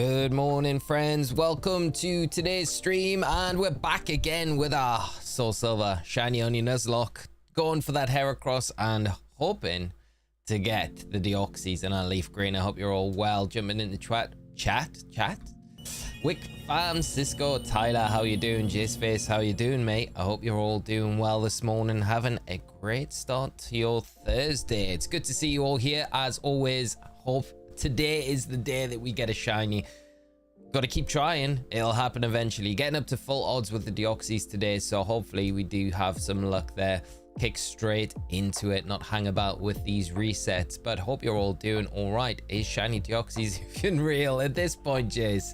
Good morning, friends. Welcome to today's stream, and we're back again with our Soul Silver Shiny Onion Nuzlocke, going for that Heracross and hoping to get the Deoxys and our Leaf Green. I hope you're all well. Jumping in the chat. Wick Farm, Cisco, Tyler, how you doing? Jaceface, how you doing, mate? I hope you're all doing well this morning, having a great start to your Thursday. It's good to see you all here, as always. Hope today is the day that we get a shiny. Got to keep trying. It'll happen eventually. Getting up to full odds with the Deoxys today, so hopefully we do have some luck there. Kick straight into it, not hang about with these resets. But hope you're all doing all right. Is shiny Deoxys even real at this point, Jace?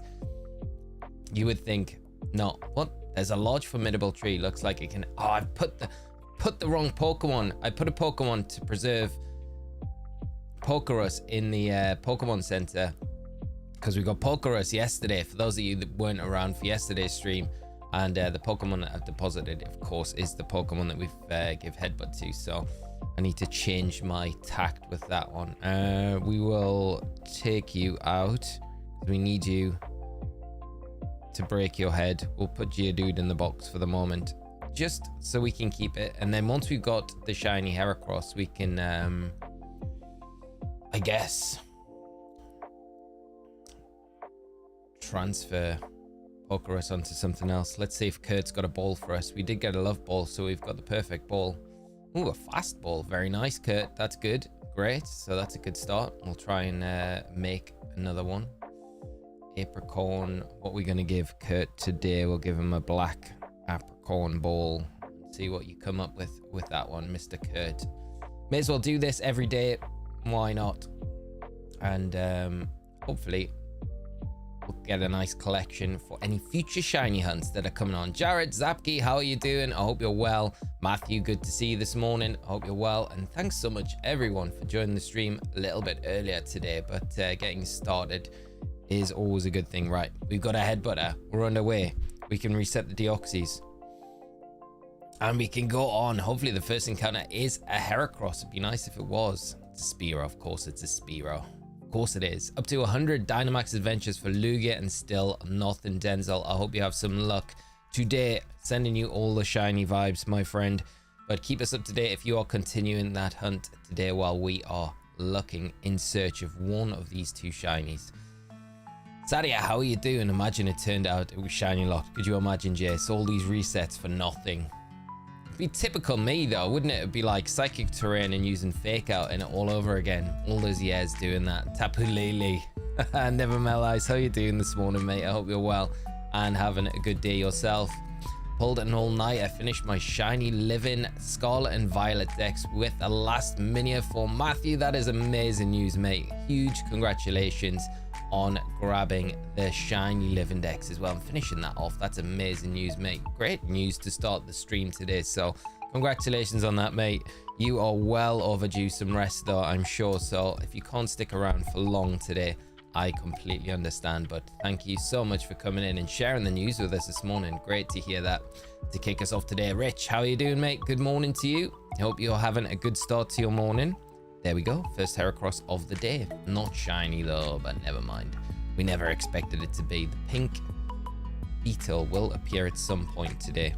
You would think not. What? There's a large formidable tree. Looks like it can. Oh, I've put the wrong Pokemon. I put a Pokemon to preserve Pokerus in the Pokemon Center, because we got Pokerus yesterday, for those of you that weren't around for yesterday's stream. And the Pokemon that I've deposited, of course, is the Pokemon that we've give Headbutt to. So I need to change my tact with that one. We will take you out. We need you to break your head. We'll put Geodude in the box for the moment, just so we can keep it. And then once we've got the shiny Heracross, we can I guess transfer Pokerus onto something else. Let's see if Kurt's got a ball for us. We did get a love ball, so we've got the perfect ball. Ooh, a fast ball. Very nice, Kurt. That's good. Great. So that's a good start. We'll try and make another one. Apricorn. What we're going to give Kurt today, we'll give him a black apricorn ball. See what you come up with that one, Mr. Kurt. May as well do this every day. Why not? And hopefully we'll get a nice collection for any future shiny hunts that are coming on. Jared Zapke, how are you doing? I hope you're well. Matthew, good to see you this morning. I hope you're well, and thanks so much everyone for joining the stream a little bit earlier today, but getting started is always a good thing. Right, we've got a Headbutter. We're underway. We can reset the Deoxys and we can go on. Hopefully the first encounter is a Heracross. It'd be nice if it was. It's a Spearow, of course. It's a Spearow. Of course it is. Up to 100 Dynamax adventures for Lugia and still nothing, Denzel. I hope you have some luck today. Sending you all the shiny vibes, my friend. But keep us up to date if you are continuing that hunt today while we are looking in search of one of these two shinies. Sadia, how are you doing? Imagine it turned out it was shiny locked. Could you imagine, Jace? All these resets for nothing. Be typical me though, wouldn't it? It'd be like Psychic Terrain and using Fake Out in it all over again. All those years doing that. Tapu Lele. Never Mel Eyes, how you doing this morning, mate? I hope you're well and having a good day yourself. Pulled an all-nighter. Finished my shiny living Scarlet and Violet decks with the last mini for Matthew. That is amazing news, mate. Huge congratulations on grabbing the shiny living decks as well and finishing that off. That's amazing news, mate. Great news to start the stream today, so congratulations on that, mate. You are well overdue some rest though, I'm sure. So if you can't stick around for long today, I completely understand, but thank you so much for coming in and sharing the news with us this morning. Great to hear that. To kick us off today, Rich, how are you doing, mate? Good morning to you. I hope you're having a good start to your morning. There we go, first Heracross of the day. Not shiny though, but never mind. We never expected it to be. The pink beetle will appear at some point today.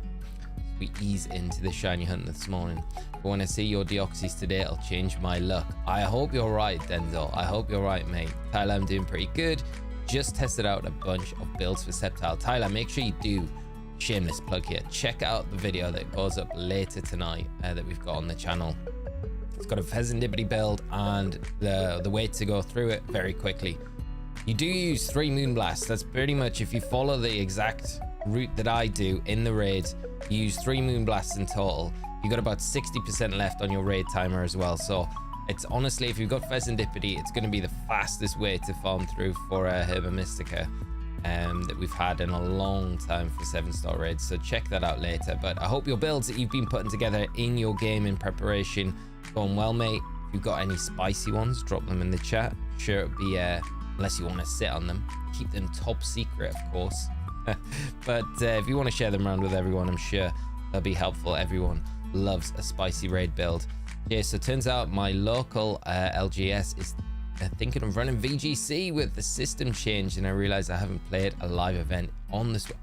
We ease into the shiny hunt this morning. But when I see your Deoxys today, it'll change my luck. I hope you're right, Denzel. I hope you're right, mate. Tyler, I'm doing pretty good. Just tested out a bunch of builds for Sceptile. Tyler, make sure you do, shameless plug here, check out the video that goes up later tonight that we've got on the channel. It's got a Pheasantipity build and the way to go through it very quickly. You do use 3 Moonblasts. That's pretty much, if you follow the exact route that I do in the raid, you use 3 Moonblasts in total. You got about 60% left on your raid timer as well. So it's honestly, if you've got Pheasantipity, it's going to be the fastest way to farm through for a Herba Mystica that we've had in a long time for 7-star raids. So check that out later. But I hope your builds that you've been putting together in your game in preparation going well, mate. If you've got any spicy ones, drop them in the chat. Sure, it'll be unless you want to sit on them, keep them top secret, of course. But if you want to share them around with everyone, I'm sure they'll be helpful. Everyone loves a spicy raid build. Yeah, so it turns out my local LGS is thinking of running VGC with the system change, and I realized I haven't played a live event on the Switch.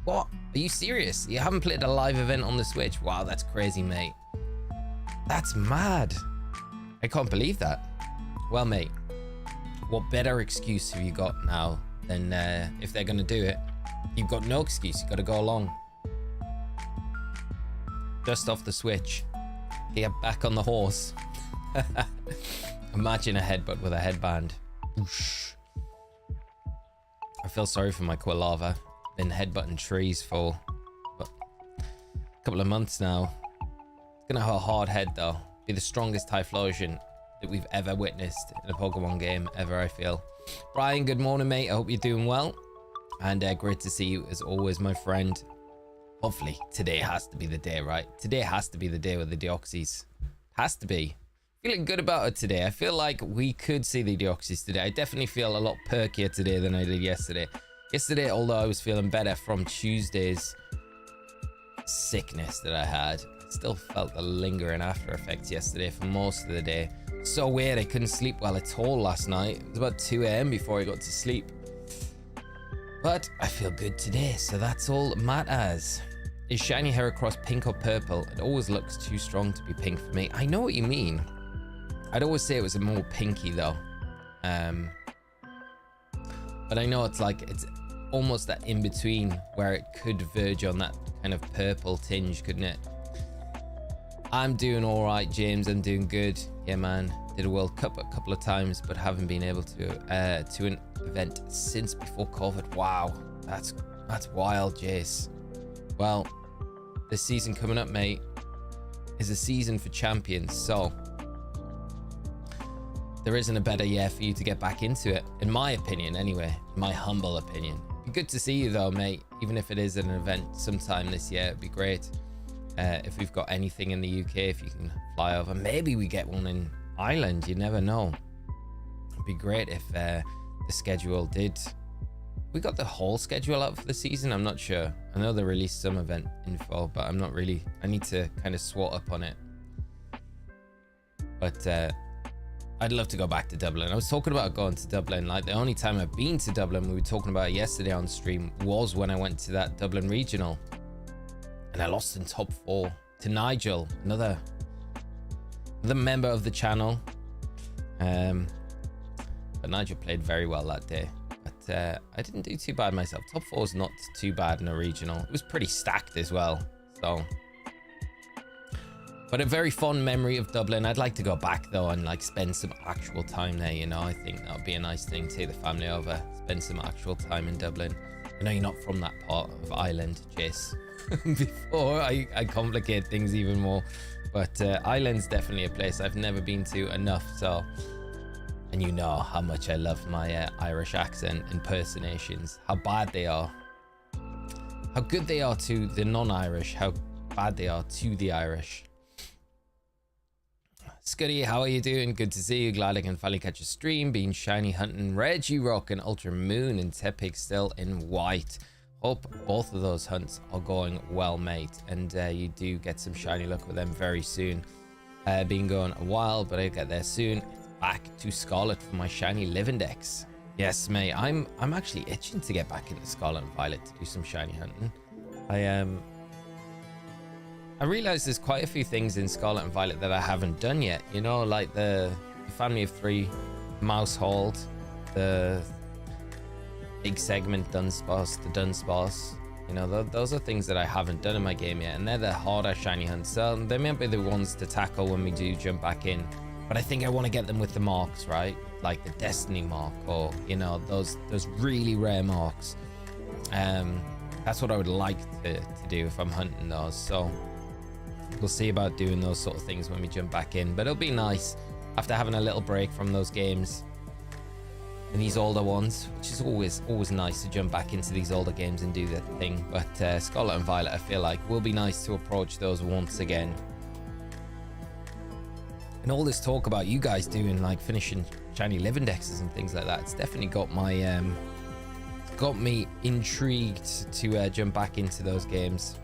What? Are you serious? You haven't played a live event on the Switch? Wow, that's crazy, mate. That's mad. I can't believe that. Well, mate, what better excuse have you got now than if they're going to do it? You've got no excuse. You've got to go along. Dust off the Switch. Get back on the horse. Imagine a headbutt with a headband. Whoosh. I feel sorry for my Quilava. Been headbutting trees for a couple of months now. It's gonna have a hard head though. Be the strongest Typhlosion that we've ever witnessed in a Pokemon game ever, I feel. Brian, good morning, mate. I hope you're doing well. And great to see you as always, my friend. Hopefully today has to be the day, right? Today has to be the day with the Deoxys. Has to be. Feeling good about it today. I feel like we could see the Deoxys today. I definitely feel a lot perkier today than I did yesterday. Yesterday, although I was feeling better from Tuesday's sickness that I had, I still felt the lingering after effects yesterday for most of the day. So weird, I couldn't sleep well at all last night. It was about 2 a.m. before I got to sleep. But I feel good today, so that's all that matters. Is shiny Heracross pink or purple? It always looks too strong to be pink for me. I know what you mean. I'd always say it was a more pinky though. But I know it's like, it's almost that in between where it could verge on that kind of purple tinge, couldn't it? I'm doing all right, James. I'm doing good. Yeah, man. Did a World Cup a couple of times, but haven't been able to an event since before COVID. Wow, that's wild, Jace. Well, this season coming up, mate, is a season for champions, so there isn't a better year for you to get back into it, in my opinion anyway, my humble opinion. Good to see you though, mate, even if it is an event sometime this year. It'd be great if we've got anything in the UK, if you can fly over. Maybe we get one in Ireland, you never know. It'd be great if the schedule did. We got the whole schedule out for the season? I'm not sure. I know they released some event info, but I'm not really, I need to kind of swat up on it. But I'd love to go back to Dublin. I was talking about going to Dublin. Like the only time I've been to Dublin, we were talking about it yesterday on stream, was when I went to that Dublin regional. And I lost in top 4 to Nigel, another member of the channel. But Nigel played very well that day. But I didn't do too bad myself. Top 4 is not too bad in a regional. It was pretty stacked as well. So, but a very fond memory of Dublin. I'd like to go back though and like spend some actual time there, you know. I think that would be a nice thing. Take the family over, spend some actual time in Dublin. I know you're not from that part of Ireland, Jace. Before I complicate things even more, but Ireland's definitely a place I've never been to enough. So, and you know how much I love my Irish accent impersonations, how bad they are, how good they are to the non-Irish, how bad they are to the Irish. Scuddy, how are you doing? Good to see you. Glad I can finally catch a stream. Being shiny hunting Reggie Rock and Ultra Moon and Tepig still in white. Hope both of those hunts are going well, mate, and you do get some shiny luck with them very soon. Been going a while, but I'll get there soon. It's back to Scarlet for my shiny Livindex. Yes, mate, I'm actually itching to get back into Scarlet and Violet to do some shiny hunting. I realize there's quite a few things in Scarlet and Violet that I haven't done yet, you know, like the Family of 3 Mousehold, the big segment Dunsparce, the Dunsparce, you know, those are things that I haven't done in my game yet, and they're the harder shiny hunts, so they might be the ones to tackle when we do jump back in. But I think I want to get them with the marks, right? Like the Destiny mark, or, you know, those really rare marks. That's what I would like to do if I'm hunting those, so we'll see about doing those sort of things when we jump back in. But it'll be nice after having a little break from those games and these older ones, which is always nice to jump back into these older games and do that thing. But Scarlet and Violet, I feel like will be nice to approach those once again. And all this talk about you guys doing like finishing shiny Livindexes and things like that, it's definitely got my got me intrigued to jump back into those games.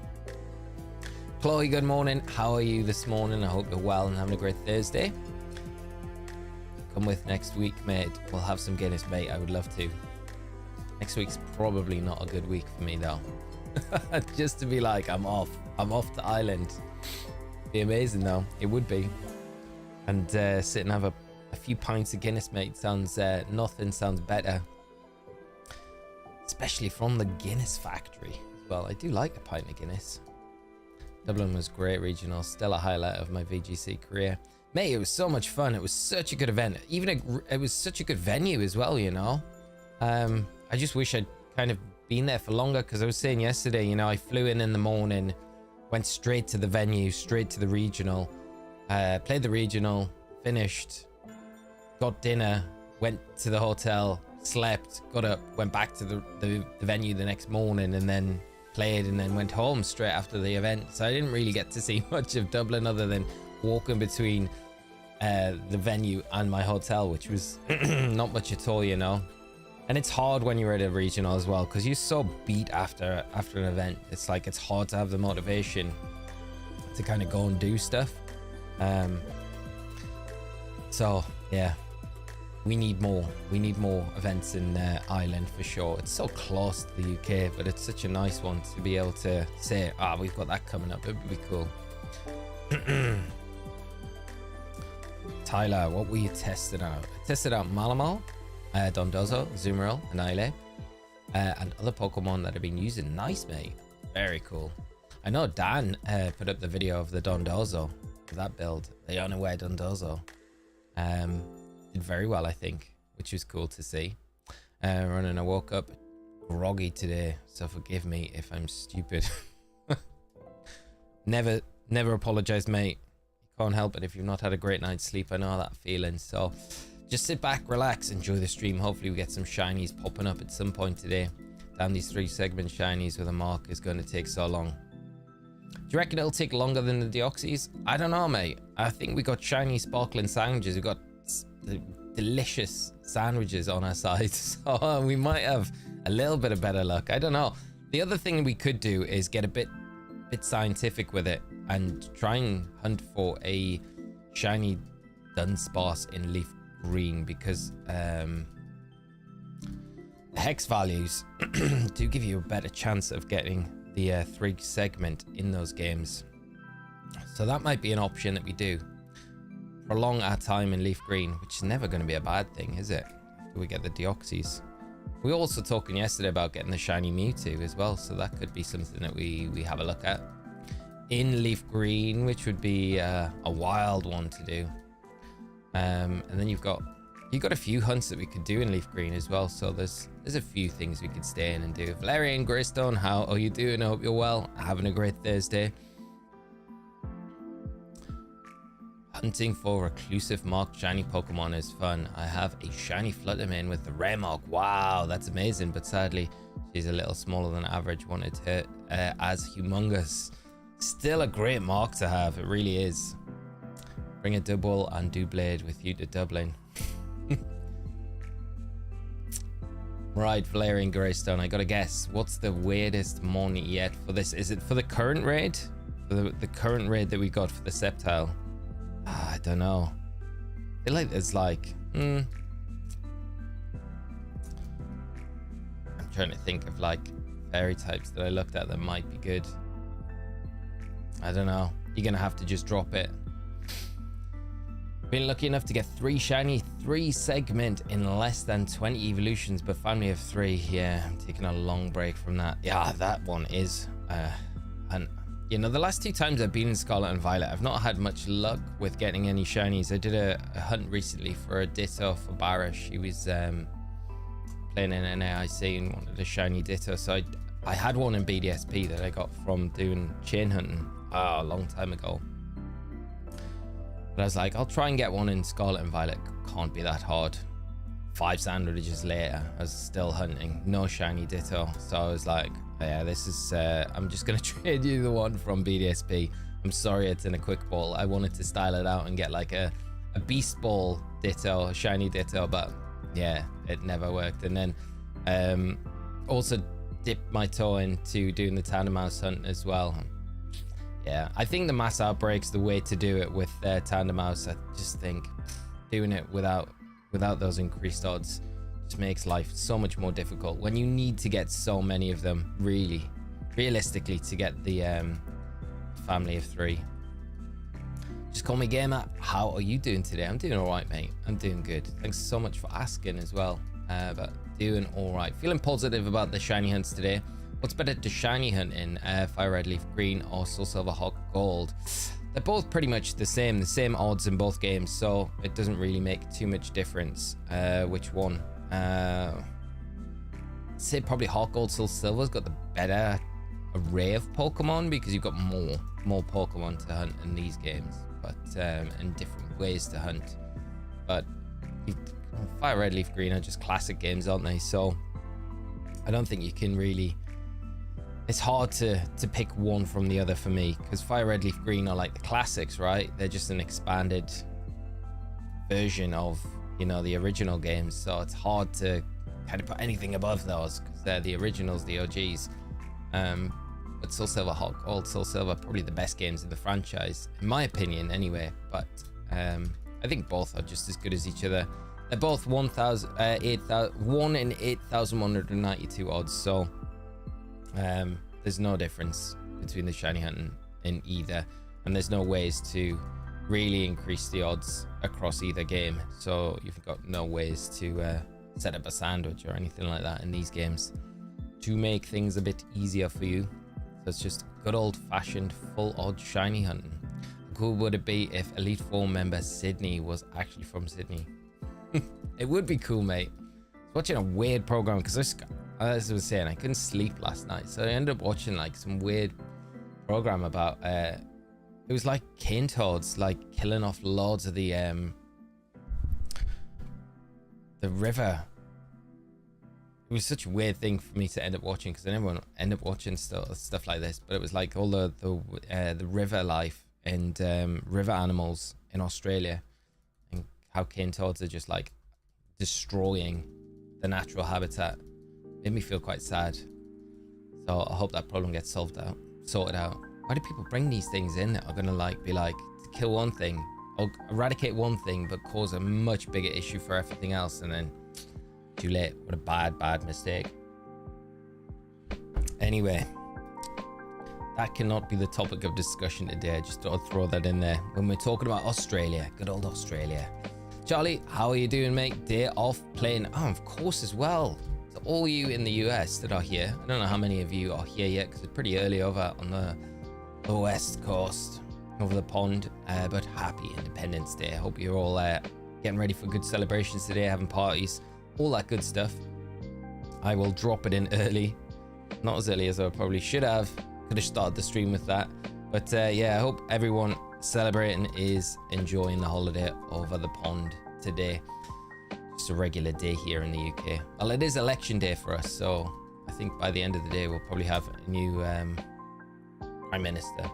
Chloe, good morning. How are you this morning? I hope you're well and having a great Thursday. come with next week, mate. We'll have some Guinness, mate. I would love to. Next week's probably not a good week for me, though. Just to be like, I'm off to Ireland. Be amazing, though. It would be. And sit and have a few pints of Guinness, mate. Sounds nothing sounds better. Especially from the Guinness factory as well. I do like a pint of Guinness. Dublin was great regional. Still a highlight of my VGC career. Mate, it was so much fun. It was such a good event. It was such a good venue as well, you know. I just wish I'd kind of been there for longer, because I was saying yesterday, you know, I flew in the morning, went straight to the venue, straight to the regional, played the regional, finished, got dinner, went to the hotel, slept, got up, went back to the venue the next morning, and then played, and then went home straight after the event. So I didn't really get to see much of Dublin other than walking between the venue and my hotel, which was not much at all, you know. And it's hard when you're at a regional as well, because you're so beat after an event. It's like, it's hard to have the motivation to kind of go and do stuff. So yeah, we need more events in Ireland for sure. It's so close to the UK, but it's such a nice one to be able to say, we've got that coming up. It would be cool. Tyler, what were you testing out? I tested out Malamo, Dondozo, Zoomerl, and Islay, and other Pokemon that have been using. Nice, mate. Very cool. I know Dan put up the video of the Dondozo, that build, the unaware Dondozo. Did very well, I think, which was cool to see. Running, I woke up groggy today, so forgive me if I'm stupid. Never apologize, mate. You can't help it if you've not had a great night's sleep. I know that feeling. So just sit back, relax, enjoy the stream. Hopefully we get some shinies popping up at some point today. Damn, these 3-segment shinies with a mark is going to take so long. Do you reckon it'll take longer than the Deoxys? I don't know, mate. I think we got shiny sparkling sandwiches. We got the delicious sandwiches on our side, so we might have a little bit of better luck. I don't know. The other thing we could do is get a bit scientific with it and try and hunt for a shiny Dunsparce in leaf green, because the hex values do give you a better chance of getting the 3 segment in those games. So that might be an option that we do. Prolong our time in leaf green, which is never going to be a bad thing, is it? After we get the Deoxys. We were also talking yesterday about getting the shiny Mewtwo as well, so that could be something that we have a look at in leaf green, which would be a wild one to do. And then you've got a few hunts that we could do in leaf green as well, so there's a few things we could stay in and do. Valerian Greystone, how are you doing? I hope you're well, having a great Thursday. Hunting for reclusive marked shiny Pokemon is fun. I have a shiny Fluttermane with the rare mark. Wow, that's amazing, but sadly she's a little smaller than average. Wanted her as humongous. Still a great mark to have, it really is. Bring a double and do blade with you to Dublin. Right, Valerian Greystone, I gotta guess, what's the weirdest mon yet for this? Is it for the current raid? For the current raid that we got for the Sceptile? I don't know. I feel like there's like I'm trying to think of like fairy types that I looked at that might be good. I don't know. You're gonna have to just drop it. Been lucky enough to get 3 shiny 3-segment in less than 20 evolutions, but family of 3. Yeah, I'm taking a long break from that. Yeah, that one is and you know, the last 2 times I've been in Scarlet and Violet, I've not had much luck with getting any shinies. I did a hunt recently for a Ditto for Barish. He was playing in NAIC and wanted a shiny Ditto, so I had one in BDSP that I got from doing chain hunting a long time ago. But I was like, I'll try and get one in Scarlet and Violet. Can't be that hard. 5 sandwiches later, I was still hunting. No shiny Ditto. So I was like, yeah, this is... I'm just going to trade you the one from BDSP. I'm sorry it's in a quick ball. I wanted to style it out and get like a Beast Ball Ditto, a shiny Ditto. But yeah, it never worked. And then also dipped my toe into doing the Tandemaus hunt as well. Yeah, I think the mass outbreak's the way to do it with Tandemaus. I just think doing it without without those increased odds just makes life so much more difficult when you need to get so many of them, really, realistically, to get the family of 3. Just call me gamer. How are you doing today? I'm doing all right, mate. I'm doing good. Thanks so much for asking as well. But doing all right. Feeling positive about the shiny hunts today. What's better to shiny hunt in? Fire Red Leaf Green or Soul Silver Hawk Gold? They're both pretty much the same odds in both games, so it doesn't really make too much difference which one. I'd say probably Hawk Gold Soul Silver's got the better array of Pokemon because you've got more Pokemon to hunt in these games, but and different ways to hunt. But Fire Red Leaf Green are just classic games, aren't they? So I don't think you can really, it's hard to pick one from the other for me, because Fire Red Leaf Green are like the classics, right? They're just an expanded version of, you know, the original games, so it's hard to kind of put anything above those because they're the originals, the OGs. But Soul Silver, Hawk Gold, Soul Silver, probably the best games in the franchise, in my opinion anyway. But I think both are just as good as each other. They're both 1 in 8,192 odds, so there's no difference between the shiny hunting in either, and there's no ways to really increase the odds across either game, so you've got no ways to set up a sandwich or anything like that in these games to make things a bit easier for you. So it's just good old-fashioned full odd shiny hunting. How cool would it be if Elite Four member Sydney was actually from Sydney? It would be cool, mate. I was watching a weird program because as I was saying, I couldn't sleep last night, so I ended up watching like some weird program about it was like cane toads like killing off loads of the river. It was such a weird thing for me to end up watching because I never end up watching stuff like this, but it was like all the river life and river animals in Australia, and how cane toads are just like destroying the natural habitat. Made me feel quite sad. So I hope that problem gets sorted out. Why do people bring these things in that are gonna like be like to kill one thing or eradicate one thing but cause a much bigger issue for everything else, and then too late? What a bad mistake. Anyway, that cannot be the topic of discussion today. I just thought I'd throw that in there when we're talking about Australia. Good old Australia. Charlie, how are you doing, mate? Day off playing? Oh, of course, as well. So all you in the US that are here, I don't know how many of you are here yet because it's pretty early over on the west coast, over the pond, but happy Independence Day. I hope you're all getting ready for good celebrations today, having parties, all that good stuff. I will drop it in early, not as early as I probably should have. Could have started the stream with that, but yeah, I hope everyone celebrating is enjoying the holiday over the pond today. Just a regular day here in the UK. Well, it is election day for us, so I think by the end of the day we'll probably have a new Prime Minister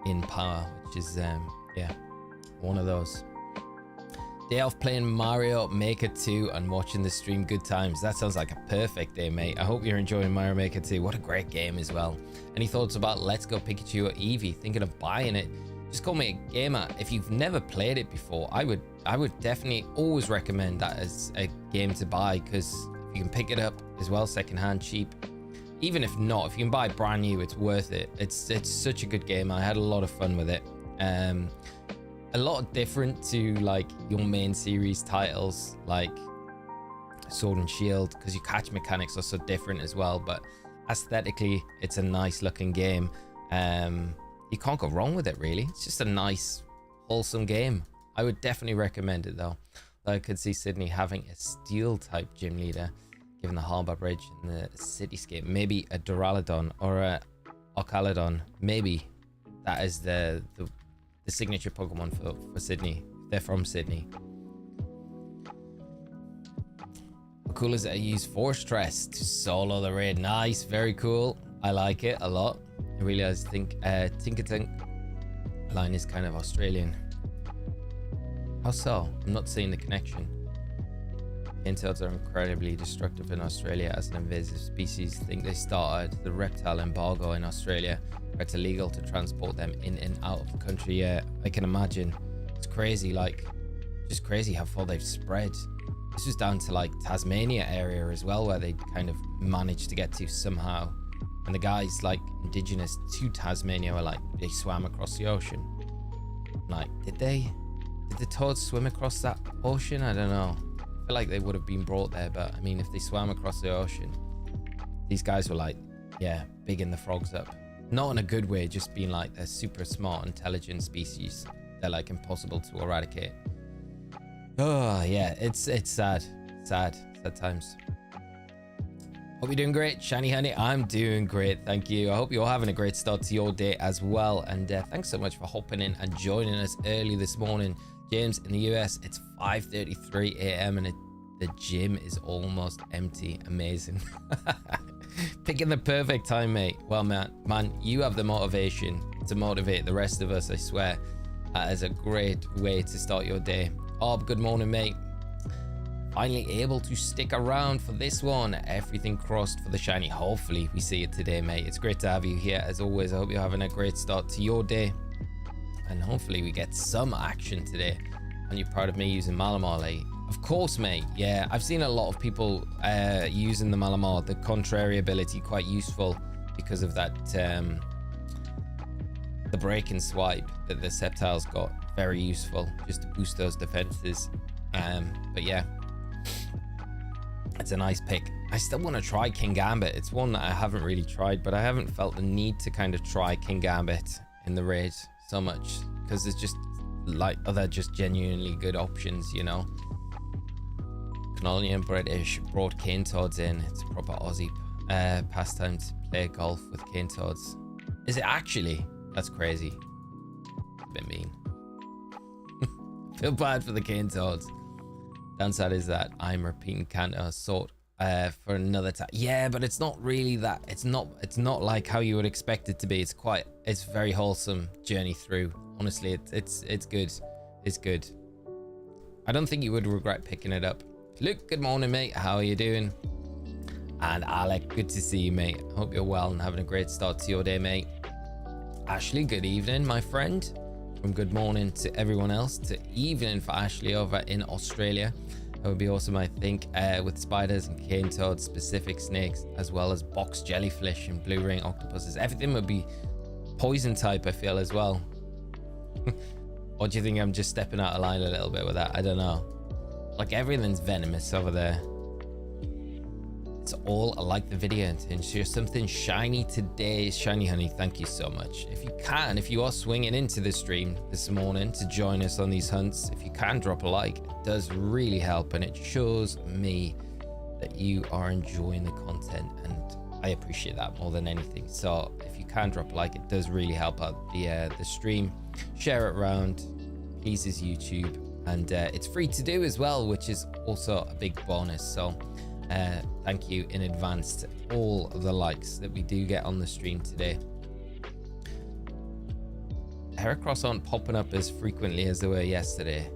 in power, which is yeah, one of those. Day off playing Mario Maker 2 and watching the stream. Good times. That sounds like a perfect day, mate. I hope you're enjoying Mario Maker 2. What a great game as well. Any thoughts about Let's Go Pikachu or Eevee? Thinking of buying it? Just call me a gamer. If you've never played it before, I would definitely always recommend that as a game to buy, because if you can pick it up as well secondhand cheap, even if not, if you can buy it brand new, it's worth it. It's such a good game. I had a lot of fun with it. A lot different to like your main series titles like Sword and Shield, because your catch mechanics are so different as well, but aesthetically it's a nice looking game. You can't go wrong with it, really. It's just a nice wholesome game. I would definitely recommend it though. I could see Sydney having a steel type gym leader given the harbour bridge and the cityscape. Maybe a Duraludon or a Ocaludon. Maybe that is the signature Pokemon for Sydney. They're from Sydney. How cool is it to use Force Stress to solo the raid? Nice, very cool. I like it a lot. I realize Tinkertink line is kind of Australian. How so? I'm not seeing the connection. Intoads are incredibly destructive in Australia as an invasive species. I think they started the reptile embargo in Australia where it's illegal to transport them in and out of the country. Yeah, I can imagine. It's crazy, like, just crazy how far they've spread. This was down to like Tasmania area as well, where they kind of managed to get to somehow. And the guys like indigenous to Tasmania were like, they swam across the ocean. Like, did the toads swim across that ocean? I don't know. I feel like they would have been brought there, but I mean, if they swam across the ocean, these guys were like, yeah, bigging the frogs up. Not in a good way, just being like, they're super smart, intelligent species. They're like impossible to eradicate. Oh yeah, it's sad times. Hope you're doing great, Shiny Honey. I'm doing great, thank you. I hope you're having a great start to your day as well. And thanks so much for hopping in and joining us early this morning. James, in the US, it's 5:33 a.m. and the gym is almost empty. Amazing. Picking the perfect time, mate. Well, man, you have the motivation to motivate the rest of us, I swear. That is a great way to start your day. Ob, good morning, mate. Finally able to stick around for this one. Everything crossed for the shiny. Hopefully we see it today, mate. It's great to have you here as always. I hope you're having a great start to your day, and hopefully we get some action today. And you're proud of me using Malamar, eh? Of course, mate. Yeah, I've seen a lot of people using the Malamar, the contrary ability, quite useful because of that the break and swipe that the Sceptile's got. Very useful just to boost those defenses. But yeah, it's a nice pick. I still want to try King Gambit. It's one that I haven't really tried, but I haven't felt the need to kind of try King Gambit in the raid so much because there's just like other just genuinely good options, you know. Canolian British brought cane toads in. It's a proper Aussie pastime to play golf with cane toads. Is it actually? That's crazy. A bit mean. Feel bad for the cane toads. Downside is that I'm repeating Canto sort for another time. Yeah, but it's not really that. It's not like how you would expect it to be. It's very wholesome journey through. Honestly, it's good. It's good. I don't think you would regret picking it up. Luke, good morning, mate. How are you doing? And Alec, good to see you, mate. Hope you're well and having a great start to your day, mate. Ashley, good evening, my friend. From good morning to everyone else to evening for Ashley over in Australia. That would be awesome, I think, with spiders and cane toads, specific snakes, as well as box jellyfish and blue ring octopuses. Everything would be poison type, I feel, as well. Or do you think I'm just stepping out of line a little bit with that? I don't know. Like, everything's venomous over there. It's all like the video to ensure something shiny today. Shiny Honey, thank you so much. If you are swinging into the stream this morning to join us on these hunts, if you can drop a like, it does really help, and it shows me that you are enjoying the content, and I appreciate that more than anything. So if you can drop a like, it does really help out the stream. Share it around, pleases YouTube, and it's free to do as well, which is also a big bonus. So thank you in advance to all of the likes that we do get on the stream today. Heracross aren't popping up as frequently as they were yesterday,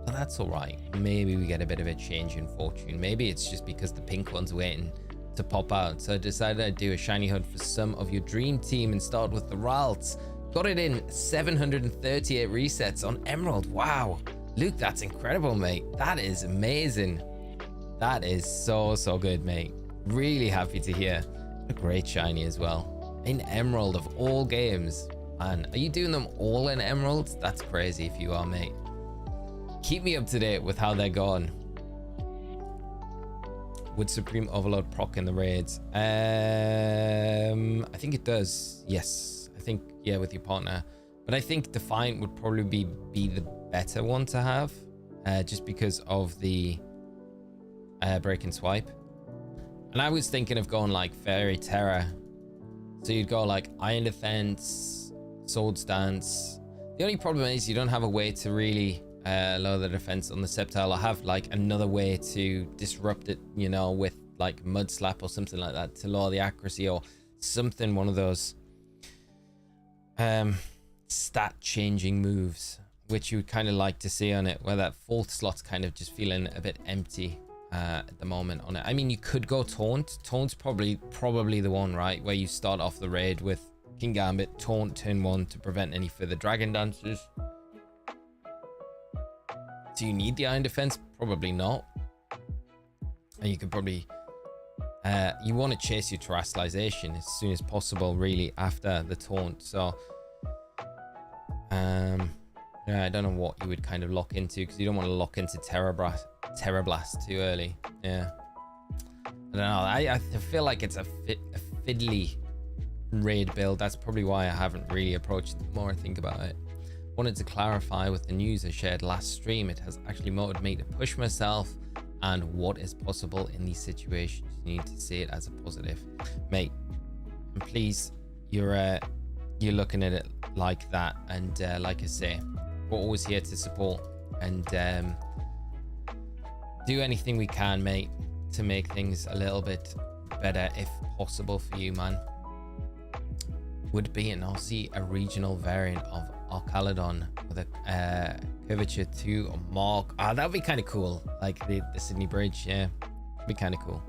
but that's all right. Maybe we get a bit of a change in fortune. Maybe it's just because the pink one's waiting to pop out. So I decided I'd do a shiny hunt for some of your dream team and start with the Ralts. Got it in 738 resets on Emerald. Wow, Luke, that's incredible, mate. That is amazing. That is so good, mate. Really happy to hear. A great shiny as well. In Emerald of all games. Man, are you doing them all in Emerald? That's crazy if you are, mate. Keep me up to date with how they're going. Would Supreme Overload proc in the raids? I think it does. Yes. I think, yeah, with your partner. But I think Defiant would probably be the better one to have. Just because of the break and swipe. And I was thinking of going like Fairy Terror. So you'd go like Iron Defense, Sword Stance. The only problem is you don't have a way to really lower the defense on the Sceptile. I have like another way to disrupt it, you know, with like Mud Slap or something like that to lower the accuracy or something, one of those stat changing moves, which you would kind of like to see on it, where that fourth slot's kind of just feeling a bit empty at the moment on it. I mean, you could go Taunt. Taunt's probably the one, right, where you start off the raid with King Gambit, Taunt, turn 1 to prevent any further Dragon Dances. Do you need the iron defense? Probably not. And you could probably you want to chase your terrestrialization as soon as possible, really, after the taunt. So yeah, I don't know what you would kind of lock into, because you don't want to lock into Terra Blast too early. Yeah, I don't know. I feel like it's a fiddly raid build. That's probably why I haven't really approached it. The more I think about it, wanted to clarify with the news I shared last stream. It has actually motivated me to push myself and what is possible in these situations. You need to see it as a positive, mate. And please, you're looking at it like that. And like I say, we're always here to support and do anything we can, mate, to make things a little bit better if possible for you, man. Would be an Aussie, a regional variant of Arcaladon with a curvature to a mark. Ah, that would be kind of cool. Like the Sydney Bridge, yeah, be kind of cool.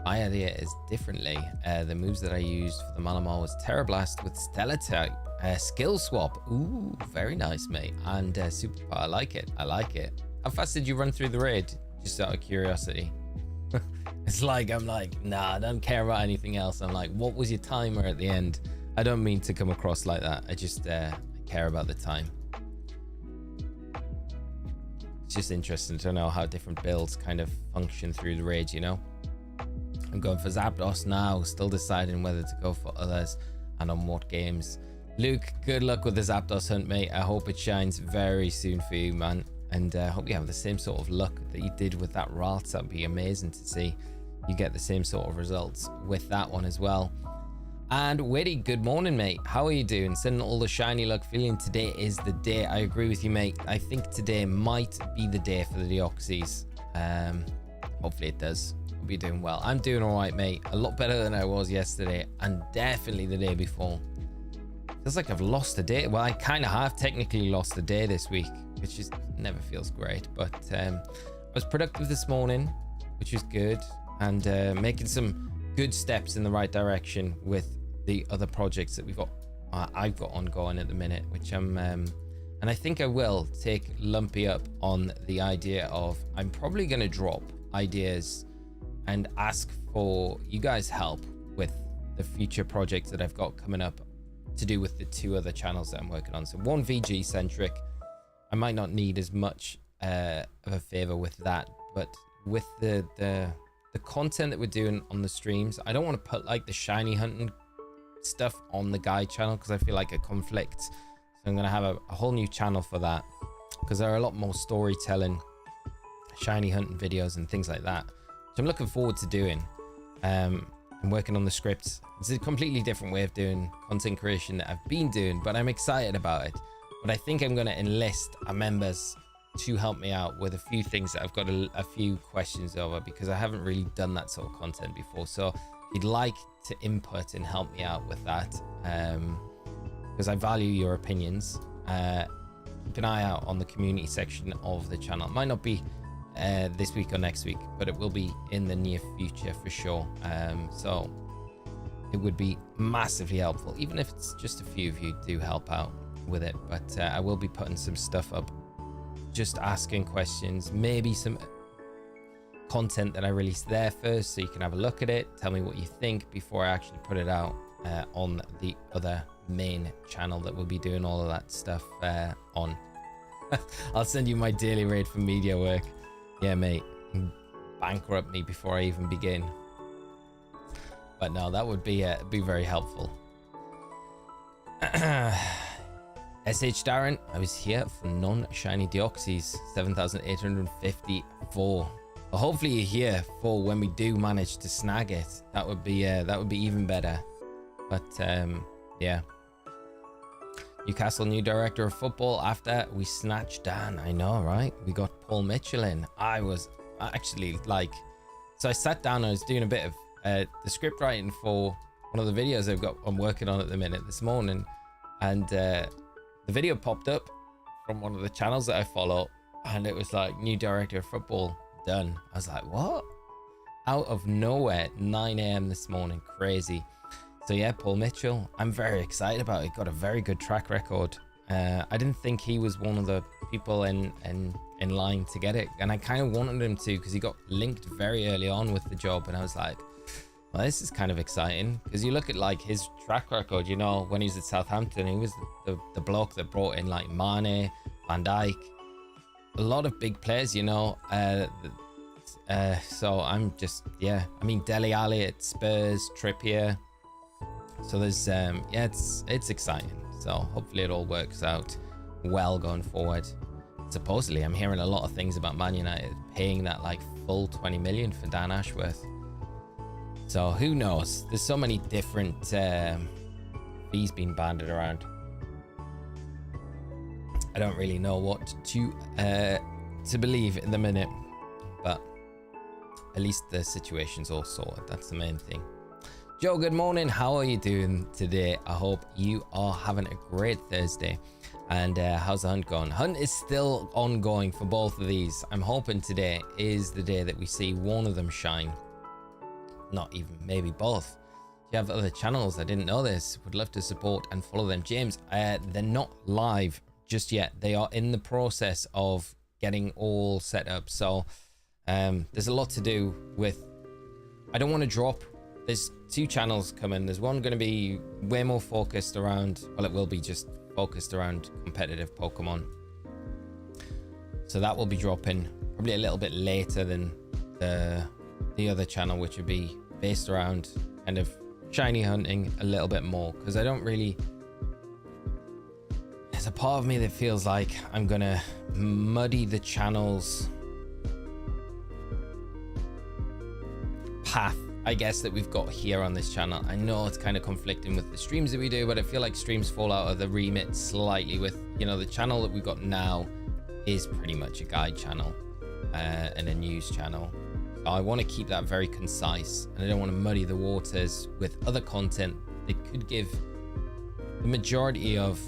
My idea is differently. The moves that I used for the Malamar was Terra Blast with Stellar type, skill swap. Ooh, very nice, mate. And Superpower. I like it. I like it. How fast did you run through the raid? Just out of curiosity. It's like, I'm like, nah, I don't care about anything else. I'm like, what was your timer at the end? I don't mean to come across like that. I just I care about the time. It's just interesting to know how different builds kind of function through the raid, you know? I'm going for Zapdos now, still deciding whether to go for others and on what games. Luke, good luck with the Zapdos hunt, mate. I hope it shines very soon for you, man. And I hope you have the same sort of luck that you did with that Ralts. That'd be amazing to see you get the same sort of results with that one as well. And Witty, good morning, mate. How are you doing? Sending all the shiny luck, feeling today is the day. I agree with you, mate. I think today might be the day for the Deoxys. Hopefully it does. Hope you're doing well. I'm doing all right, mate. A lot better than I was yesterday, and definitely the day before. Feels like I've lost a day. Well, I kind of have technically lost a day this week, which just never feels great. But I was productive this morning, which was good, and making some good steps in the right direction with the other projects that I've got ongoing at the minute, which I'm and I think I will take Lumpy up on the idea of I'm probably going to drop ideas and ask for you guys' help with the future projects that I've got coming up to do with the two other channels that I'm working on. So one VG centric, I might not need as much of a favor with that, but with the content that we're doing on the streams, I don't want to put like the shiny hunting stuff on the guide channel because I feel like it conflicts. So I'm going to have a whole new channel for that, because there are a lot more storytelling, shiny hunting videos and things like that, which I'm looking forward to doing. I'm working on the scripts. It's a completely different way of doing content creation that I've been doing, but I'm excited about it. But I think I'm going to enlist our members to help me out with a few things that I've got a few questions over, because I haven't really done that sort of content before. So if you'd like to input and help me out with that, because I value your opinions, keep an eye out on the community section of the channel. It might not be this week or next week, but it will be in the near future for sure. So it would be massively helpful, even if it's just a few of you do help out with it. But I will be putting some stuff up, just asking questions, maybe some content that I release there first, so you can have a look at it, tell me what you think before I actually put it out on the other main channel that we'll be doing all of that stuff on. I'll send you my daily rate for media work. Yeah, mate, bankrupt me before I even begin. But no, that would be very helpful. SH Darren, I was here for non-shiny Deoxys, 7,854. Well, hopefully you're here for when we do manage to snag it. That would be even better. But yeah. Newcastle new director of football after we snatched Dan. I know, right? We got Paul Mitchell in. I was actually like, so I sat down and I was doing a bit of the script writing for one of the videos I'm working on at the minute this morning, and the video popped up from one of the channels that I follow, and it was like new director of football done. I was like, what? Out of nowhere, 9 a.m. this morning. Crazy. So yeah, Paul Mitchell, I'm very excited about it. Got a very good track record. I didn't think he was one of the people in line to get it, and I kind of wanted him to, because he got linked very early on with the job, and I was like, well, this is kind of exciting, because you look at like his track record, you know, when he was at Southampton, he was the bloke that brought in like Mane, Van Dijk, a lot of big players, you know. So I'm just, yeah, I mean, Dele Alli at Spurs, Trippier. So there's yeah, it's exciting. So hopefully it all works out well going forward. Supposedly I'm hearing a lot of things about Man United paying that like full 20 million for Dan Ashworth. So who knows? There's so many different fees being banded around. I don't really know what to believe in the minute, but at least the situation's all sorted. That's the main thing. Joe, good morning. How are you doing today? I hope you are having a great Thursday. And how's the hunt going? Hunt is still ongoing for both of these. I'm hoping today is the day that we see one of them shine. Not even, maybe both. Do you have other channels? I didn't know this. Would love to support and follow them. James, they're not live just yet. They are in the process of getting all set up. So there's a lot to do with, I don't want to drop. There's 2 channels coming. There's one going to be way more focused around, well, it will be just focused around competitive Pokemon. So that will be dropping probably a little bit later than the other channel, which would be based around kind of shiny hunting a little bit more, because I don't really, there's a part of me that feels like I'm going to muddy the channel's path, I guess, that we've got here on this channel. I know it's kind of conflicting with the streams that we do, but I feel like streams fall out of the remit slightly with, you know, the channel that we've got now is pretty much a guide channel and a news channel. So I want to keep that very concise, and I don't want to muddy the waters with other content that could give the majority of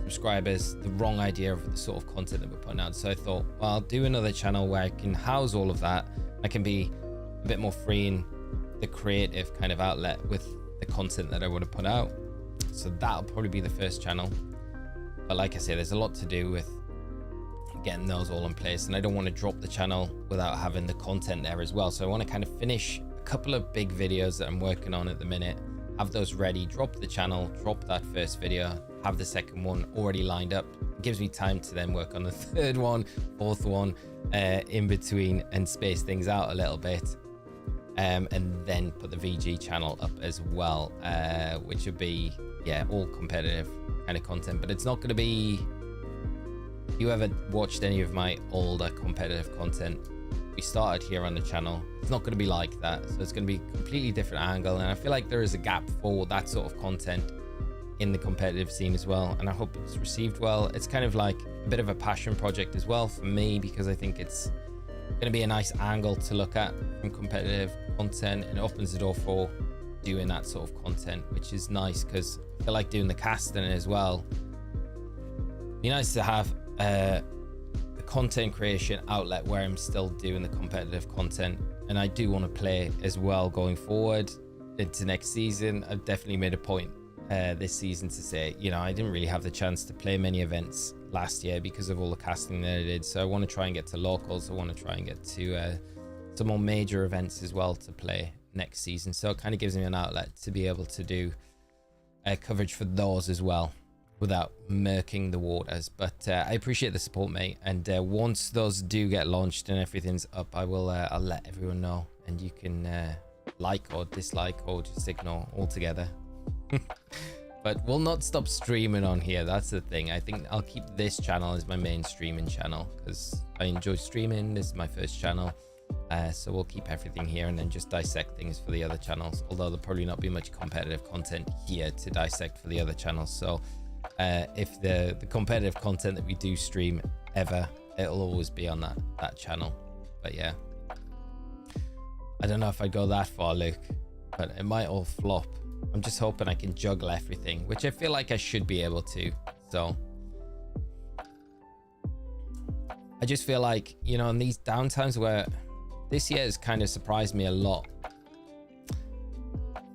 subscribers the wrong idea of the sort of content that we're putting out. So I thought, well, I'll do another channel where I can house all of that. I can be a bit more free in the creative kind of outlet with the content that I want to put out. So that'll probably be the first channel. But like I say, there's a lot to do with getting those all in place, and I don't want to drop the channel without having the content there as well. So I want to kind of finish a couple of big videos that I'm working on at the minute, have those ready, drop the channel, drop that first video, have the second one already lined up. It gives me time to then work on the third one, fourth one in between, and space things out a little bit. And then put the VG channel up as well, which would be, yeah, all competitive kind of content. But it's not going to be, if you ever watched any of my older competitive content, we started here on the channel, it's not going to be like that. So it's going to be a completely different angle, and I feel like there is a gap for that sort of content in the competitive scene as well, and I hope it's received well. It's kind of like a bit of a passion project as well for me, because I think it's going to be a nice angle to look at from competitive content, and it opens the door for doing that sort of content, which is nice, because I feel like doing the casting as well. It'd be nice to have a content creation outlet where I'm still doing the competitive content, and I do want to play as well going forward into next season. I've definitely made a point this season to say, you know, I didn't really have the chance to play many events last year because of all the casting that I did. So I want to try and get to locals. I want to try and get to some more major events as well to play next season. So it kind of gives me an outlet to be able to do coverage for those as well without murking the waters. But I appreciate the support, mate. And once those do get launched and everything's up, I will I'll let everyone know, and you can like or dislike or just ignore altogether. But we'll not stop streaming on here. That's the thing. I think I'll keep this channel as my main streaming channel because I enjoy streaming. This is my first channel. So we'll keep everything here and then just dissect things for the other channels. Although there'll probably not be much competitive content here to dissect for the other channels. So if the competitive content that we do stream ever, it'll always be on that channel. But yeah, I don't know if I'd go that far, Luke, but it might all flop. I'm just hoping I can juggle everything, which I feel like I should be able to. So I just feel like, you know, in these downtimes where this year has kind of surprised me a lot,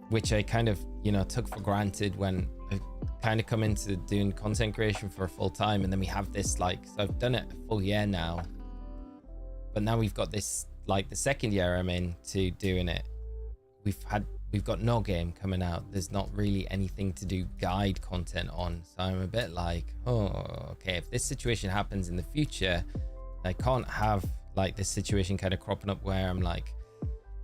which I kind of, you know, took for granted when I kind of come into doing content creation for a full time, and then we have this, like, so I've done it a full year now, but now we've got this, like, the second year I'm into doing it. We've got no game coming out. There's not really anything to do guide content on. So I'm a bit like, oh, okay, if this situation happens in the future, I can't have like this situation kind of cropping up where I'm like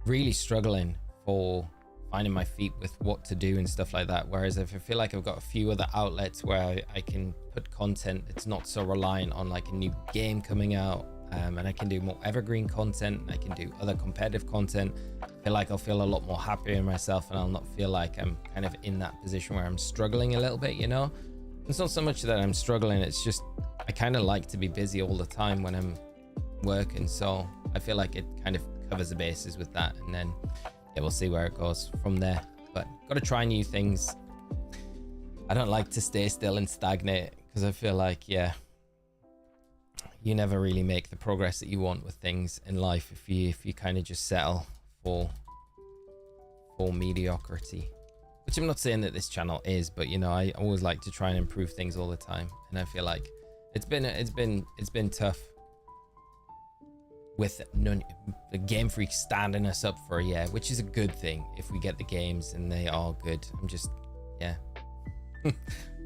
really struggling for finding my feet with what to do and stuff like that. Whereas if I feel like I've got a few other outlets where I can put content that's not so reliant on like a new game coming out, and I can do more evergreen content, I can do other competitive content, I feel like I'll feel a lot more happier in myself, and I'll not feel like I'm kind of in that position where I'm struggling a little bit, you know? It's not so much that I'm struggling, it's just I kind of like to be busy all the time when I'm working, so I feel like it kind of covers the bases with that, and then yeah, we'll see where it goes from there. But got to try new things. I don't like to stay still and stagnate, because I feel like, yeah, you never really make the progress that you want with things in life if you kind of just settle for mediocrity, which I'm not saying that this channel is, but you know, I always like to try and improve things all the time, and I feel like it's been tough with the Game Freak standing us up for a year, which is a good thing if we get the games and they are good. I'm just, yeah.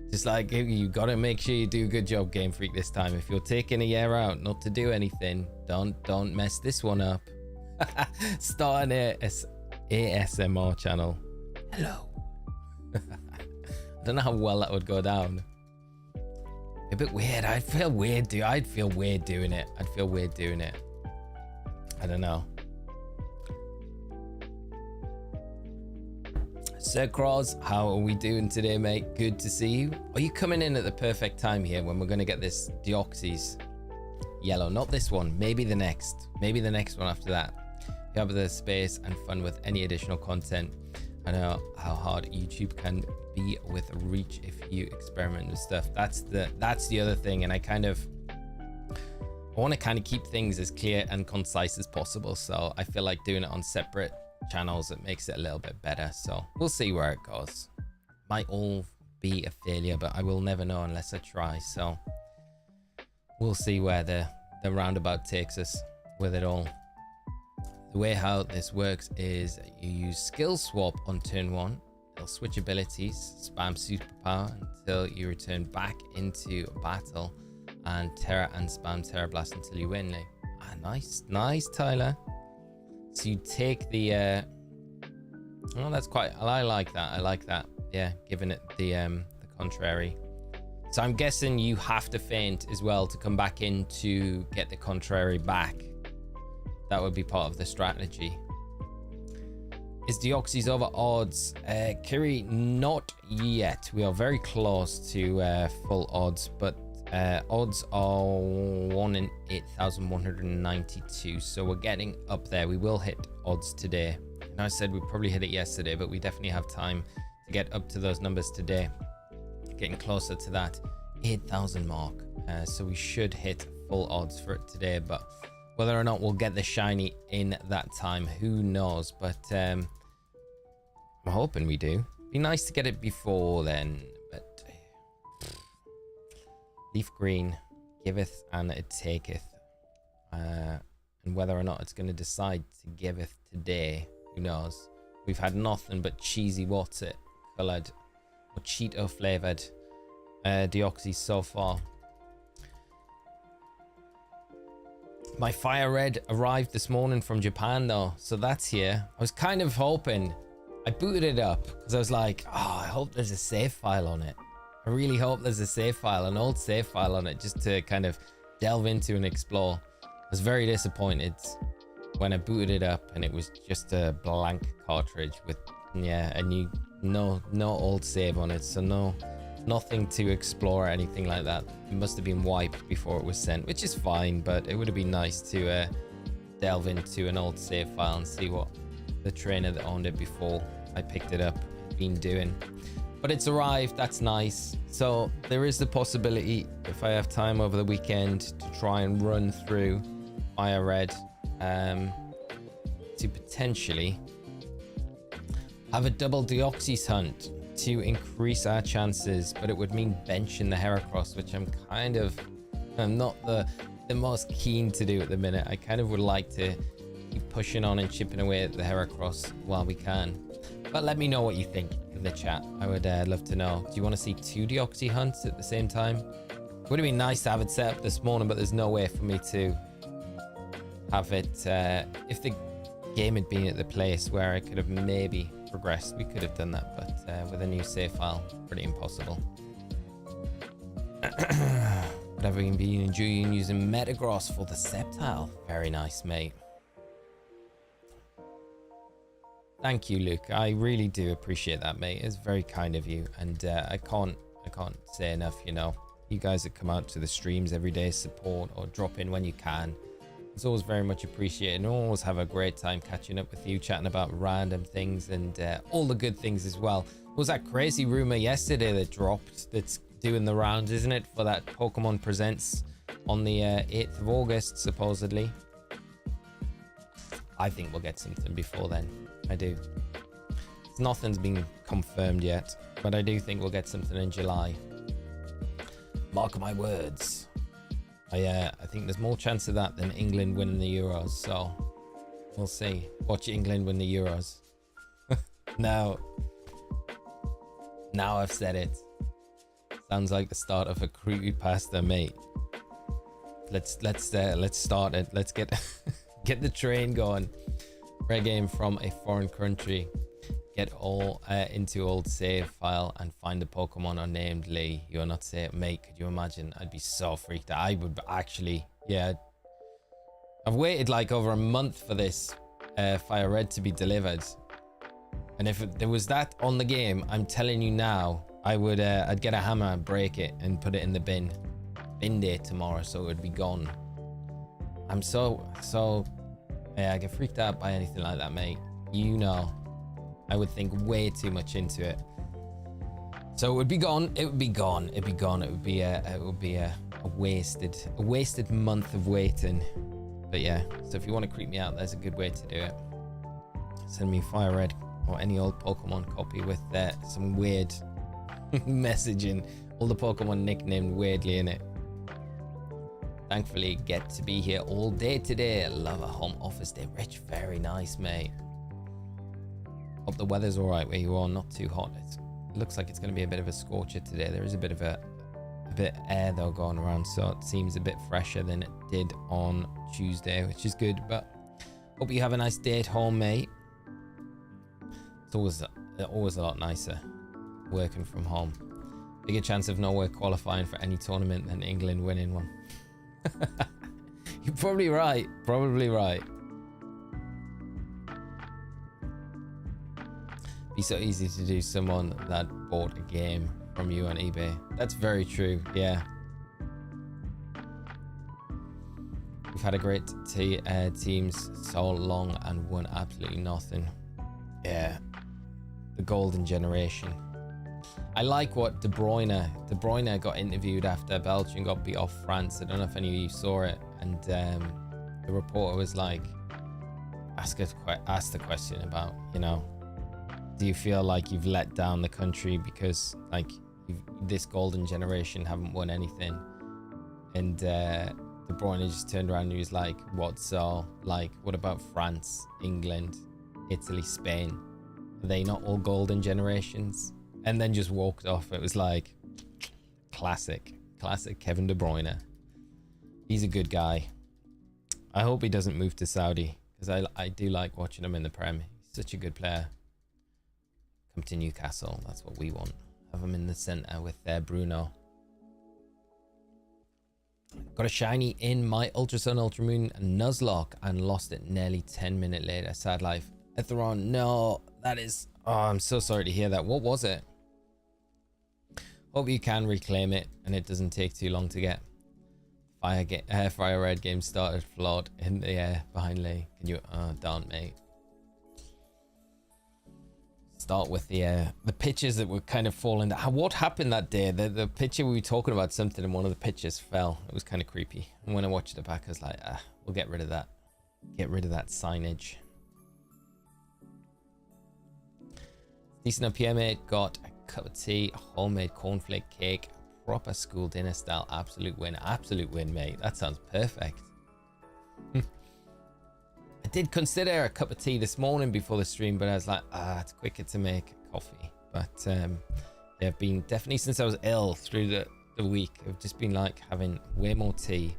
Just like, you gotta make sure you do a good job, Game Freak, this time. If you're taking a year out not to do anything, don't mess this one up. Start an ASMR channel. Hello. I don't know how well that would go down. A bit weird. I'd feel weird doing it. I don't know. Sir Cross, how are we doing today, mate? Good to see you. Are you coming in at the perfect time here when we're going to get this Deoxys yellow? Not this one, maybe the next one after that. You have the space and fun with any additional content. I know how hard YouTube can be with reach if you experiment with stuff. That's the other thing, and I want to kind of keep things as clear and concise as possible, so I feel like doing it on separate channels, it makes it a little bit better. So we'll see where it goes. Might all be a failure, but I will never know unless I try, so we'll see where the roundabout takes us with it all. The way how this works is you use skill swap on turn 1. It'll switch abilities, spam superpower until you return back into battle, and Terra and spam Terra Blast until you win. Nice, Tyler. So you take the oh, that's quite, I like that. Yeah, giving it the contrary. So I'm guessing you have to feint as well to come back in to get the contrary back. That would be part of the strategy. Is Deoxys over odds? Kiri, not yet. We are very close to full odds, but odds are 1 in 8,192, so we're getting up there. We will hit odds today. And I said we probably hit it yesterday, but we definitely have time to get up to those numbers today. Getting closer to that 8,000 mark, so we should hit full odds for it today, but whether or not we'll get the shiny in that time, who knows? But I'm hoping we do. Be nice to get it before then, but leaf green giveth and it taketh, and whether or not it's going to decide to giveth today, who knows? We've had nothing but cheesy what's it colored or Cheeto flavored Deoxys so far. My fire red arrived this morning from Japan though, so that's here. I was kind of hoping, I booted it up because I was like, oh, I hope there's a save file on it. I really hope there's a save file, an old save file on it, just to kind of delve into and explore. I was very disappointed when I booted it up and it was just a blank cartridge with, yeah, a new, no old save on it, so nothing to explore or anything like that. It must have been wiped before it was sent, which is fine, but it would have been nice to delve into an old save file and see what the trainer that owned it before I picked it up been doing. But it's arrived, that's nice. So there is the possibility, if I have time over the weekend, to try and run through Fire Red to potentially Have a double Deoxys hunt to increase our chances, but it would mean benching the Heracross, which I'm not the most keen to do at the minute. I kind of would like to keep pushing on and chipping away at the Heracross while we can. But let me know what you think in the chat. I would love to know. Do you want to see 2 Deoxy hunts at the same time? Would have been nice to have it set up this morning, but there's no way for me to have it. If the game had been at the place where I could have maybe progressed, we could have done that, but with a new save file, pretty impossible. But have you been enjoying using Metagross for the Sceptile? Very nice, mate. Thank you, Luke. I really do appreciate that, mate. It's very kind of you, and I can't say enough. You know, you guys that come out to the streams every day, support or drop in when you can. It's always very much appreciated, and always have a great time catching up with you, chatting about random things and all the good things as well. What was that crazy rumor yesterday that dropped that's doing the rounds, isn't it, for that Pokemon Presents on the 8th of August, supposedly? I think we'll get something before then. I do. Nothing's been confirmed yet, but I do think we'll get something in July. Mark my words. I think there's more chance of that than England winning the Euros, so we'll see. Watch England win the Euros. Now I've said it. Sounds like the start of a creepypasta, mate. Let's start it. Let's get get the train going. Rare game from a foreign country. Get all into old save file and find the Pokemon unnamed. Lee, you're not safe, mate. Could you imagine? I'd be so freaked out. I would actually, yeah. I've waited like over a month for this Fire Red to be delivered, and if there was that on the game, I'm telling you now, I would I'd get a hammer and break it and put it in the bin day tomorrow, so it would be gone. I'm so yeah, I get freaked out by anything like that, mate. You know, I would think way too much into it. So it would be gone. It would be gone. It'd be gone. It would be a wasted month of waiting. But yeah, so if you want to creep me out, there's a good way to do it. Send me Fire Red or any old Pokemon copy with some weird messaging. All the Pokemon nicknamed weirdly in it. Thankfully, get to be here all day today. Love a home office day. Rich, very nice, mate. Hope the weather's all right where you are, not too hot. It looks like it's going to be a bit of a scorcher today. There is a bit of air though going around, so it seems a bit fresher than it did on Tuesday, which is good. But hope you have a nice day at home, mate. It's always a lot nicer working from home. Bigger chance of Norway qualifying for any tournament than England winning one. You're probably right. Probably right. Be so easy to do someone that bought a game from you on eBay. That's very true. Yeah. We've had a great teams so long and won absolutely nothing. Yeah. The golden generation. I like what De Bruyne got interviewed after Belgium got beat off France. I don't know if any of you saw it, and the reporter was like, asked the question about, you know, do you feel like you've let down the country because like this golden generation haven't won anything? And De Bruyne just turned around and he was like, what so? Like, what about France, England, Italy, Spain? Are they not all golden generations? And then just walked off. It was like, classic Kevin De Bruyne. He's a good guy. I hope he doesn't move to Saudi, because I do like watching him in the Prem. He's such a good player. Come to Newcastle. That's what we want. Have him in the centre with Bruno. Got a shiny in my Ultra Sun Ultra Moon Nuzlocke and lost it nearly 10 minutes later. Sad life. Etheron, no, that is... Oh, I'm so sorry to hear that. What was it? Hope you can reclaim it and it doesn't take too long to get. Fire Red game started flawed in the air behind Lee. Can you... Oh, don't, mate. Start with the pitches that were kind of falling. What happened that day? The pitcher we were talking about something and one of the pitches fell. It was kind of creepy. And when I watched it back, I was like, we'll get rid of that. Get rid of that signage. Decent up here, mate. Got a cup of tea, a homemade cornflake cake, proper school dinner style. Absolute win, mate. That sounds perfect. I did consider a cup of tea this morning before the stream, but I was like, it's quicker to make coffee. But yeah, I've been definitely since I was ill through the week, I've just been like having way more tea.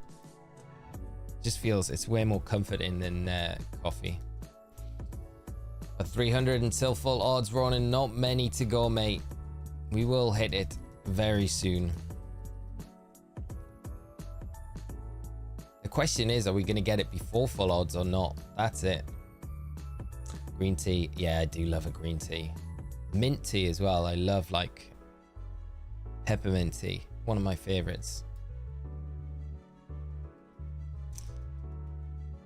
Just feels it's way more comforting than coffee. But 300 until full odds, Ronan. Not many to go, mate. We will hit it very soon. The question is, are we going to get it before full odds or not? That's it. Green tea. Yeah, I do love a green tea. Mint tea as well. I love like peppermint tea. One of my favorites.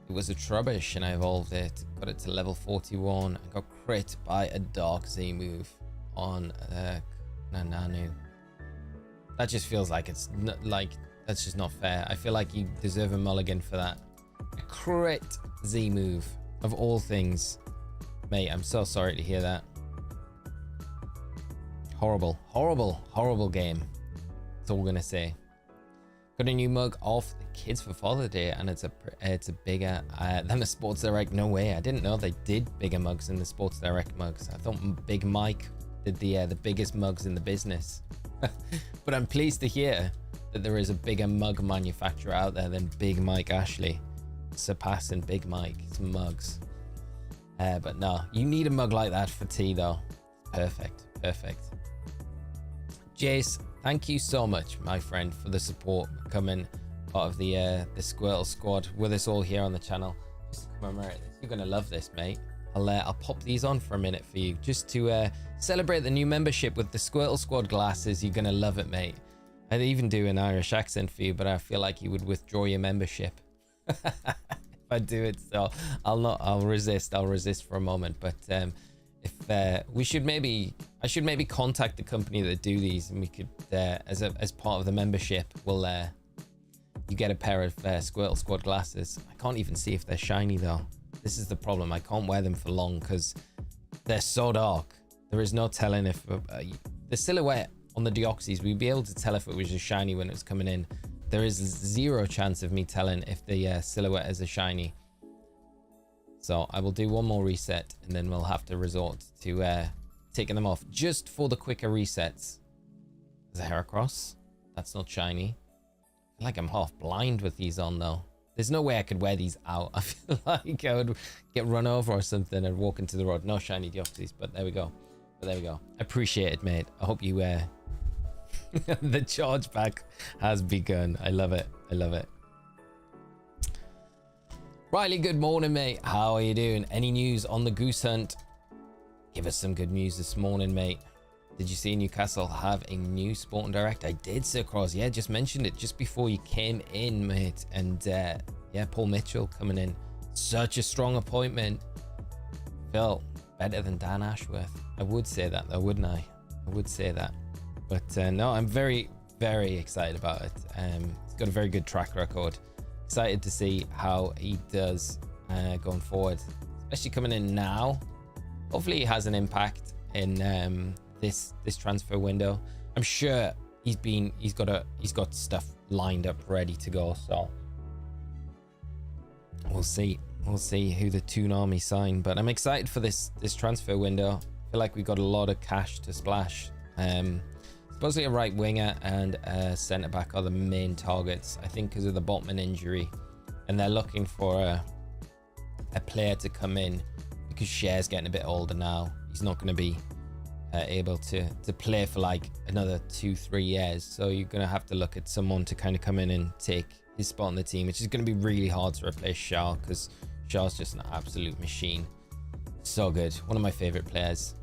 It was a Trubbish and I evolved it. Got it to level 41. I got crit by a Dark Z move on Nananu. That just feels like it's not, like that's just not fair. I feel like you deserve a mulligan for that. A crit Z move of all things. Mate, I'm so sorry to hear that. Horrible, horrible, horrible game. That's all we're gonna say. Got a new mug off the kids for Father's Day, and it's a bigger than the Sports Direct. No way! I didn't know they did bigger mugs than the Sports Direct mugs. I thought Big Mike did the biggest mugs in the business. But I'm pleased to hear that there is a bigger mug manufacturer out there than Big Mike Ashley, surpassing Big Mike's mugs. But no, you need a mug like that for tea though. Perfect, perfect. Jace, thank you so much, my friend, for the support, becoming part of the Squirtle Squad with us all here on the channel. Just to commemorate this, you're gonna love this, mate. I'll pop these on for a minute for you, just to celebrate the new membership with the Squirtle Squad glasses. You're gonna love it, mate. I'd even do an Irish accent for you, but I feel like you would withdraw your membership if I do it. So I'll resist for a moment. But if I should maybe contact the company that do these, and we could as part of the membership, we'll you get a pair of Squirtle Squad glasses. I can't even see if they're shiny though. This is the problem. I can't wear them for long because they're so dark. There is no telling if the silhouette on the Deoxys, we'd be able to tell if it was just shiny when it was coming in. There is zero chance of me telling if the silhouette is a shiny. So I will do one more reset and then we'll have to resort to taking them off just for the quicker resets. There's a Heracross. That's not shiny. I feel like I'm half blind with these on though. There's no way I could wear these out. I feel like I would get run over or something and walk into the road. No shiny Deoxys, but there we go. Appreciate it, mate. I hope you the charge back has begun. I love it. Riley, good morning, mate. How are you doing? Any news on the goose hunt? Give us some good news this morning, mate. Did you see Newcastle have a new Sporting Direct? I did, Sir Cross. Yeah, just mentioned it just before you came in, mate. And yeah, Paul Mitchell coming in. Such a strong appointment. Felt better than Dan Ashworth. I would say that though, wouldn't I? I would say that. But no, I'm very, very excited about it. He's got a very good track record. Excited to see how he does going forward, especially coming in now. Hopefully he has an impact in this transfer window. I'm sure he's got stuff lined up ready to go, so we'll see who the Toon Army sign. But I'm excited for this transfer window. I feel like we've got a lot of cash to splash. Supposedly a right winger and a centre back are the main targets, I think, because of the Botman injury, and they're looking for a player to come in because Cher's getting a bit older now. He's not going to be able to play for like another 2-3 years, so you're going to have to look at someone to kind of come in and take his spot on the team, which is going to be really hard to replace Shaw, because Shaw's just an absolute machine. So good, one of my favorite players.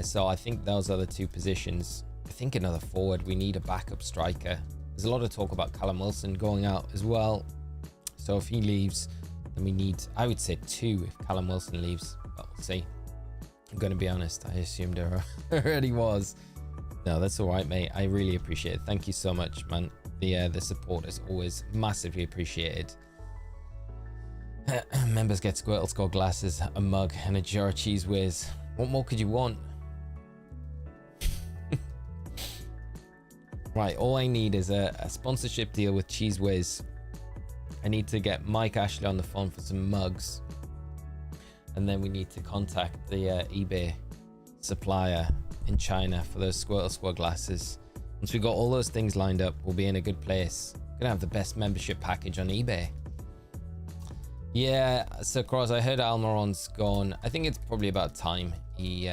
So I think those are the two positions. I think another forward. We need a backup striker. There's a lot of talk about Callum Wilson going out as well, so if he leaves, then we need, I would say, 2 if Callum Wilson leaves, but we'll see. I'm going to be honest, I assumed there already was. No, that's all right, mate. I really appreciate it. Thank you so much, man. The support is always massively appreciated. Members get Squirtle Squad glasses, a mug, and a jar of Cheese Whiz. What more could you want? Right, all I need is a sponsorship deal with Cheese Whiz. I need to get Mike Ashley on the phone for some mugs. And then we need to contact the eBay supplier in China for those Squirtle Squad glasses. Once we got all those things lined up, we'll be in a good place. We're gonna have the best membership package on eBay. Yeah, so Cross, I heard Almiron's gone. I think it's probably about time he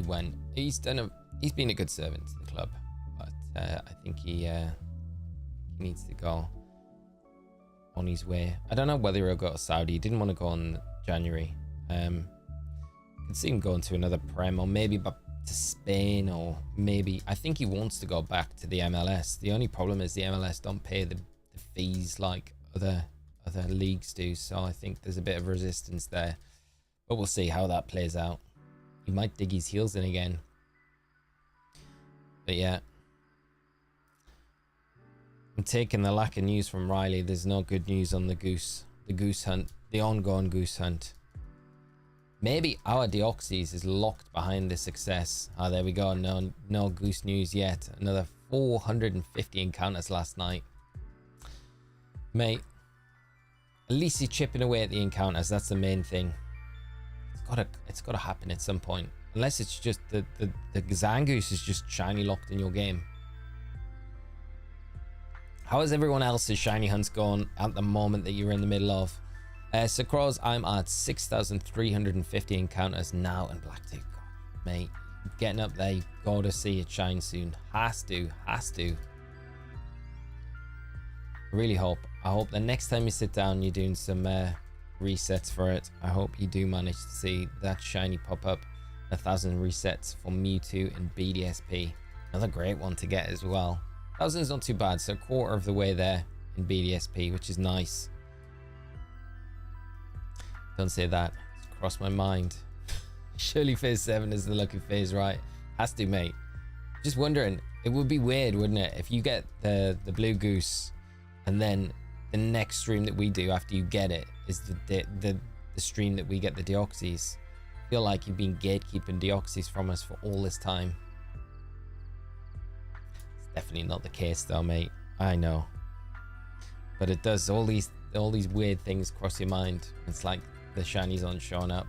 went. He's been a good servant to the club, but I think he needs to go on his way. I don't know whether he'll go to Saudi. He didn't want to go in January. I could see him going to another Prem, or maybe back to Spain, or maybe I think he wants to go back to the MLS. The only problem is the MLS don't pay the fees like other leagues do, so I think there's a bit of resistance there, but we'll see how that plays out. He might dig his heels in again, but yeah, I'm taking the lack of news from Riley. There's no good news on the goose hunt, the ongoing goose hunt. Maybe our Deoxys is locked behind this success. Oh, there we go. No goose news yet. Another 450 encounters last night, mate. At least he's chipping away at the encounters. That's the main thing. It's gotta happen at some point. Unless it's just the Zangoose is just shiny locked in your game. How is everyone else's shiny hunts going at the moment that you're in the middle of? Sacroz, I'm at 6,350 encounters now in Blacktooth. God, mate, getting up there. You gotta see it shine soon. Has to. Really hope. I hope the next time you sit down, you're doing some resets for it. I hope you do manage to see that shiny pop up. 1,000 resets for Mewtwo and BDSP. Another great one to get as well. 1,000 is not too bad, so a quarter of the way there in BDSP, which is nice. Don't say that. It's crossed my mind. Surely phase 7 is the lucky phase, right? Has to, mate. Just wondering, it would be weird, wouldn't it, if you get the blue goose and then the next stream that we do after you get it is the stream that we get the Deoxys. I feel like you've been gatekeeping Deoxys from us for all this time. It's definitely not the case though, mate. I know. But it does, all these weird things cross your mind. It's like the shinies aren't showing up.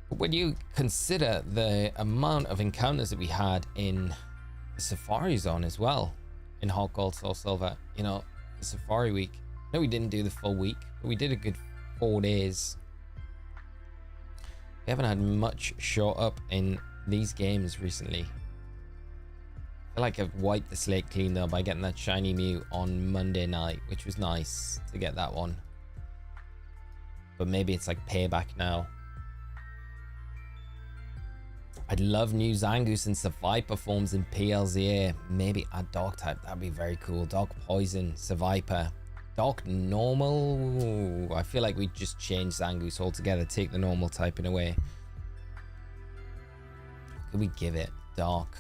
But when you consider the amount of encounters that we had in the Safari Zone as well, in Hot Gold, Soul Silver, you know, the Safari Week. No, we didn't do the full week, but we did a good 4 days. We haven't had much show up in these games recently. I feel like I've wiped the slate clean though by getting that shiny Mew on Monday night, which was nice to get that one. But maybe it's like payback now. I'd love new Zangoose and Seviper forms in PLZA. Maybe a dog type. That'd be very cool. Dog Poison, Seviper. Dog Normal. I feel like we just changed Zangoose altogether. Take the normal typing away. Could we give it Dark?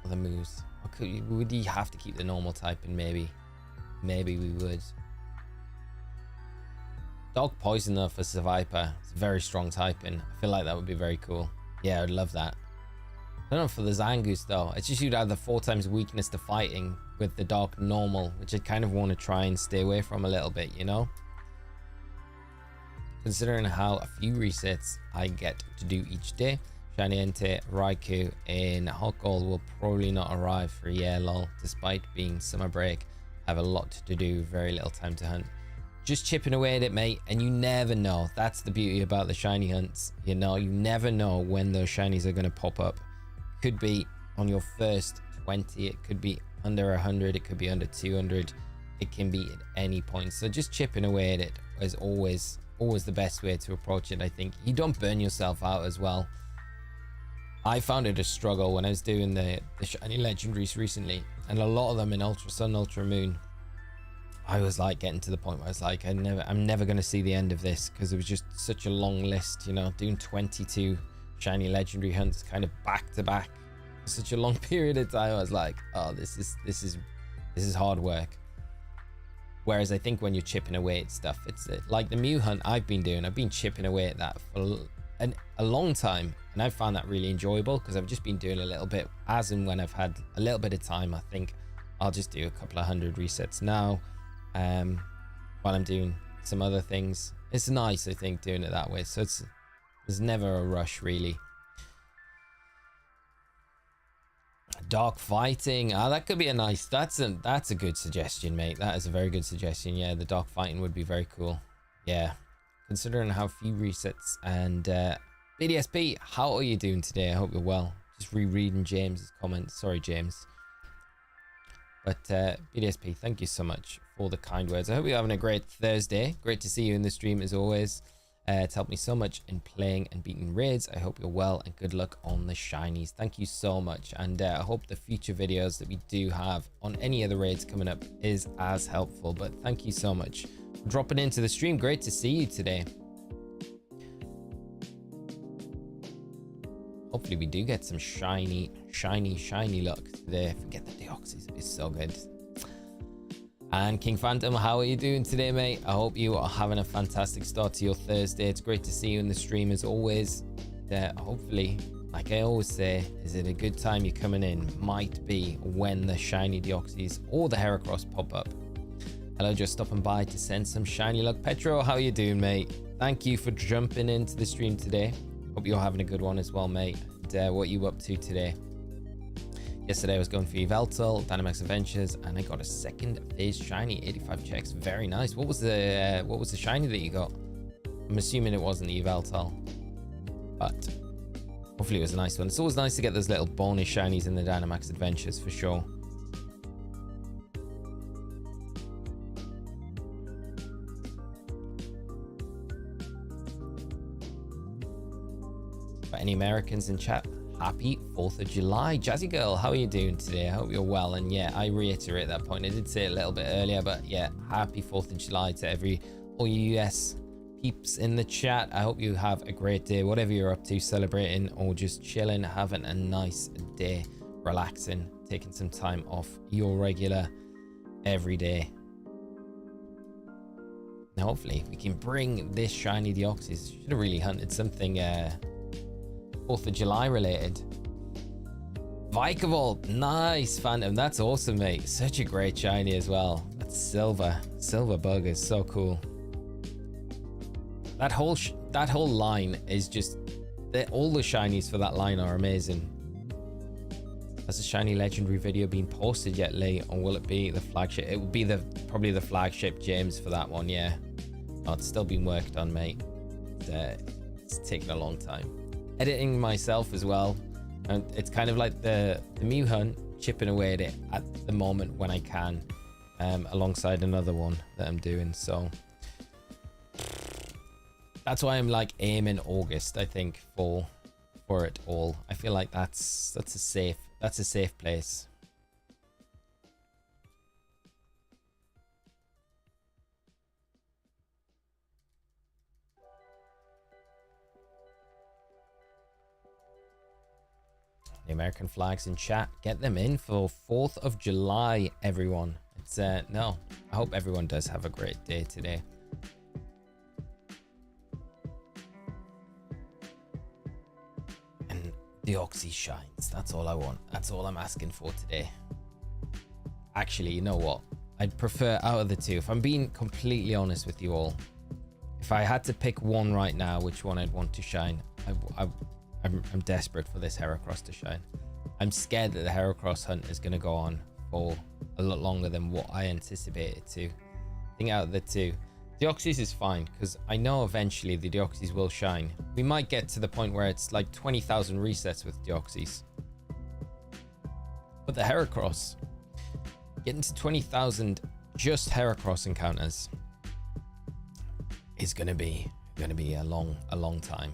Other moves. Or would you have to keep the normal typing? Maybe. Maybe we would. Dog Poison though for Seviper. It's very strong typing. I feel like that would be very cool. Yeah, I'd love that. I don't know for the Zangoose though. It's just you'd have the 4 times weakness to fighting with the Dark Normal, which I kind of want to try and stay away from a little bit, you know? Considering how a few resets I get to do each day, Shiny Entei, Raikou, and Hot Gold will probably not arrive for a year, lol. Despite being summer break, I have a lot to do, very little time to hunt. Just chipping away at it, mate, and you never know. That's the beauty about the shiny hunts. You know, you never know when those shinies are going to pop up. Could be on your first 20, it could be under 100, it could be under 200, it can be at any point. So just chipping away at it is always the best way to approach it. I think you don't burn yourself out as well. I found it a struggle when I was doing the shiny legendaries recently, and a lot of them in Ultra Sun, Ultra Moon. I was like getting to the point where I was like, I'm never going to see the end of this, because it was just such a long list, you know, doing 22 shiny legendary hunts kind of back to back for such a long period of time. I was like, oh, this is hard work. Whereas I think when you're chipping away at stuff, it's like the Mew hunt I've been doing. I've been chipping away at that for a long time, and I've found that really enjoyable because I've just been doing a little bit as and when I've had a little bit of time. I think I'll just do a couple of 100 resets now while I'm doing some other things. It's nice, I think, doing it that way, so there's never a rush really. Dark fighting, that could be a nice, that's a good suggestion, mate. That is a very good suggestion. Yeah, the dark fighting would be very cool. Yeah, considering how few resets. And BDSP, how are you doing today? I hope you're well. Just rereading James's comments. Sorry, James. But BDSP, thank you so much for the kind words. I hope you're having a great Thursday. Great to see you in the stream as always. It's helped me so much in playing and beating raids. I hope you're well, and good luck on the shinies. Thank you so much, and I hope the future videos that we do have on any of the raids coming up is as helpful. But thank you so much for dropping into the stream. Great to see you today. Hopefully we do get some shiny luck today. Forget the Deoxys, it's so good. And King Phantom, how are you doing today, mate? I hope you are having a fantastic start to your Thursday. It's great to see you in the stream as always. Hopefully, like I always say, is it a good time you're coming in? Might be when the shiny Deoxys or the Heracross pop up. Hello, just stopping by to send some shiny luck. Petro, how are you doing, mate? Thank you for jumping into the stream today. Hope you're having a good one as well, mate. And, what are you up to today? Yesterday I was going for Yveltal, Dynamax Adventures, and I got a second phase shiny, 85 checks. Very nice. What was the shiny that you got? I'm assuming it wasn't the Yveltal, but hopefully it was a nice one. It's always nice to get those little bonus shinies in the Dynamax Adventures for sure. Got any Americans in chat? Happy 4th of July. Jazzy Girl, how are you doing today? I hope you're well. And yeah, I reiterate that point. I did say it a little bit earlier, but yeah, happy 4th of July to all you US peeps in the chat. I hope you have a great day, whatever you're up to, celebrating or just chilling, having a nice day, relaxing, taking some time off your regular everyday. Now, hopefully we can bring this shiny Deoxys. Should have really hunted something 4th of July related. Vikavolt, nice Phantom, that's awesome, mate. Such a great shiny as well. That's silver bug is so cool. That whole line is just all the shinies for that line are amazing. Has a shiny legendary video been posted yet, Lee, or will it be the flagship? It will be probably the flagship, James, for that one. Yeah, oh, it's still being worked on, mate. It's taken a long time. Editing myself as well, and it's kind of like the Mew hunt, chipping away at it at the moment when I can, alongside another one that I'm doing. So that's why I'm like aiming August, I think, for it all. I feel like that's a safe place. The American flags in chat, get them in for 4th of July, everyone. It's no, I hope everyone does have a great day today. And Deoxys shines, that's all I want. That's all I'm asking for today. Actually, you know what? I'd prefer out of the two, if I'm being completely honest with you all, if I had to pick one right now, which one I'd want to shine, I'm desperate for this Heracross to shine. I'm scared that the Heracross hunt is going to go on for a lot longer than what I anticipated to. I think out of the two, Deoxys is fine because I know eventually the Deoxys will shine. We might get to the point where it's like 20,000 resets with Deoxys. But the Heracross, getting to 20,000 just Heracross encounters is going to be a long time.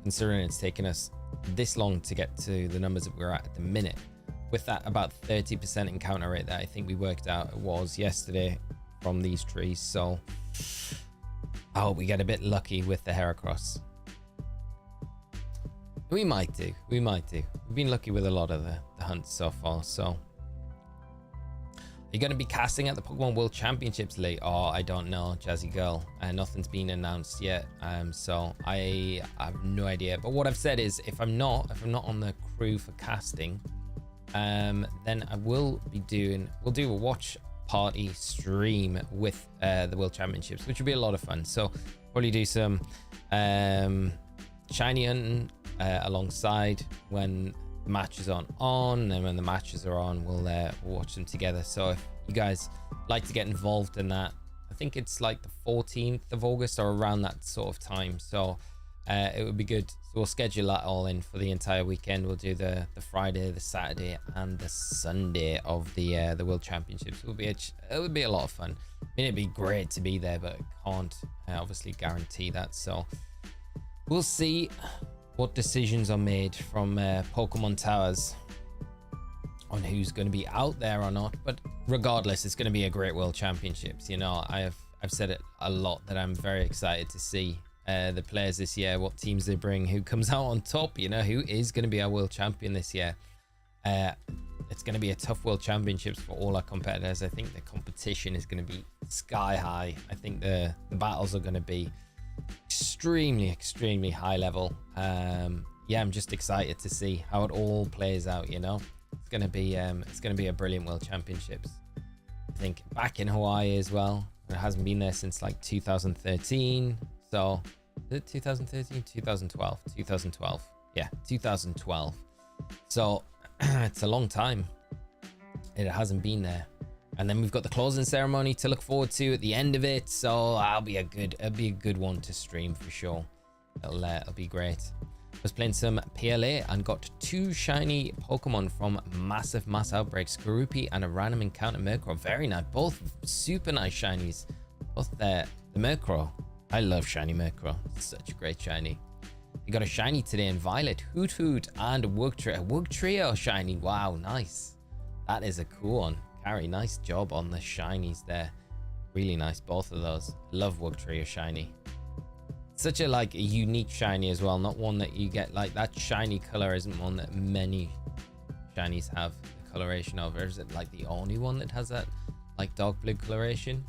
Considering it's taken us this long to get to the numbers that we're at the minute, with that about 30% encounter rate that I think we worked out it was yesterday from these trees. So I hope we get a bit lucky with the Heracross. We might do. We've been lucky with a lot of the hunts so far. So are you going to be casting at the Pokemon World Championships late? Oh, I don't know, Jazzy Girl. Nothing's been announced yet. So I have no idea. But what I've said is if I'm not on the crew for casting, then I will be we'll do a watch party stream with the World Championships, which would be a lot of fun. So probably do some shiny hunting alongside when the matches aren't on, and when the matches are on, we'll watch them together. So if you guys like to get involved in that, I think it's like the 14th of August or around that sort of time. So it would be good. So we'll schedule that all in for the entire weekend. We'll do the Friday, the Saturday, and the Sunday of the World Championships. It would be a lot of fun. I mean, it'd be great to be there, but I can't obviously guarantee that. So we'll see what decisions are made from Pokemon Towers on who's going to be out there or not. But regardless, it's going to be a great World Championships. You know, I've said it a lot that I'm very excited to see the players this year, what teams they bring, who comes out on top, you know, who is going to be our world champion this year. It's going to be a tough World Championships for all our competitors. I think the competition is going to be sky high. I think the battles are going to be extremely high level. Yeah, I'm just excited to see how it all plays out. You know, it's going to be a brilliant World Championships. I think back in Hawaii as well. It hasn't been there since like 2013. So is it 2013? 2012. Yeah, 2012. So it's a long time it hasn't been there. And then we've got the closing ceremony to look forward to at the end of it. So it'll be a good one to stream for sure. It'll be great. I was playing some PLA and got 2 shiny Pokemon from Massive Mass Outbreak, Skorupi and a random encounter Murkrow. Very nice, both super nice shinies. Both the Murkrow. I love shiny Murkrow. It's such a great shiny. You got a shiny today in Violet, Hoot Hoot, and a Wugtrio shiny. Wow, nice. That is a cool one. Carrie, nice job on the shinies there. Really nice, both of those. Love Wugtrio shiny. Such a like a unique shiny as well. Not one that you get like that shiny color isn't one that many shinies have the coloration of. Or is it like the only one that has that like dark blue coloration?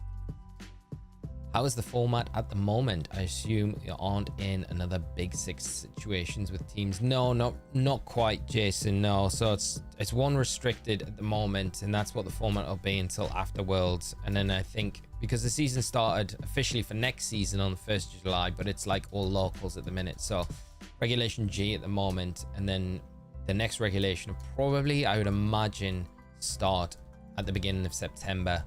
How is the format at the moment? I assume you aren't in another Big Six situations with teams. No, not quite, Jason. No, so it's one restricted at the moment, and that's what the format will be until after Worlds. And then I think because the season started officially for next season on the 1st of July, but it's like all locals at the minute. So Regulation G at the moment, and then the next regulation will probably, I would imagine, start at the beginning of September.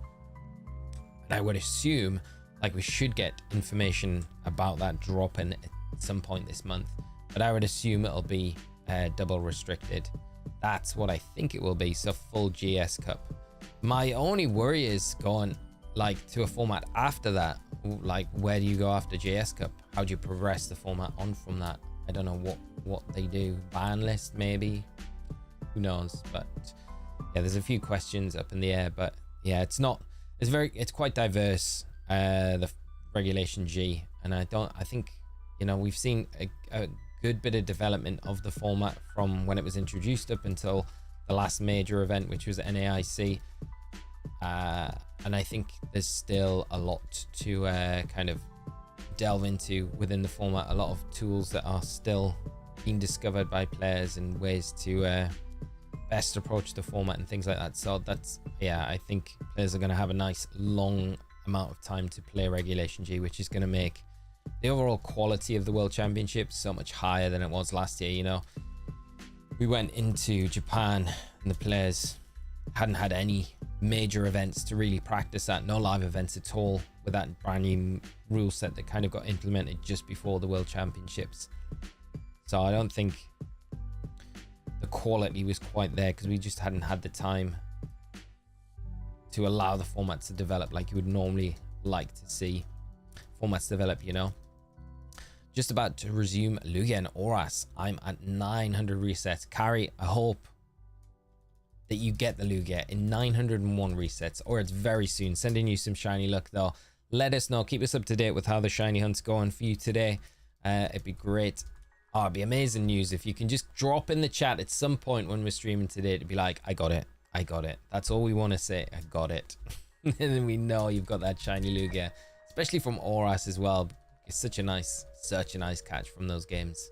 And I would assume like we should get information about that dropping at some point this month, but I would assume it'll be double restricted. That's what I think it will be. So full GS Cup. My only worry is going like to a format after that. Like where do you go after GS Cup? How do you progress the format on from that? I don't know what they do. Ban list maybe, who knows? But yeah, there's a few questions up in the air. But yeah, it's quite diverse. The Regulation G, and I think, you know, we've seen a good bit of development of the format from when it was introduced up until the last major event, which was NAIC, and I think there's still a lot to kind of delve into within the format. A lot of tools that are still being discovered by players and ways to best approach the format and things like that. So that's, yeah, I think players are going to have a nice long amount of time to play Regulation G, which is going to make the overall quality of the World Championships so much higher than it was last year. You know, we went into Japan and the players hadn't had any major events to really practice at, no live events at all, with that brand new rule set that kind of got implemented just before the World Championships. So I don't think the quality was quite there because we just hadn't had the time to allow the formats to develop like you would normally like to see formats develop, you know. Just about to resume Lugia and Oras. I'm at 900 resets. Carrie, I hope that you get the Lugia in 901 resets, or it's very soon. Sending you some shiny luck though. Let us know. Keep us up to date with how the shiny hunt's going for you today. It'd be great. Oh, it'd be amazing news if you can just drop in the chat at some point when we're streaming today to be like, I got it. I got it. That's all we want to say. I got it. And then we know you've got that shiny Lugia, especially from Oras as well. It's such a nice catch from those games.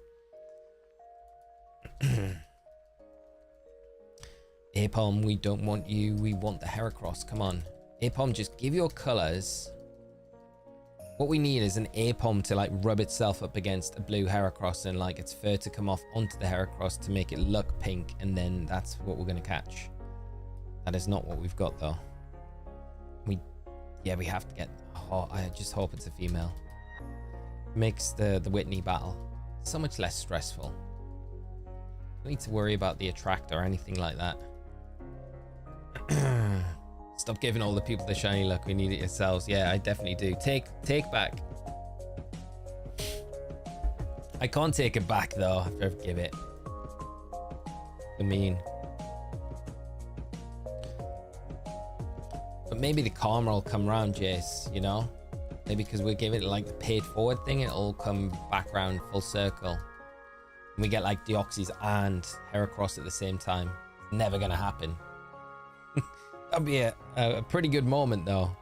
Apom, we don't want you. We want the Heracross. Come on. Apom, just give your colors. What we need is an Apom to like rub itself up against a blue Heracross and like its fur to come off onto the Heracross to make it look pink, and then that's what we're going to catch. That is not what we've got though. We have to get, oh, I just hope it's a female. Makes the Whitney battle so much less stressful. Don't need to worry about the attract or anything like that. Stop giving all the people the shiny look. We need it yourselves. Yeah, I definitely do. Take back. I can't take it back though. I have to give it. I mean, but maybe the karma will come around, Jace. You know, maybe because we're giving it like the paid forward thing, it'll come back around full circle. And we get like Deoxys and Heracross at the same time. Never gonna happen. That'd be a pretty good moment though,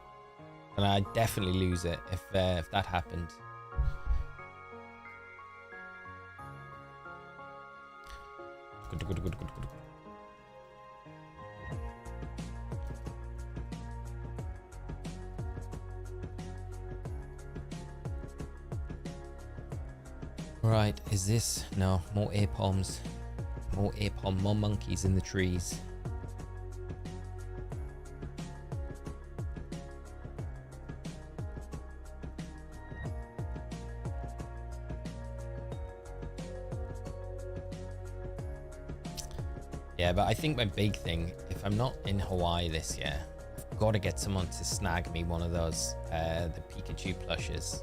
and I'd definitely lose it if that happened. Good. Right, is this no more Apoms? More Apom, more monkeys in the trees. Yeah, but I think my big thing, if I'm not in Hawaii this year, I've got to get someone to snag me one of those, the Pikachu plushes.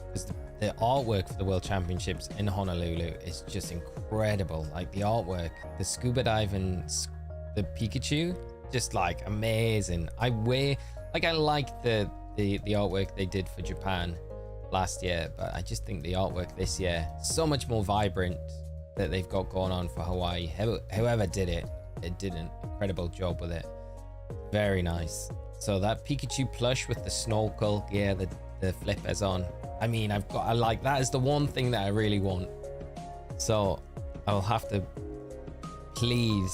Because the artwork for the World Championships in Honolulu is just incredible. Like the artwork, the scuba dive and the Pikachu, just like amazing. I like the artwork they did for Japan last year, but I just think the artwork this year so much more vibrant that they've got going on for Hawaii. Whoever did it did an incredible job with it. Very nice. So that Pikachu plush with the snorkel, yeah, the flippers on. I mean, I like that is the one thing that I really want. So I'll have to plead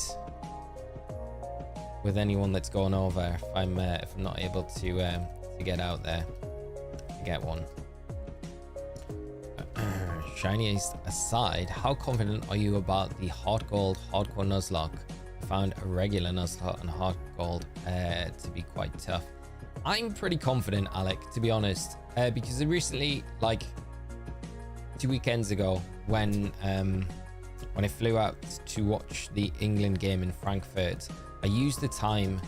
with anyone that's going over if I'm not able to get out there to get one. Shinies aside, how confident are you about the hard gold hardcore Nuzlocke? I found a regular Nuzlocke and hard gold to be quite tough. I'm pretty confident, Alec, to be honest, because recently, like 2 weekends ago, when I flew out to watch the England game in Frankfurt, I used the time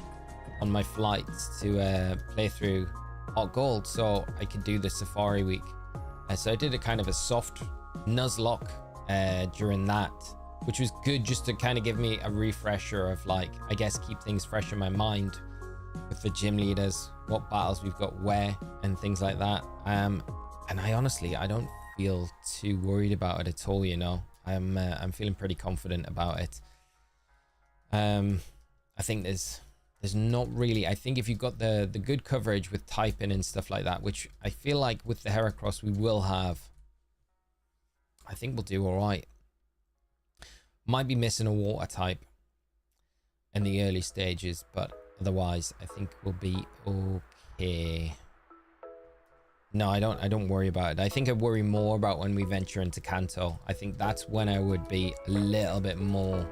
on my flights to play through hot gold so I could do the Safari week. So I did a kind of a soft Nuzlocke during that, which was good just to kind of give me a refresher of, like, I guess keep things fresh in my mind with the gym leaders, what battles we've got where and things like that. And I honestly, I don't feel too worried about it at all, you know. I'm feeling pretty confident about it. I think there's not really, I think if you've got the good coverage with typing and stuff like that, which I feel like with the Heracross we will have, I think we'll do all right. Might be missing a water type in the early stages, but otherwise I think we'll be okay. No, I don't worry about it. I think I worry more about when we venture into Kanto. I think that's when I would be a little bit more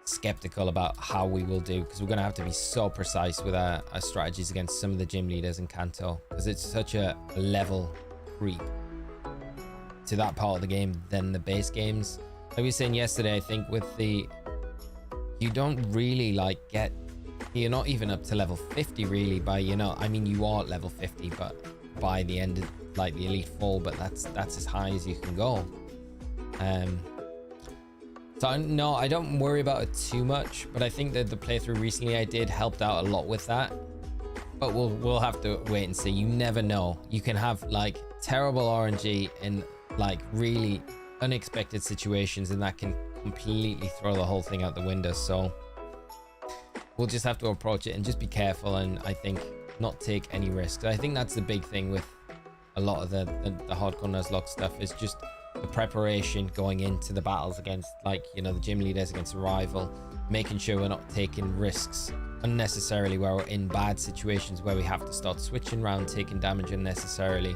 skeptical about how we will do, because we're going to have to be so precise with our strategies against some of the gym leaders in Kanto, because it's such a level creep to that part of the game than the base games. Like we were saying yesterday, I think with the, you don't really like get, you're not even up to level 50 really by, you know, I mean you are at level 50 but by the end of like the Elite Four, but that's as high as you can go. So no, I don't worry about it too much, but I think that the playthrough recently I did helped out a lot with that. But we'll have to wait and see. You never know. You can have like terrible RNG in like really unexpected situations, and that can completely throw the whole thing out the window. So we'll just have to approach it and just be careful, and I think not take any risks. I think that's the big thing with a lot of the hardcore Nuzlocke stuff, is just the preparation going into the battles against, like, you know, the gym leaders, against a rival, making sure we're not taking risks unnecessarily where we're in bad situations where we have to start switching around, taking damage unnecessarily.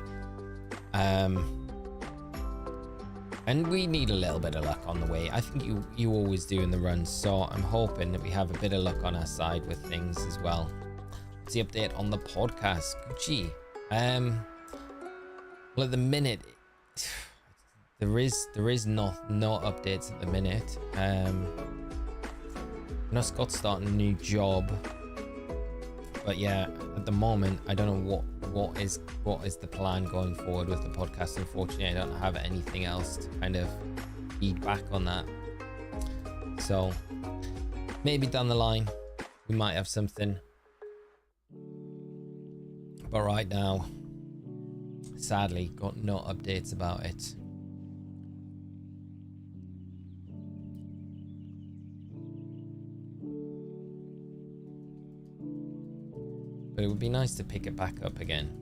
And we need a little bit of luck on the way. I think you always do in the runs, so I'm hoping that we have a bit of luck on our side with things as well. What's the update on the podcast? Gucci. Well, at the minute, there is no updates at the minute. I know Scott's starting a new job, but yeah, at the moment I don't know what is the plan going forward with the podcast. Unfortunately, I don't have anything else to kind of feed back on that. So maybe down the line we might have something, but right now, sadly, got no updates about it. But it would be nice to pick it back up again.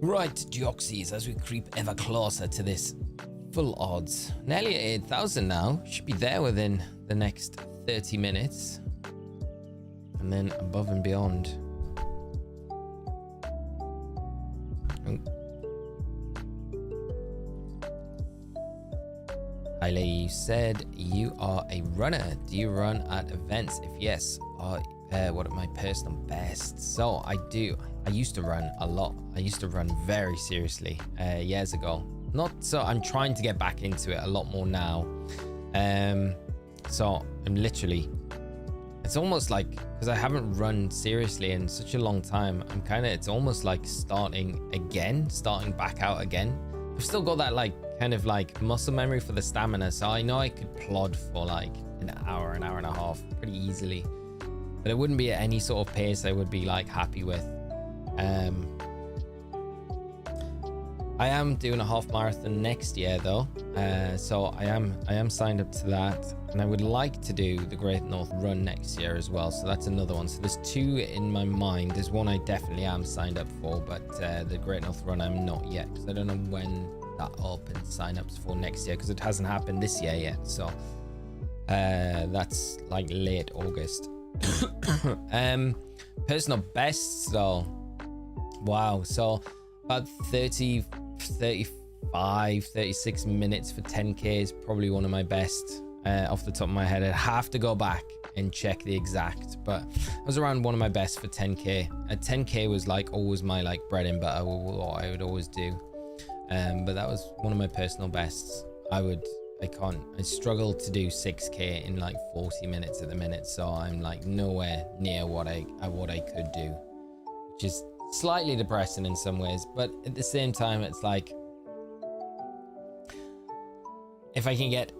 Right, Deoxys, as we creep ever closer to this full odds. Nearly at 8,000 now. Should be there within the next 30 minutes. And then above and beyond. Haile, you said you are a runner. Do you run at events? If yes, what are my personal bests? So I do. I used to run a lot. I used to run very seriously years ago. Not so. I'm trying to get back into it a lot more now. So I'm literally. It's almost like, because I haven't run seriously in such a long time, I'm kind of. It's almost like starting back out again. I've still got that kind of muscle memory for the stamina, so I know I could plod for like an hour and a half pretty easily, but it wouldn't be at any sort of pace I would be happy with. I am doing a half marathon next year though, so I am signed up to that, and I would like to do the Great North Run next year as well, so that's another one. So there's two in my mind. There's one I definitely am signed up for, but the Great North Run I'm not yet, because I don't know when that opens sign-ups for next year, because it hasn't happened this year yet, so that's late August. Personal bests though, wow, so about 30, 35, 36 minutes for 10k is probably one of my best off the top of my head. I'd have to go back and check the exact, but I was around one of my best for 10k. 10k was always my bread and butter, what I would always do. But that was one of my personal bests. I struggle to do 6k in 40 minutes at the minute, so I'm nowhere near what I could do, which is slightly depressing in some ways, but at the same time it's if I can get,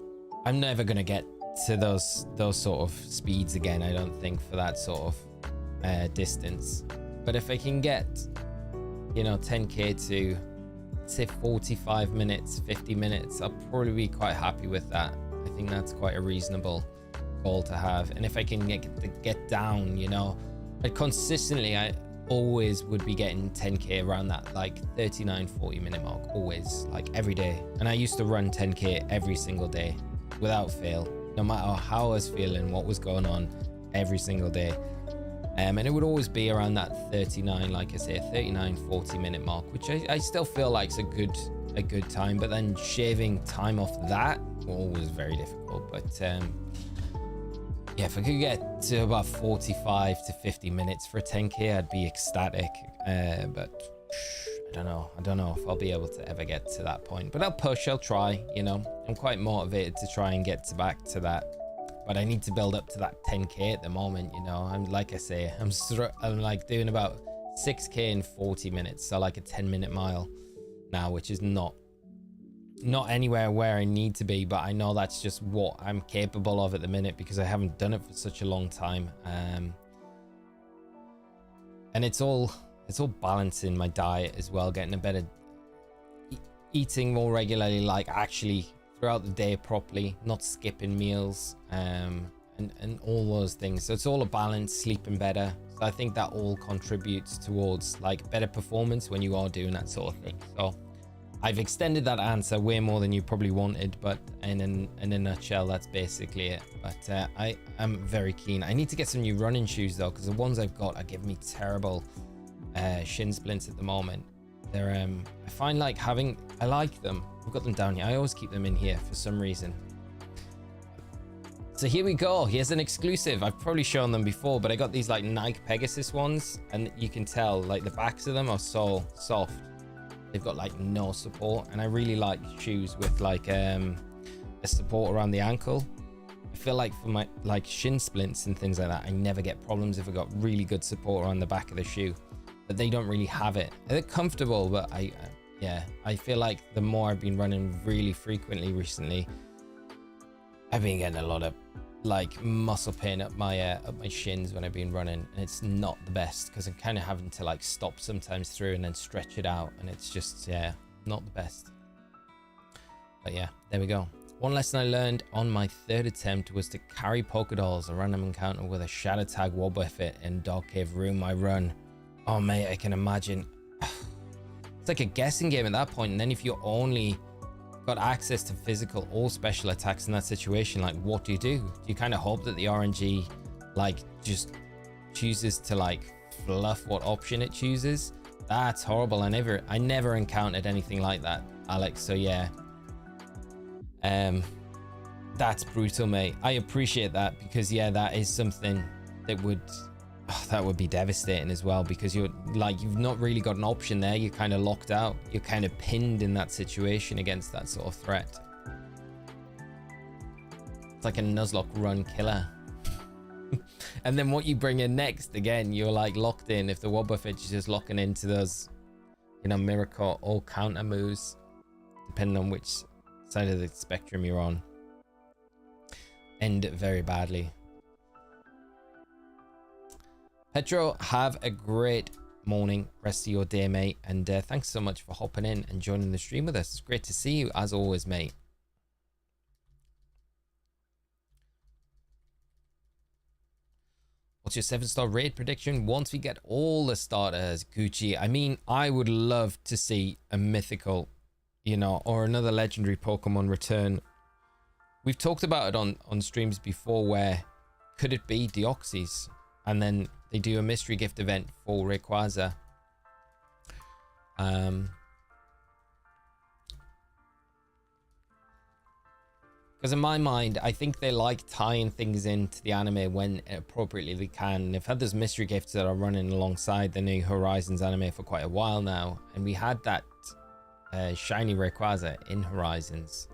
I'm never gonna get to those sort of speeds again, I don't think, for that sort of distance. But if I can get 10k to say 45 minutes, 50 minutes, I'll probably be quite happy with that. I think that's quite a reasonable goal to have. And if I can get down, consistently, I always would be getting 10k around that 39-40 minute mark, always, every day. And I used to run 10k every single day without fail, no matter how I was feeling, what was going on, every single day. And it would always be around that 39-40 minute mark, which I still feel is a good time. But then shaving time off that was very difficult. But yeah, if I could get to about 45 to 50 minutes for 10k, I'd be ecstatic. But I don't know if I'll be able to ever get to that point. But I'll push, I'll try. I'm quite motivated to try and get back to that. But I need to build up to that 10k at the moment, I'm like I say, I'm doing about 6k in 40 minutes, so a 10-minute mile now, which is not anywhere where I need to be, but I know that's just what I'm capable of at the minute, because I haven't done it for such a long time. And it's all balancing my diet as well, getting a better eating more regularly, actually throughout the day properly, not skipping meals, and all those things. So it's all a balance, sleeping better. So I think that all contributes towards like better performance when you are doing that sort of thing. So I've extended that answer way more than you probably wanted, but in a nutshell, that's basically it. But I am very keen. I need to get some new running shoes though, because the ones I've got are giving me terrible shin splints at the moment. They're I find like I like them. I've got them down here. I always keep them in here for some reason. So here we go. Here's an exclusive. I've probably shown them before, but I got these like Nike Pegasus ones, and you can tell like the backs of them are so soft. They've got like no support, and I really like shoes with like a support around the ankle. I feel like for my like shin splints and things like that, I never get problems if I got really good support around the back of the shoe, but they don't really have it. They're comfortable, but I feel like the more I've been running really frequently recently, I've been getting a lot of like muscle pain up my shins when I've been running, and it's not the best because I'm kind of having to like stop sometimes through and then stretch it out, and it's just not the best. But yeah, there we go. One lesson I learned on my third attempt was to carry polka dolls. A random encounter with a shadow tag Wobbuffet in Dog Cave ruined my run. Oh mate, I can imagine. It's like a guessing game at that point, and then if you only got access to physical or special attacks in that situation, like what do? Do you kind of hope that the RNG like just chooses to like fluff what option it chooses? That's horrible. I never encountered anything like that, Alex. So yeah, that's brutal, mate. I appreciate that, because yeah, that is something that would be devastating as well, because you're like, you've not really got an option there. You're kind of locked out. You're kind of pinned in that situation against that sort of threat. It's like a Nuzlocke run killer. And then what you bring in next, again, you're like locked in. If the Wobbuffet is just locking into those, miracle or counter moves, depending on which side of the spectrum you're on, end very badly. Petro, have a great morning, rest of your day, mate, and thanks so much for hopping in and joining the stream with us. It's great to see you as always, mate. What's your 7-star raid prediction once we get all the starters? Gucci, I mean, I would love to see a mythical, or another legendary Pokemon return. We've talked about it on streams before, where could it be Deoxys, and then they do a mystery gift event for Rayquaza. Because in my mind, I think they like tying things into the anime when appropriately they can. And they've had those mystery gifts that are running alongside the New Horizons anime for quite a while now. And we had that shiny Rayquaza in Horizons.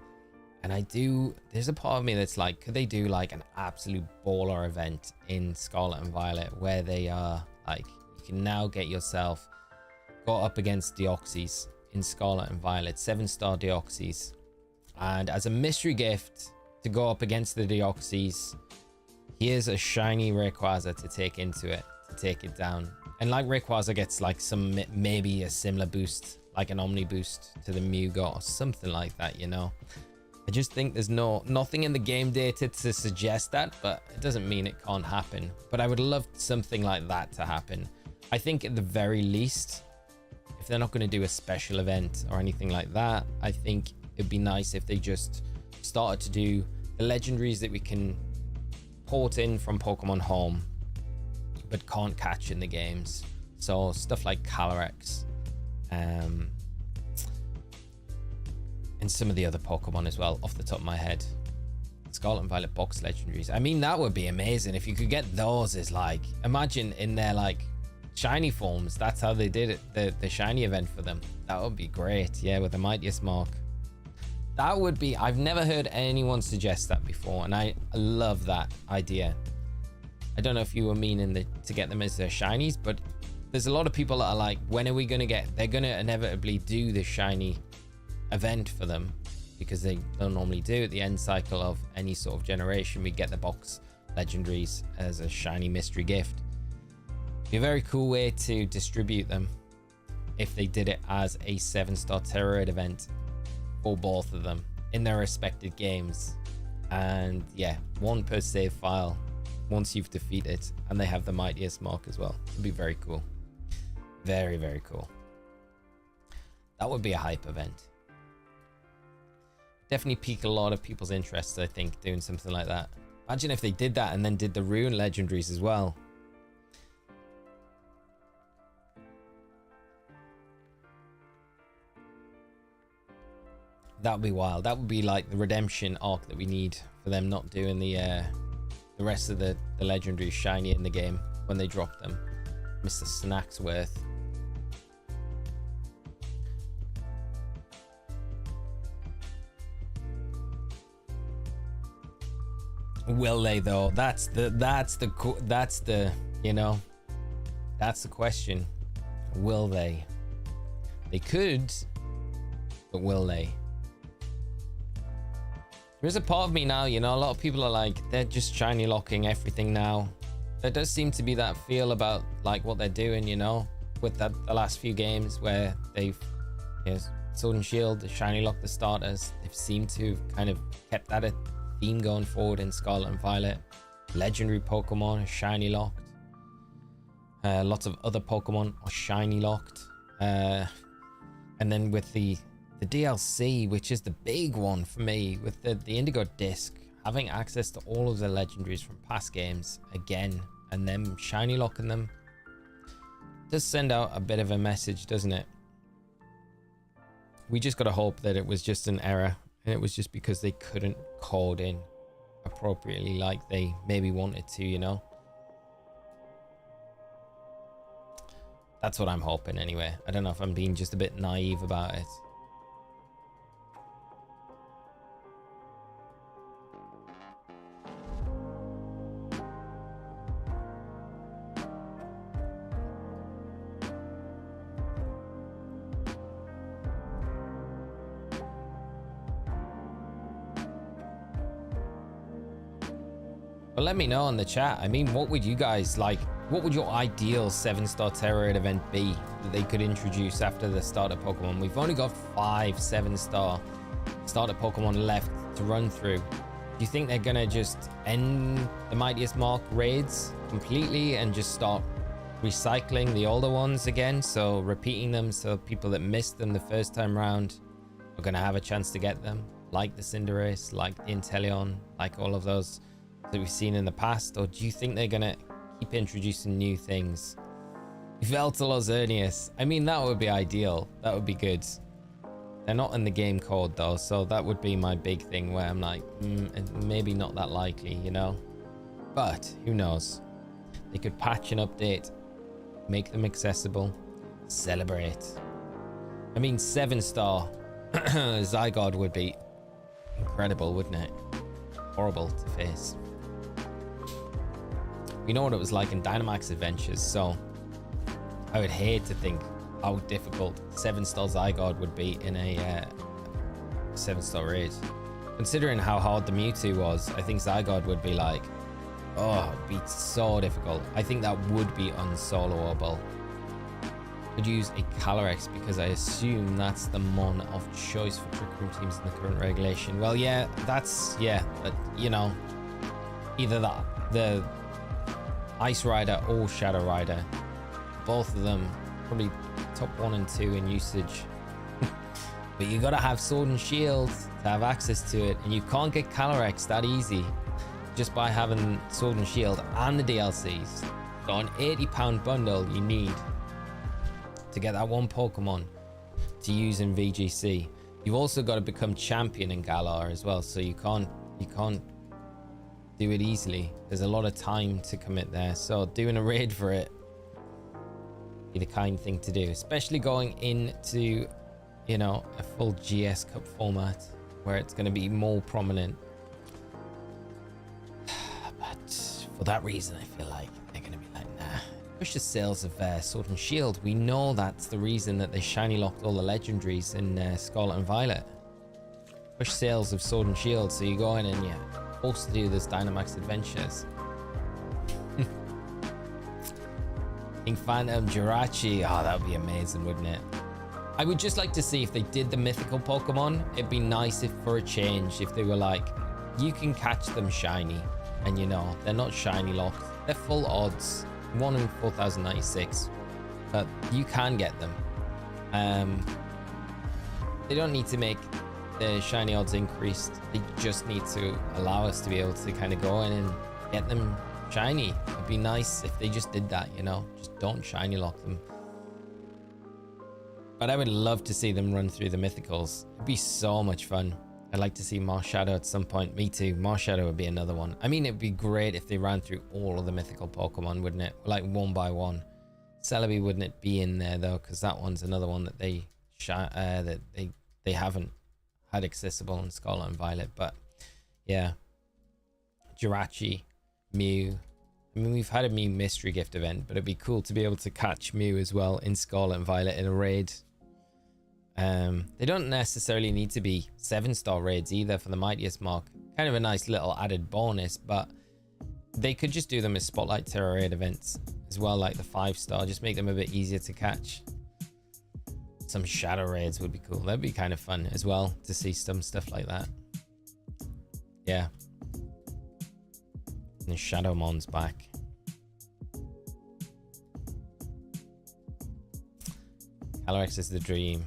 And there's a part of me that's like, could they do like an absolute baller event in Scarlet and Violet, where they are like, you can now get yourself go up against Deoxys in Scarlet and Violet, 7-star Deoxys, and as a mystery gift to go up against the Deoxys, here's a shiny Rayquaza to take it down. And like Rayquaza gets like maybe a similar boost, like an Omni boost to the Mugo or something like that, I just think there's nothing in the game data to suggest that, but it doesn't mean it can't happen. But I would love something like that to happen. I think at the very least, if they're not going to do a special event or anything like that, I think it'd be nice if they just started to do the legendaries that we can port in from Pokemon Home, but can't catch in the games. So stuff like Calyrex, and some of the other Pokemon as well, off the top of my head. Scarlet and Violet box legendaries. I mean, that would be amazing if you could get those. As like, imagine in their like shiny forms. That's how they did it, the shiny event for them. That would be great. Yeah, with the Mightiest Mark. That would be, I've never heard anyone suggest that before, and I love that idea. I don't know if you were meaning to get them as their shinies, but there's a lot of people that are like, when are we going to they're going to inevitably do the shiny event for them, because they don't normally do at the end cycle of any sort of generation. We get the box legendaries as a shiny mystery gift. Be a very cool way to distribute them if they did it as a 7-star Terror Raid event for both of them. in their respected games. And yeah, 1 per save file once you've defeated, and they have the mightiest mark as well. It'd be very cool. Very, very cool. That would be a hype event. Definitely pique a lot of people's interest, I think, doing something like that. Imagine if they did that and then did the rune legendaries as well. That would be wild. That would be like the redemption arc that we need for them not doing the rest of the legendaries shiny in the game when they drop them. Mr. Snacksworth. Will they though? That's the you know, that's the question. Will they? They could, but will they? There's a part of me now, you know, a lot of people are like, they're just shiny locking everything now. There does seem to be that feel about like what they're doing, you know, with the last few games where they've, you know, Sword and Shield, the shiny lock the starters. They've seemed to have kind of kept that a theme going forward in Scarlet and Violet. Legendary Pokemon are shiny locked. Lots of other Pokemon are shiny locked. And then with the DLC, which is the big one for me, with the Indigo Disc, having access to all of the legendaries from past games again, and them shiny locking them, does send out a bit of a message, doesn't it? We just gotta hope that it was just an error, and it was just because they couldn't code in appropriately like they maybe wanted to, you know? That's what I'm hoping anyway. I don't know if I'm being just a bit naive about it. But let me know in the chat. I mean, what would you guys like? What would your ideal 7-star Terror Raid event be that they could introduce after the starter Pokemon? We've only got 5 7-star starter Pokemon left to run through. Do you think they're gonna just end the Mightiest Mark raids completely and just start recycling the older ones again? So repeating them, so people that missed them the first time round are gonna have a chance to get them, like the Cinderace, like the Inteleon, like all of those that we've seen in the past? Or do you think they're gonna keep introducing new things? Veltal Xerneas, I mean, that would be ideal. That would be good. They're not in the game code though, so that would be my big thing where I'm like, maybe not that likely, you know? But who knows? They could patch and update, make them accessible, celebrate. I mean, 7-star Zygarde would be incredible, wouldn't it? Horrible to face. We know what it was like in Dynamax Adventures, so I would hate to think how difficult 7-star Zygarde would be in a 7-star raid. Considering how hard the Mewtwo was, I think Zygarde would be like, oh, it'd be so difficult. I think that would be unsoloable. Could use a Calyrex because I assume that's the mon of choice for Trick Room teams in the current regulation. Well, yeah, that's, yeah, but you know, either the Ice Rider or Shadow Rider, both of them probably top 1 and 2 in usage. But you gotta have Sword and Shield to have access to it, and you can't get Calyrex that easy just by having Sword and Shield and the DLCs. So an £80 bundle you need to get that one Pokemon to use in VGC. You've also got to become champion in Galar as well, so you can't do it easily. There's a lot of time to commit there, so doing a raid for it be the kind thing to do, especially going into, you know, a full GS Cup format where it's going to be more prominent. But for that reason, I feel like they're going to be like, nah. Push the sales of Sword and Shield. We know that's the reason that they shiny locked all the legendaries in Scarlet and Violet. Push sales of Sword and Shield, so you go in and you're forced to do this Dynamax Adventures. King Phantom, Jirachi. Oh, that would be amazing, wouldn't it? I would just like to see if they did the mythical Pokemon. It'd be nice if for a change, if they were like, you can catch them shiny. And you know, they're not shiny locked. They're full odds. 1 in 4,096. But you can get them. They don't need to make the shiny odds increased. They just need to allow us to be able to kind of go in and get them shiny. It'd be nice if they just did that, you know? Just don't shiny lock them. But I would love to see them run through the mythicals. It'd be so much fun. I'd like to see Marshadow at some point. Me too. Marshadow would be another one. I mean, it'd be great if they ran through all of the mythical Pokemon, wouldn't it? Like one by one. Celebi wouldn't it be in there though? Because that one's another one that they haven't had accessible in Scarlet and Violet. But yeah, Jirachi, Mew. I mean, we've had a Mew mystery gift event, but it'd be cool to be able to catch Mew as well in Scarlet and Violet in a raid. They don't necessarily need to be 7-star raids either for the mightiest mark. Kind of a nice little added bonus, but they could just do them as Spotlight Terror raid events as well, like the 5-star. Just make them a bit easier to catch. Some shadow raids would be cool. That'd be kind of fun as well to see some stuff like that. Yeah. And Shadowmon's back. Calyrex is the dream.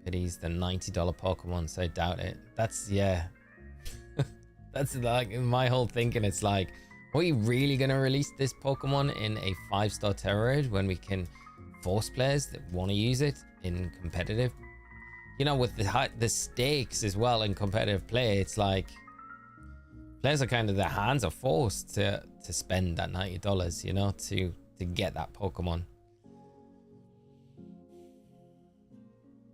Pity's the $90 Pokemon, so I doubt it. That's, yeah. That's like my whole thinking. It's like, are we really going to release this Pokemon in a 5-star Terror Raid when we can force players that want to use it in competitive? You know, with the stakes as well in competitive play, it's like players are kind of, their hands are forced to spend that $90, you know, to get that Pokemon.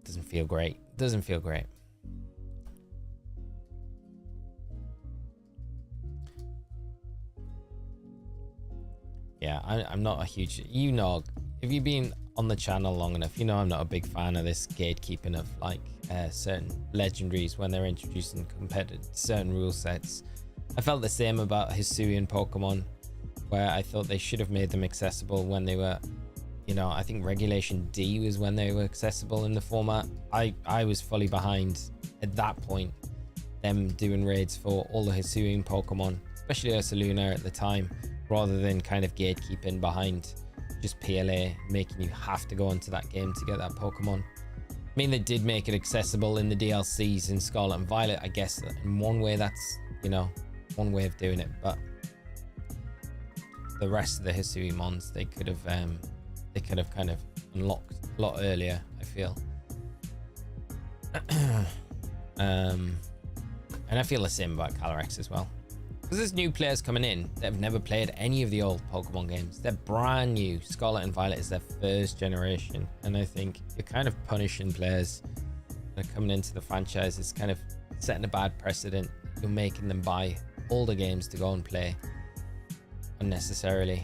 Doesn't feel great. Doesn't feel great. Yeah, I'm not a huge, you know, if you've been on the channel long enough, you know I'm not a big fan of this gatekeeping of like certain legendaries when they're introducing certain rule sets. I felt the same about Hisuian Pokemon, where I thought they should have made them accessible when they were, you know, I think Regulation D was when they were accessible in the format. I was fully behind at that point them doing raids for all the Hisuian Pokemon, especially Ursaluna at the time, rather than kind of gatekeeping behind just PLA, making you have to go into that game to get that Pokemon. I mean, they did make it accessible in the DLCs in Scarlet and Violet. I guess that in one way that's, you know, one way of doing it, but the rest of the Hisui mons they could have kind of unlocked a lot earlier, I feel. And I feel the same about Calyrex as well, because there's new players coming in that have never played any of the old Pokemon games. They're brand new. Scarlet and Violet is their first generation, and I think you're kind of punishing players that are coming into the franchise. It's kind of setting a bad precedent. You're making them buy older games to go and play unnecessarily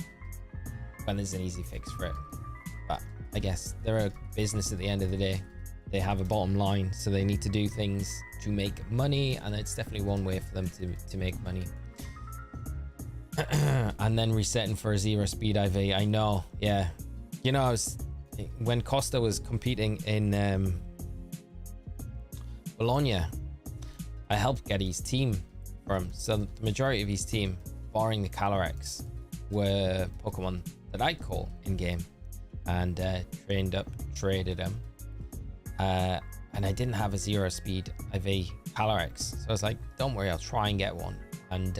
when there's an easy fix for it. But I guess they're a business at the end of the day. They have a bottom line, so they need to do things to make money, and it's definitely one way for them to make money. And then resetting for a 0-speed IV. I know, yeah. You know, when Costa was competing in Bologna, I helped get his team for him. So the majority of his team, barring the Calyrex, were Pokemon that I caught in game and traded them. And I didn't have a 0-speed IV Calyrex, so I was like, don't worry, I'll try and get one. And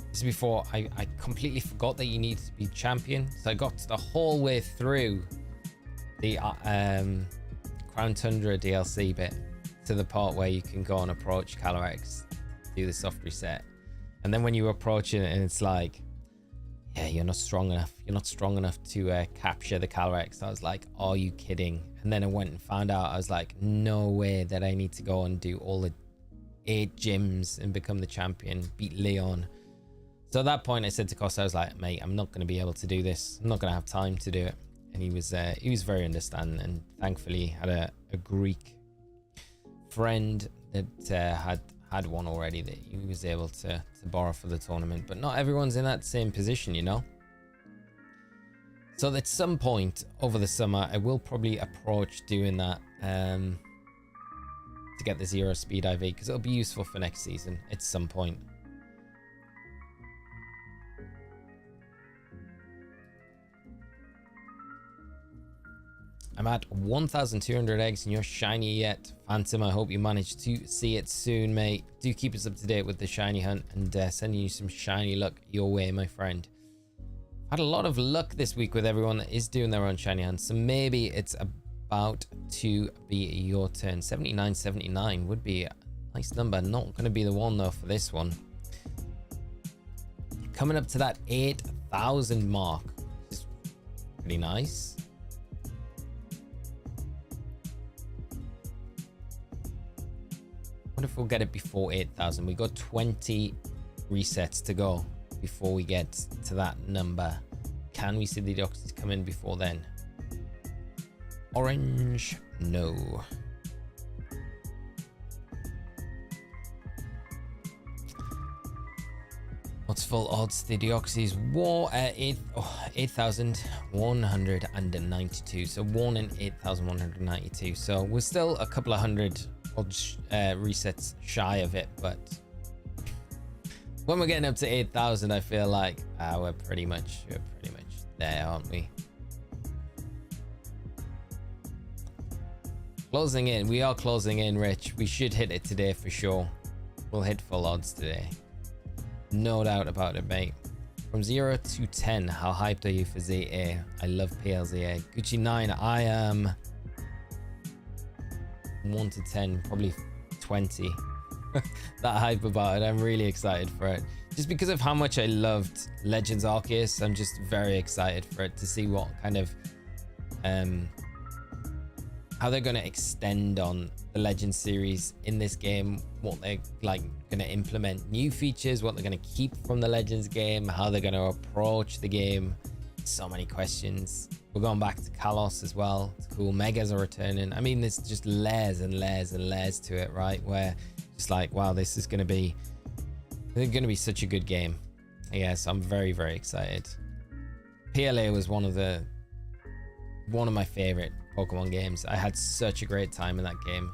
this is before I completely forgot that you need to be champion, so I got the whole way through the Crown Tundra DLC bit to the part where you can go and approach Calyrex, do the soft reset, and then when you approach it and it's like, yeah, you're not strong enough to capture the Calyrex. I was like, are you kidding? And then I went and found out. I was like, no way that I need to go and do all the 8 gyms and become the champion, beat Leon. So at that point I said to Costa, I was like, mate, I'm not going to be able to do this. I'm not going to have time to do it. And he was very understanding, and thankfully had a Greek friend that had one already that he was able to borrow for the tournament. But not everyone's in that same position, you know. So at some point over the summer, I will probably approach doing that to get the 0 speed IV, because it'll be useful for next season at some point. I'm at 1,200 eggs and you're shiny yet. Phantom, I hope you manage to see it soon, mate. Do keep us up to date with the shiny hunt, and sending you some shiny luck your way, my friend. Had a lot of luck this week with everyone that is doing their own shiny hunt, so maybe it's about to be your turn. 79.79 would be a nice number. Not going to be the one though for this one. Coming up to that 8,000 mark, which is pretty nice. What if we'll get it before 8,000? We got 20 resets to go before we get to that number. Can we see the Deoxys come in before then? Orange, no. What's full odds? The Deoxys war at 8,192. So 1 in 8,192. So we're still a couple of hundred resets shy of it, but when we're getting up to 8,000, I feel like we're pretty much there, aren't we? Closing in. We are closing in, Rich. We should hit it today for sure. We'll hit full odds today. No doubt about it, mate. From 0 to 10, how hyped are you for ZA? I love PLZA. Gucci 9, I am 1 to 10, probably 20. That hype about it. I'm really excited for it. Just because of how much I loved Legends Arceus, I'm just very excited for it to see what kind of how they're going to extend on the Legends series in this game, what they're like going to implement new features, what they're going to keep from the Legends game, how they're going to approach the game. So many questions. We're going back to Kalos as well. It's cool. Megas are returning. I mean, there's just layers and layers and layers to it, right? Where it's like, wow, this is going to be such a good game. Yes, I'm very, very excited. PLA was one of my favorite Pokemon games. I had such a great time in that game.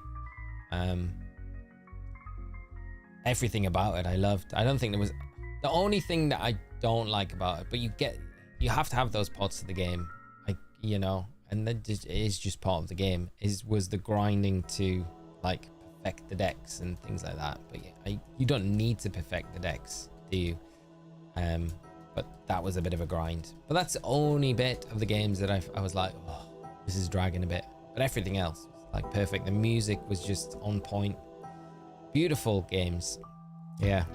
Everything about it I loved. I don't think there was the only thing that I don't like about it, but you have to have those parts of the game, like, you know, and that just is just part of the game, was the grinding to like perfect the decks and things like that. But yeah, you don't need to perfect the decks, do you? But that was a bit of a grind. But that's the only bit of the games that I was like, oh, this is dragging a bit. But everything else was like perfect. The music was just on point. Beautiful games. Yeah.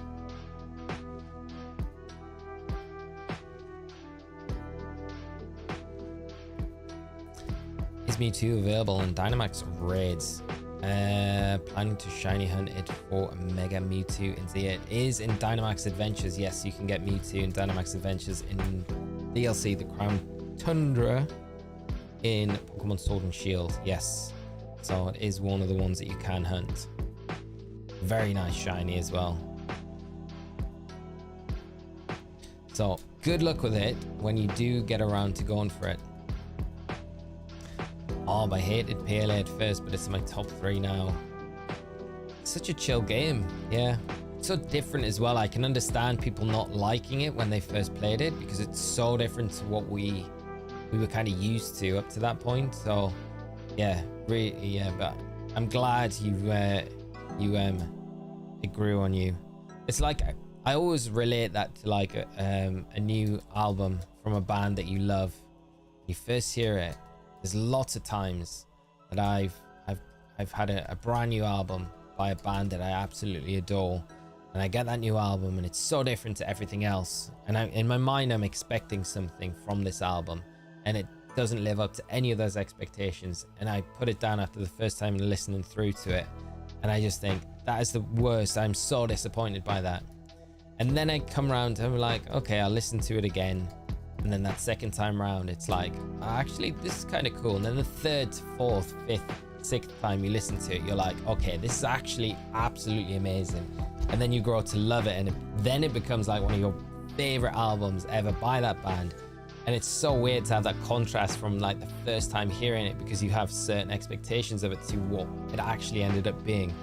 Is Mewtwo available in Dynamax raids? Planning to shiny hunt it for Mega Mewtwo in ZA. It is in Dynamax Adventures. Yes, you can get Mewtwo in Dynamax Adventures in DLC, the Crown Tundra, in Pokemon Sword and Shield. Yes, so it is one of the ones that you can hunt. Very nice shiny as well. So good luck with it when you do get around to going for it. Oh, I hated PLA at first, but it's in my top 3 now. Such a chill game. Yeah, so different as well. I can understand people not liking it when they first played it, because it's so different to what we were kind of used to up to that point. So yeah, really, yeah, but I'm glad it grew on you. It's like I always relate that to like a new album from a band that you love. You first hear it. There's lots of times that I've had a brand new album by a band that I absolutely adore, and I get that new album and it's so different to everything else, and in my mind I'm expecting something from this album, and it doesn't live up to any of those expectations, and I put it down after the first time listening through to it, and I just think that is the worst. I'm so disappointed by that. And then I come around and I'm like, okay, I'll listen to it again. And then that second time round, it's like, actually, this is kind of cool. And then the third, fourth, fifth, sixth time you listen to it, you're like, okay, this is actually absolutely amazing. And then you grow to love it. And then it becomes like one of your favorite albums ever by that band. And it's so weird to have that contrast from like the first time hearing it, because you have certain expectations of it to what it actually ended up being.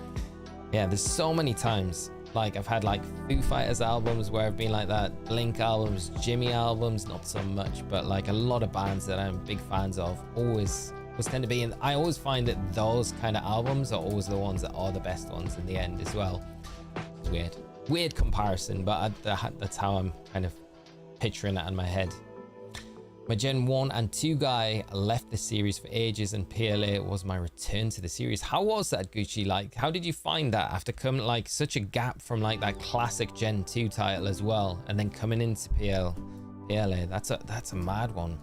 Yeah, there's so many times, like I've had like Foo Fighters albums where I've been like that, Blink albums, Jimmy albums, not so much, but like a lot of bands that I'm big fans of always tend to be in. I always find that those kind of albums are always the ones that are the best ones in the end as well. It's weird comparison, but that's how I'm kind of picturing it in my head. My Gen 1 and 2 guy left the series for ages, and PLA was my return to the series. How was that, Gucci? Like, how did you find that after coming like such a gap from like that classic Gen 2 title as well, and then coming into PLA? That's a mad one.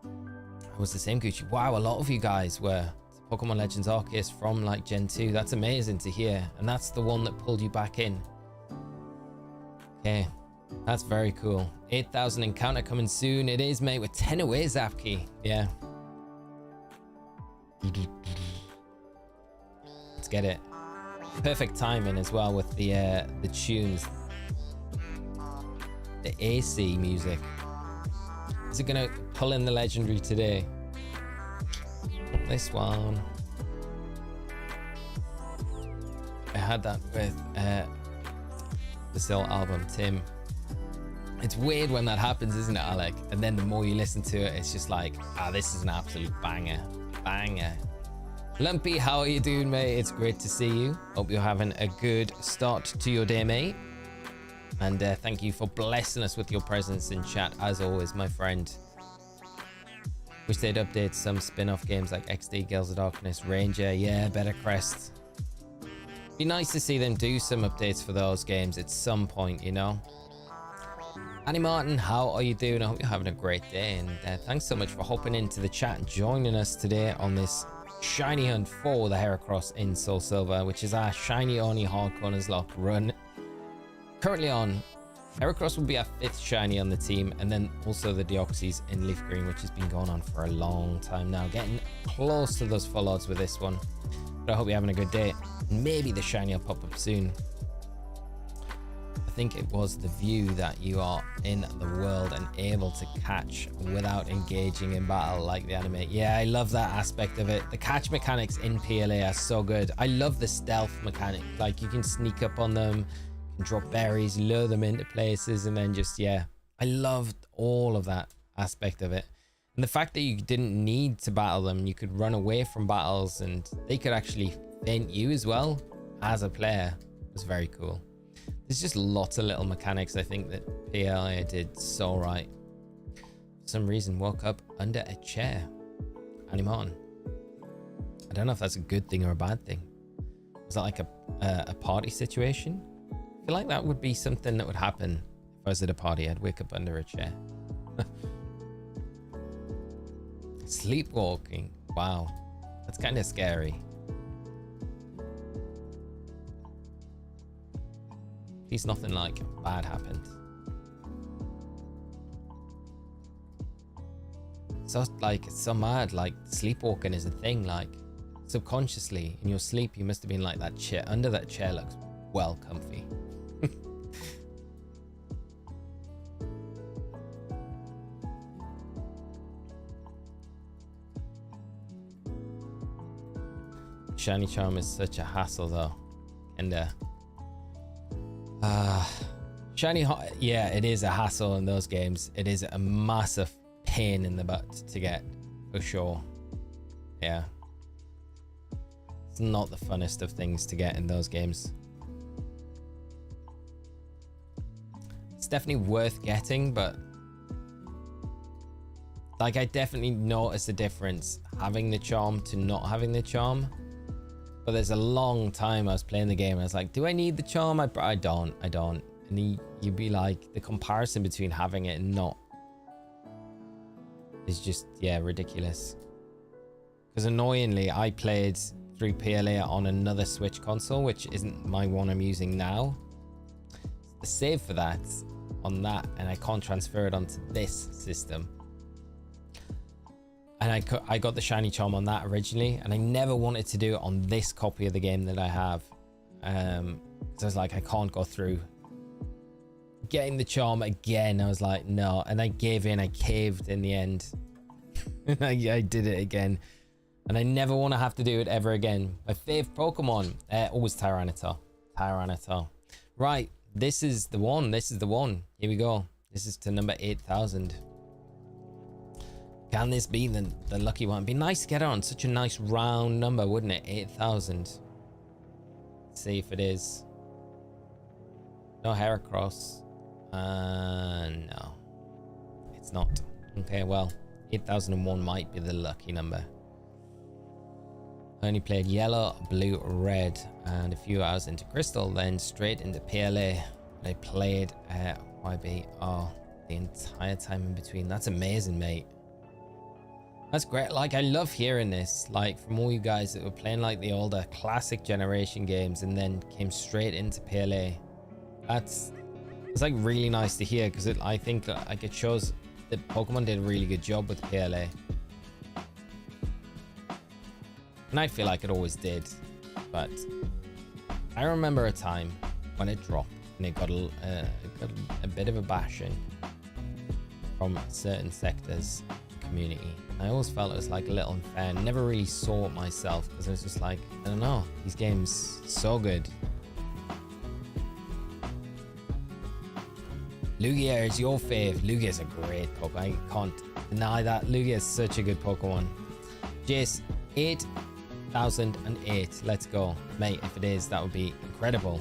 It was the same, Gucci. Wow, a lot of you guys were Pokemon Legends Arceus from like Gen 2. That's amazing to hear, and that's the one that pulled you back in. Okay. That's very cool. 8,000 encounter coming soon. It is, mate. We're 10 away, Zapkey. Yeah. Let's get it. Perfect timing as well with the tunes. The AC music. Is it gonna pull in the legendary today? This one. I had that with the Sil album, Tim. It's weird when that happens, isn't it, Alec? And then the more you listen to it, it's just like, this is an absolute banger. Banger. Lumpy, how are you doing, mate? It's great to see you. Hope you're having a good start to your day, mate. And thank you for blessing us with your presence in chat, as always, my friend. Wish they'd update some spin-off games like XD, Girls of Darkness, Ranger. Yeah, Better Crest. Be nice to see them do some updates for those games at some point, you know? Annie Martin, how are you doing? I hope you're having a great day, and thanks so much for hopping into the chat and joining us today on this shiny hunt for the Heracross in Soul Silver, which is our shiny only hardcore Nuzlocke run. Currently on, Heracross will be our 5th shiny on the team, and then also the Deoxys in Leaf Green, which has been going on for a long time now. Getting close to those full odds with this one, but I hope you're having a good day. Maybe the shiny will pop up soon. I think it was the view that you are in the world and able to catch without engaging in battle like the anime. Yeah, I love that aspect of it. The catch mechanics in PLA are so good. I love the stealth mechanic. Like, you can sneak up on them, you can drop berries, lure them into places, and then just, yeah. I loved all of that aspect of it. And the fact that you didn't need to battle them, you could run away from battles and they could actually feint you as well as a player, was very cool. There's just lots of little mechanics I think that PLA did so right. For some reason, woke up under a chair. Animon. I don't know if that's a good thing or a bad thing. Was that like a party situation? I feel like that would be something that would happen if I was at a party. I'd wake up under a chair. Sleepwalking. Wow. That's kind of scary. Please nothing like bad happened. So like, it's so mad. Like, sleepwalking is a thing. Like, subconsciously in your sleep, you must have been like, that chair under that chair looks well comfy. Shiny charm is such a hassle though, and shiny, yeah, it is a hassle in those games. It is a massive pain in the butt to get, for sure. Yeah, it's not the funnest of things to get in those games. It's definitely worth getting, but like, I definitely notice a difference having the charm to not having the charm. But there's a long time I was playing the game and I was like, do I need the charm? I don't. And you'd be like, the comparison between having it and not is just, yeah, ridiculous. Because annoyingly, I played through PLA on another Switch console, which isn't my one I'm using now. The save for that on that, and I can't transfer it onto this system. And I got the shiny charm on that originally, and I never wanted to do it on this copy of the game that I have. Because I was like, I can't go through getting the charm again. I was like, no. And I gave in. I caved in the end. I did it again. And I never want to have to do it ever again. My fave Pokemon. Always Tyranitar. Tyranitar. Right. This is the one. This is the one. Here we go. This is to number 8,000. Can this be the lucky one? It'd be nice to get it on such a nice round number, wouldn't it? 8,000. Let's see if it is. No Heracross. No. It's not. Okay, well, 8,001 might be the lucky number. I only played yellow, blue, red, and a few hours into Crystal, then straight into PLA. I played YBR the entire time in between. That's amazing, mate. That's great. Like, I love hearing this, like, from all you guys that were playing like the older classic generation games and then came straight into PLA. It's like really nice to hear, because I think like it shows that Pokemon did a really good job with PLA. And I feel like it always did, but I remember a time when it dropped and it got a bit of a bashing from certain sectors of the community. I always felt it was like a little unfair. Never really saw it myself, because I was just like, I don't know, these games so good. Lugia is your fave. Lugia is a great Pokemon. I can't deny that. Lugia is such a good Pokemon. Jace, 8,008. Let's go. Mate, if it is, that would be incredible.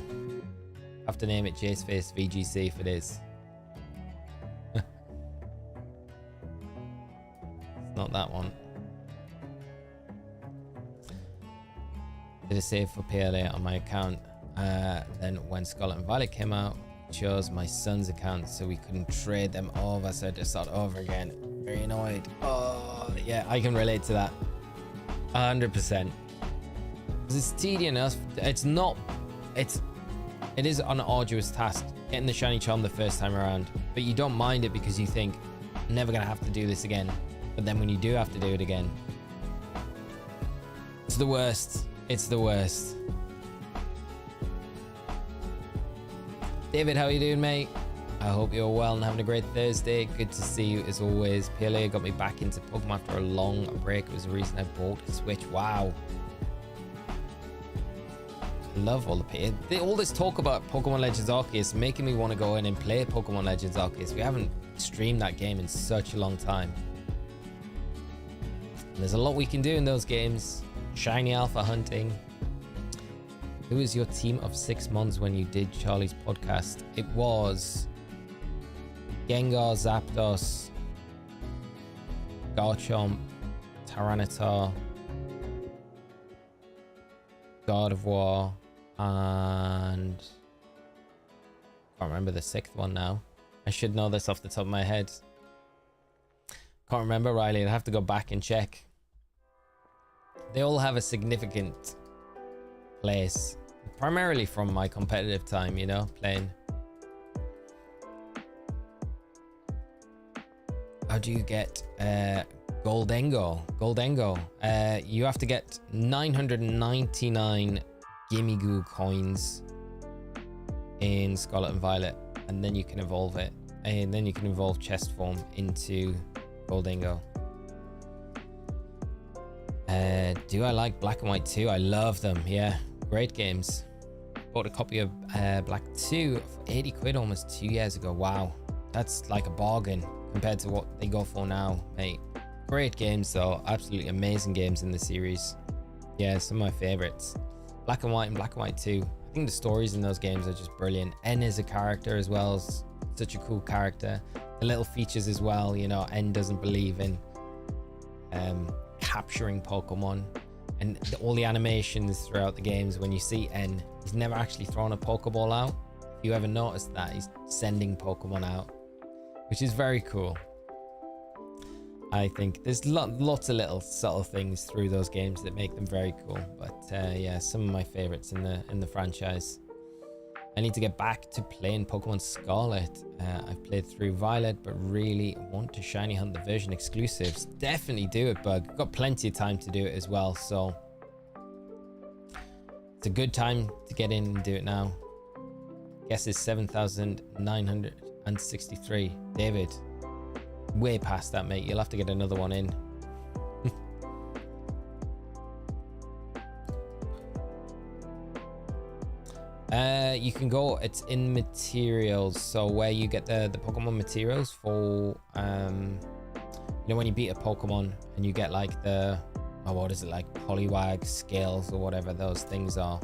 Have to name it Jace Face VGC if it is. It's not that one. Did a save for PLA on my account. Then when Scarlet and Violet came out, chose my son's account, so we couldn't trade them over, so I just start over again. Very annoyed. Oh yeah, I can relate to that 100%. It's tedious. It is an arduous task getting the shiny charm the first time around, but you don't mind it because you think, I'm never gonna have to do this again. But then when you do have to do it again, it's the worst. It's the worst. David, how you doing, mate? I hope you're well and having a great Thursday. Good to see you as always. PLA got me back into Pokemon after a long break. It was the reason I bought a Switch. Wow. I love all all this talk about Pokemon Legends Arceus, making me want to go in and play Pokemon Legends Arceus. We haven't streamed that game in such a long time. And there's a lot we can do in those games. Shiny Alpha hunting. Who was your team of 6 months when you did Charlie's podcast? It was Gengar, Zapdos, Garchomp, Tyranitar, God of War, and can't remember the 6th one now. I should know this off the top of my head. Can't remember, Riley. I'd have to go back and check. They all have a significant place, primarily from my competitive time, you know, playing. How do you get Goldengo? You have to get 999 Gimme Goo coins in Scarlet and Violet, and then you can evolve it, and then you can evolve chest form into Goldengo. Do I like Black and White 2? I love them. Yeah, great games. Bought a copy of Black 2 for 80 quid almost 2 years ago. Wow, that's like a bargain compared to what they go for now, mate. Great games though, absolutely amazing games in the series. Yeah, some of my favorites. Black and White and Black and White 2. I think the stories in those games are just brilliant. N is a character as well, is such a cool character. The little features as well, you know, N doesn't believe in capturing Pokemon, and all the animations throughout the games when you see N, he's never actually thrown a Pokeball out. If you ever noticed that, he's sending Pokemon out, which is very cool. I think there's lots of little subtle things through those games that make them very cool. But yeah, some of my favorites in the franchise. I need to get back to playing Pokemon Scarlet. I've played through Violet, but really want to shiny hunt the version exclusives. Definitely do it, Bug. Got plenty of time to do it as well, so it's a good time to get in and do it now. Guess is 7,963. David, way past that, mate. You'll have to get another one in. You can go, it's in materials, so where you get the Pokemon materials for you know, when you beat a Pokemon and you get like the, oh, what is it, like Poliwag scales or whatever those things are,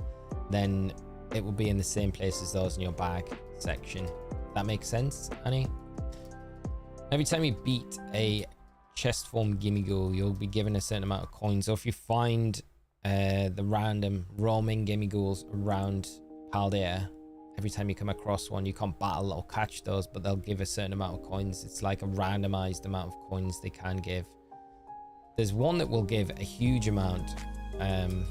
then it will be in the same place as those in your bag section. That makes sense, Annie? Every time you beat a chest form Gimmighoul, you'll be given a certain amount of coins. So if you find the random roaming Gimmighouls around Paldea, every time you come across one, you can't battle or catch those, but they'll give a certain amount of coins. It's like a randomized amount of coins they can give. There's one that will give a huge amount. I can't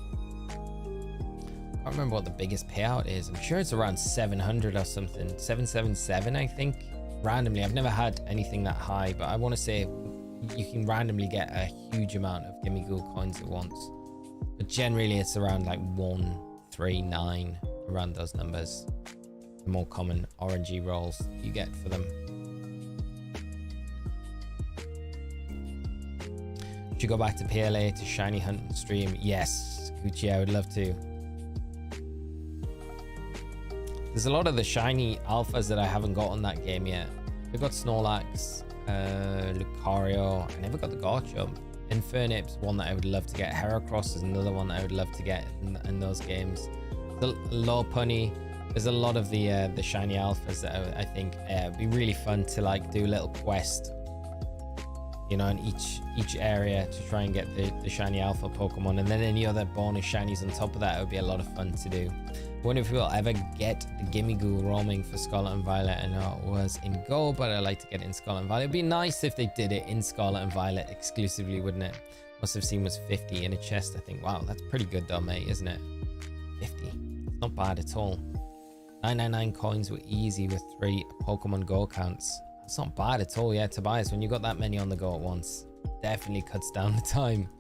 remember what the biggest payout is. I'm sure it's around 700 or something. 777, I think. Randomly, I've never had anything that high, but I want to say you can randomly get a huge amount of Gimmighoul coins at once. But generally, it's around like 139, around those numbers. The more common orangey rolls you get for them. Should you go back to PLA to shiny hunt stream? Yes, Gucci, I would love to. There's a lot of the shiny alphas that I haven't got on that game yet. I've got Snorlax, Lucario. I never got the Garchomp. Infernip's one that I would love to get. Heracross is another one that I would love to get in those games. The Lopunny. There's a lot of the shiny alphas that I think it'd be really fun to like do a little quest, you know, in each area to try and get the shiny alpha Pokemon, and then any other bonus shinies on top of that. It would be a lot of fun to do. I wonder if we'll ever get the Gimmighoul roaming for Scarlet and Violet. I know it was in Gold, but I'd like to get it in Scarlet and Violet. It'd be nice if they did it in Scarlet and Violet exclusively, wouldn't it? Must have seen was 50 in a chest, I think. Wow, that's pretty good though, mate, isn't it? 50. It's not bad at all. 999 coins were easy with 3 Pokemon Go accounts. It's not bad at all, yeah, Tobias. When you got that many on the go at once, definitely cuts down the time.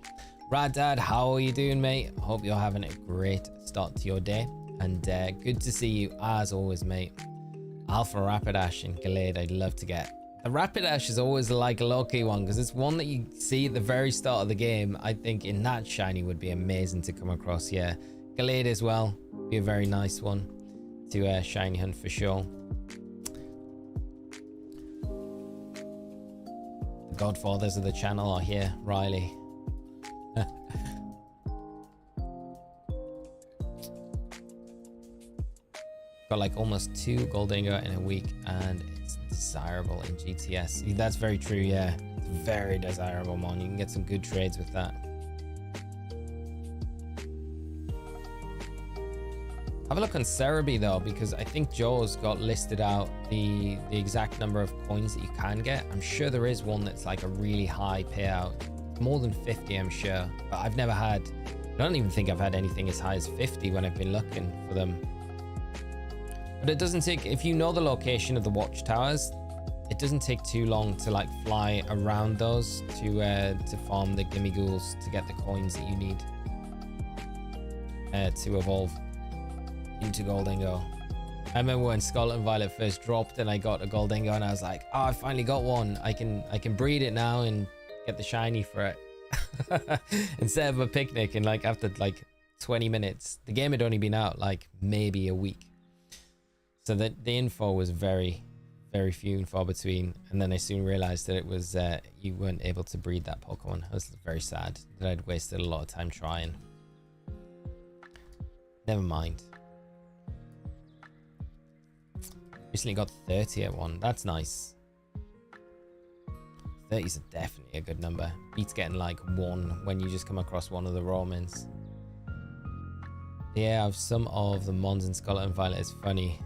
Rad Dad, how are you doing, mate? Hope you're having a great start to your day. And good to see you as always, mate. Alpha Rapidash and Gallade, I'd love to get. The Rapidash is always like a lucky one because it's one that you see at the very start of the game. I think in that shiny would be amazing to come across, yeah. Gallade as well, be a very nice one to shiny hunt for sure. The godfathers of the channel are here, Riley. Got like almost 2 Goldingo in a week, and it's desirable in GTS. That's very true, yeah. It's very desirable, man. You can get some good trades with that. Have a look on Cerebi though, because I think Joe's got listed out the exact number of coins that you can get. I'm sure there is one that's like a really high payout, more than 50, I'm sure. But I've never had, I don't even think I've had anything as high as 50 when I've been looking for them. But it doesn't take, if you know the location of the watchtowers, it doesn't take too long to like fly around those to farm the Gimmighouls to get the coins that you need to evolve into Goldingo. I remember when Scarlet and Violet first dropped and I got a Goldingo and I was like, oh, I finally got one. I can breed it now and get the shiny for it. Instead of a picnic, and like after like 20 minutes, the game had only been out like maybe a week. So that the info was very, very few and far between. And then I soon realized that it was you weren't able to breed that Pokemon. I was very sad that I'd wasted a lot of time trying. Never mind. Recently got 30 at one. That's nice. 30 is definitely a good number. Beats getting like 1 when you just come across one of the Romans. Yeah, I've some of the Mons in Scarlet and Violet. Is funny.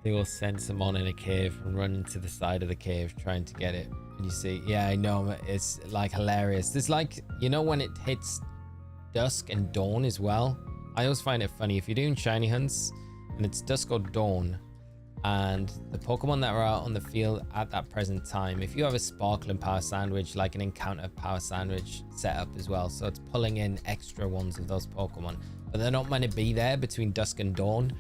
They will send someone in a cave and run into the side of the cave trying to get it. And you see, yeah, I know, it's like hilarious. There's like, you know, when it hits dusk and dawn as well. I always find it funny if you're doing shiny hunts and it's dusk or dawn, and the Pokemon that are out on the field at that present time, if you have a sparkling power sandwich, like an encounter power sandwich set up as well, so it's pulling in extra ones of those Pokemon, but they're not meant to be there between dusk and dawn.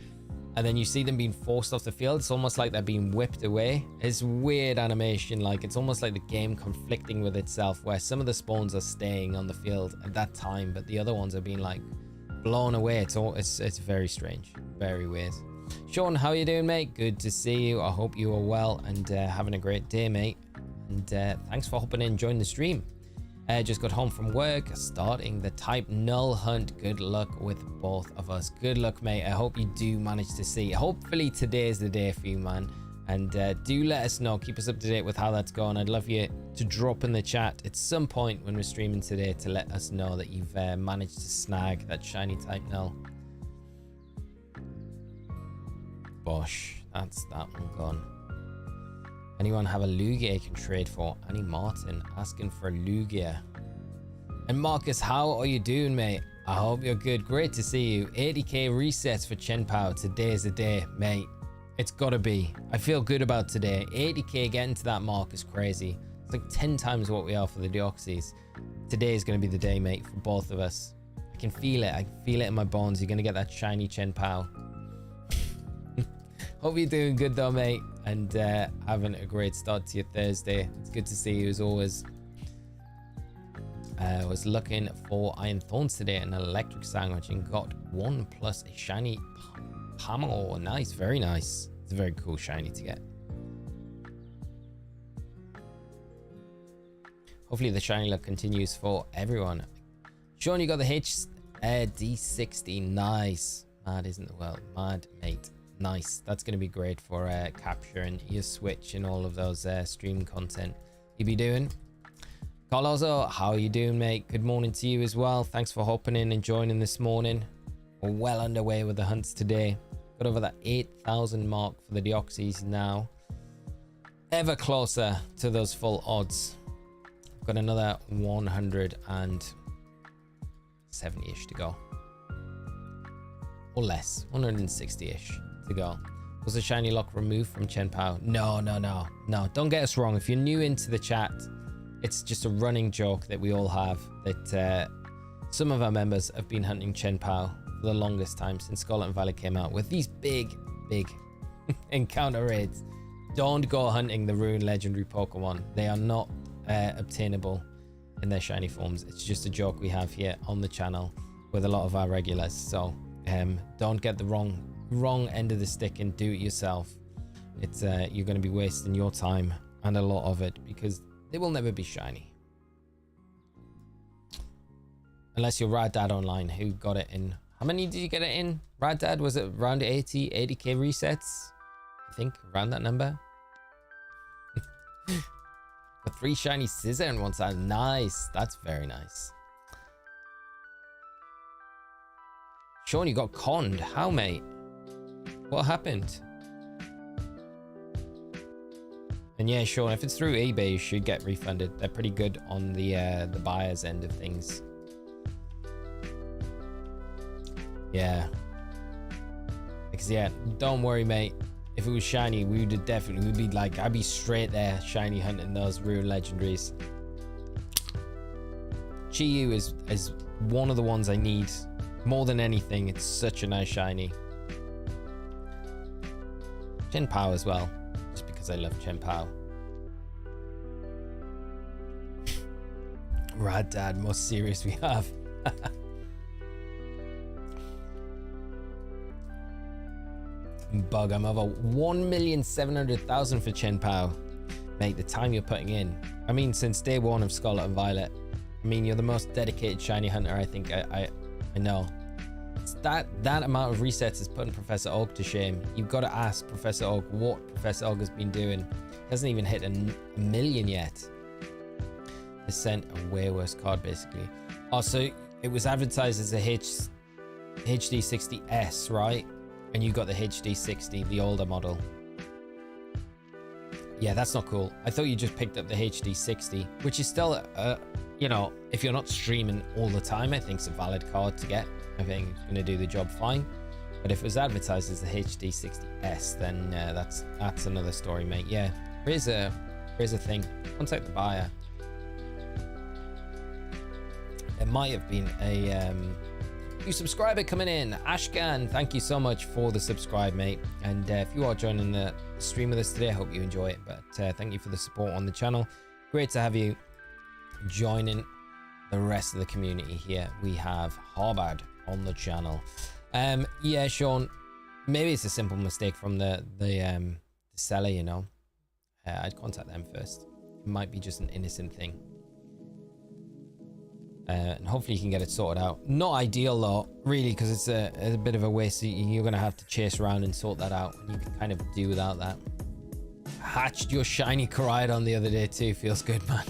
and then you see them being forced off the field. It's almost like they're being whipped away. It's weird animation. Like, it's almost like the game conflicting with itself, where some of the spawns are staying on the field at that time, but the other ones are being like blown away. It's very strange, very weird. Sean, how you doing, mate? Good to see you. I hope you are well and having a great day, mate. And thanks for hopping in, join the stream. Just got home from work, starting the type null hunt. Good luck with both of us. Good luck, mate. I hope you do manage to see. Hopefully today is the day for you, man. And do let us know. Keep us up to date with how that's going. I'd love you to drop in the chat at some point when we're streaming today to let us know that you've managed to snag that shiny type null. Bosh, that's that one gone. Anyone have a Lugia you can trade for? Annie Martin asking for a Lugia. And Marcus, how are you doing, mate? I hope you're good. Great to see you. 80k resets for Chen Pao. Today is the day, mate. It's gotta be. I feel good about today. 80k getting to that mark is crazy. It's like 10 times what we are for the Deoxys. Today is gonna be the day, mate, for both of us. I can feel it. I can feel it in my bones. You're gonna get that shiny Chen Pao. Hope you're doing good though, mate, and having a great start to your Thursday. It's good to see you as always. I was looking for Iron Thorns today, an electric sandwich, and got one plus a shiny Pamo. Nice, very nice. It's a very cool shiny to get. Hopefully the shiny luck continues for everyone. Sean, you got the HD60. Nice. Mad isn't the world. Mad, mate. Nice. That's going to be great for capturing your Switch and all of those stream content you be doing. Carlozo, how are you doing, mate? Good morning to you as well. Thanks for hopping in and joining this morning. We're well underway with the hunts today. Got over that 8,000 mark for the Deoxys now. Ever closer to those full odds. Got another 170-ish to go. Or less. 160-ish. To go. Was the shiny lock removed from Chen Pao? No. Don't get us wrong. If you're new into the chat, it's just a running joke that we all have that some of our members have been hunting Chen Pao for the longest time since Scarlet and Violet came out with these big encounter raids. Don't go hunting the Ruined Legendary Pokemon. They are not obtainable in their shiny forms. It's just a joke we have here on the channel with a lot of our regulars. So don't get the wrong end of the stick and do it yourself. It's you're going to be wasting your time and a lot of it because they will never be shiny unless you're Rad Dad Online, who got it in. How many did you get it in, Rad Dad? Was it around 80k resets? I think around that number. The 3 shiny scissor on one side. Nice. That's very nice. Sean, you got conned. How, mate? What happened? And yeah, Sean, if it's through eBay, you should get refunded. They're pretty good on the buyer's end of things. Yeah. Because yeah, don't worry, mate. If it was shiny, we'd be like, I'd be straight there shiny hunting those Ruined Legendaries. Chi-Yu is one of the ones I need more than anything. It's such a nice shiny. Chen Pao as well, just because I love Chen Pao. Rad Dad, most serious we have. Bug, I'm over 1,700,000 for Chen Pao. Mate, the time you're putting in. I mean, since day one of Scarlet and Violet. I mean, you're the most dedicated shiny hunter I think I know. That amount of resets is putting Professor Oak to shame. You've got to ask Professor Oak what Professor Oak has been doing. He hasn't even hit a million yet. They sent a way worse card, basically. Oh, so it was advertised as a HD60S, right? And you got the HD60, the older model. Yeah, that's not cool. I thought you just picked up the HD60, which is still, you know, if you're not streaming all the time, I think it's a valid card to get. I think it's going to do the job fine. But if it was advertised as the HD60S, then that's another story, mate. Yeah, here's a thing. Contact the buyer. There might have been a New subscriber coming in, Ashkan. Thank you so much for the subscribe, mate. And if you are joining the stream with us today, I hope you enjoy it. But thank you for the support on the channel. Great to have you joining the rest of the community here. We have Harbad on the channel. Yeah, Sean, maybe it's a simple mistake from the seller, you know. I'd contact them first. It might be just an innocent thing. And hopefully you can get it sorted out. Not ideal though, really, because it's a bit of a waste. You're going to have to chase around and sort that out. You can kind of do without that. Hatched your shiny Koraidon the other day too. Feels good, man.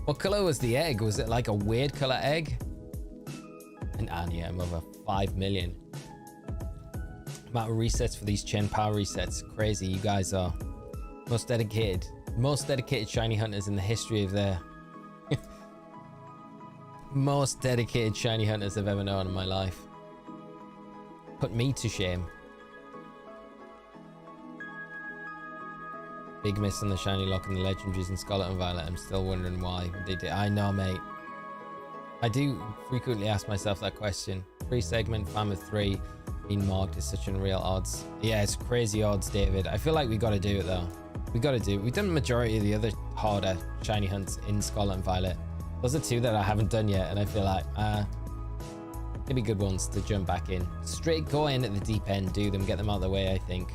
What color was the egg? Was it like a weird color egg? And yeah, I'm over 5 million. Amount of resets for these Chen power resets. Crazy. You guys are most dedicated shiny hunters in the history of their most dedicated shiny hunters I've ever known in my life. Put me to shame. Big miss on the shiny lock and the legendaries in Scarlet and Violet. I'm still wondering why they did. I know, mate. I do frequently ask myself that question. 3 segment, fam of 3 being marked as such unreal odds. Yeah, it's crazy odds, David. I feel like we got to do it though. We got to do it. We've done the majority of the other harder shiny hunts in Scarlet and Violet. Those are 2 that I haven't done yet, and I feel like they'd be good ones to jump back in. Straight go in at the deep end, do them, get them out of the way, I think.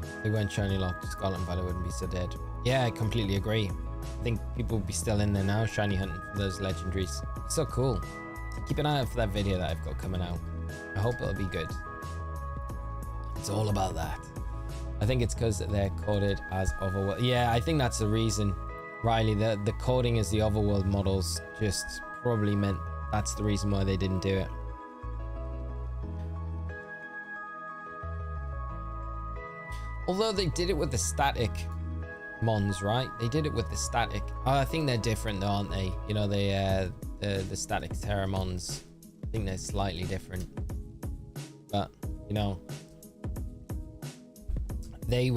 If they weren't shiny locked, Scarlet and Violet wouldn't be so dead. Yeah, I completely agree. I think people would be still in there now, shiny hunting for those legendaries. So cool. Keep an eye out for that video that I've got coming out. I hope it'll be good. It's all about that. I think it's because they're coded as overworld. Yeah, I think that's the reason, Riley. The coding as the overworld models just probably meant that's the reason why they didn't do it. Although they did it with the static mons, right? They did it with the static. Oh, I think they're different though, aren't they? You know, the static Terra mons. I think they're slightly different. But, you know, they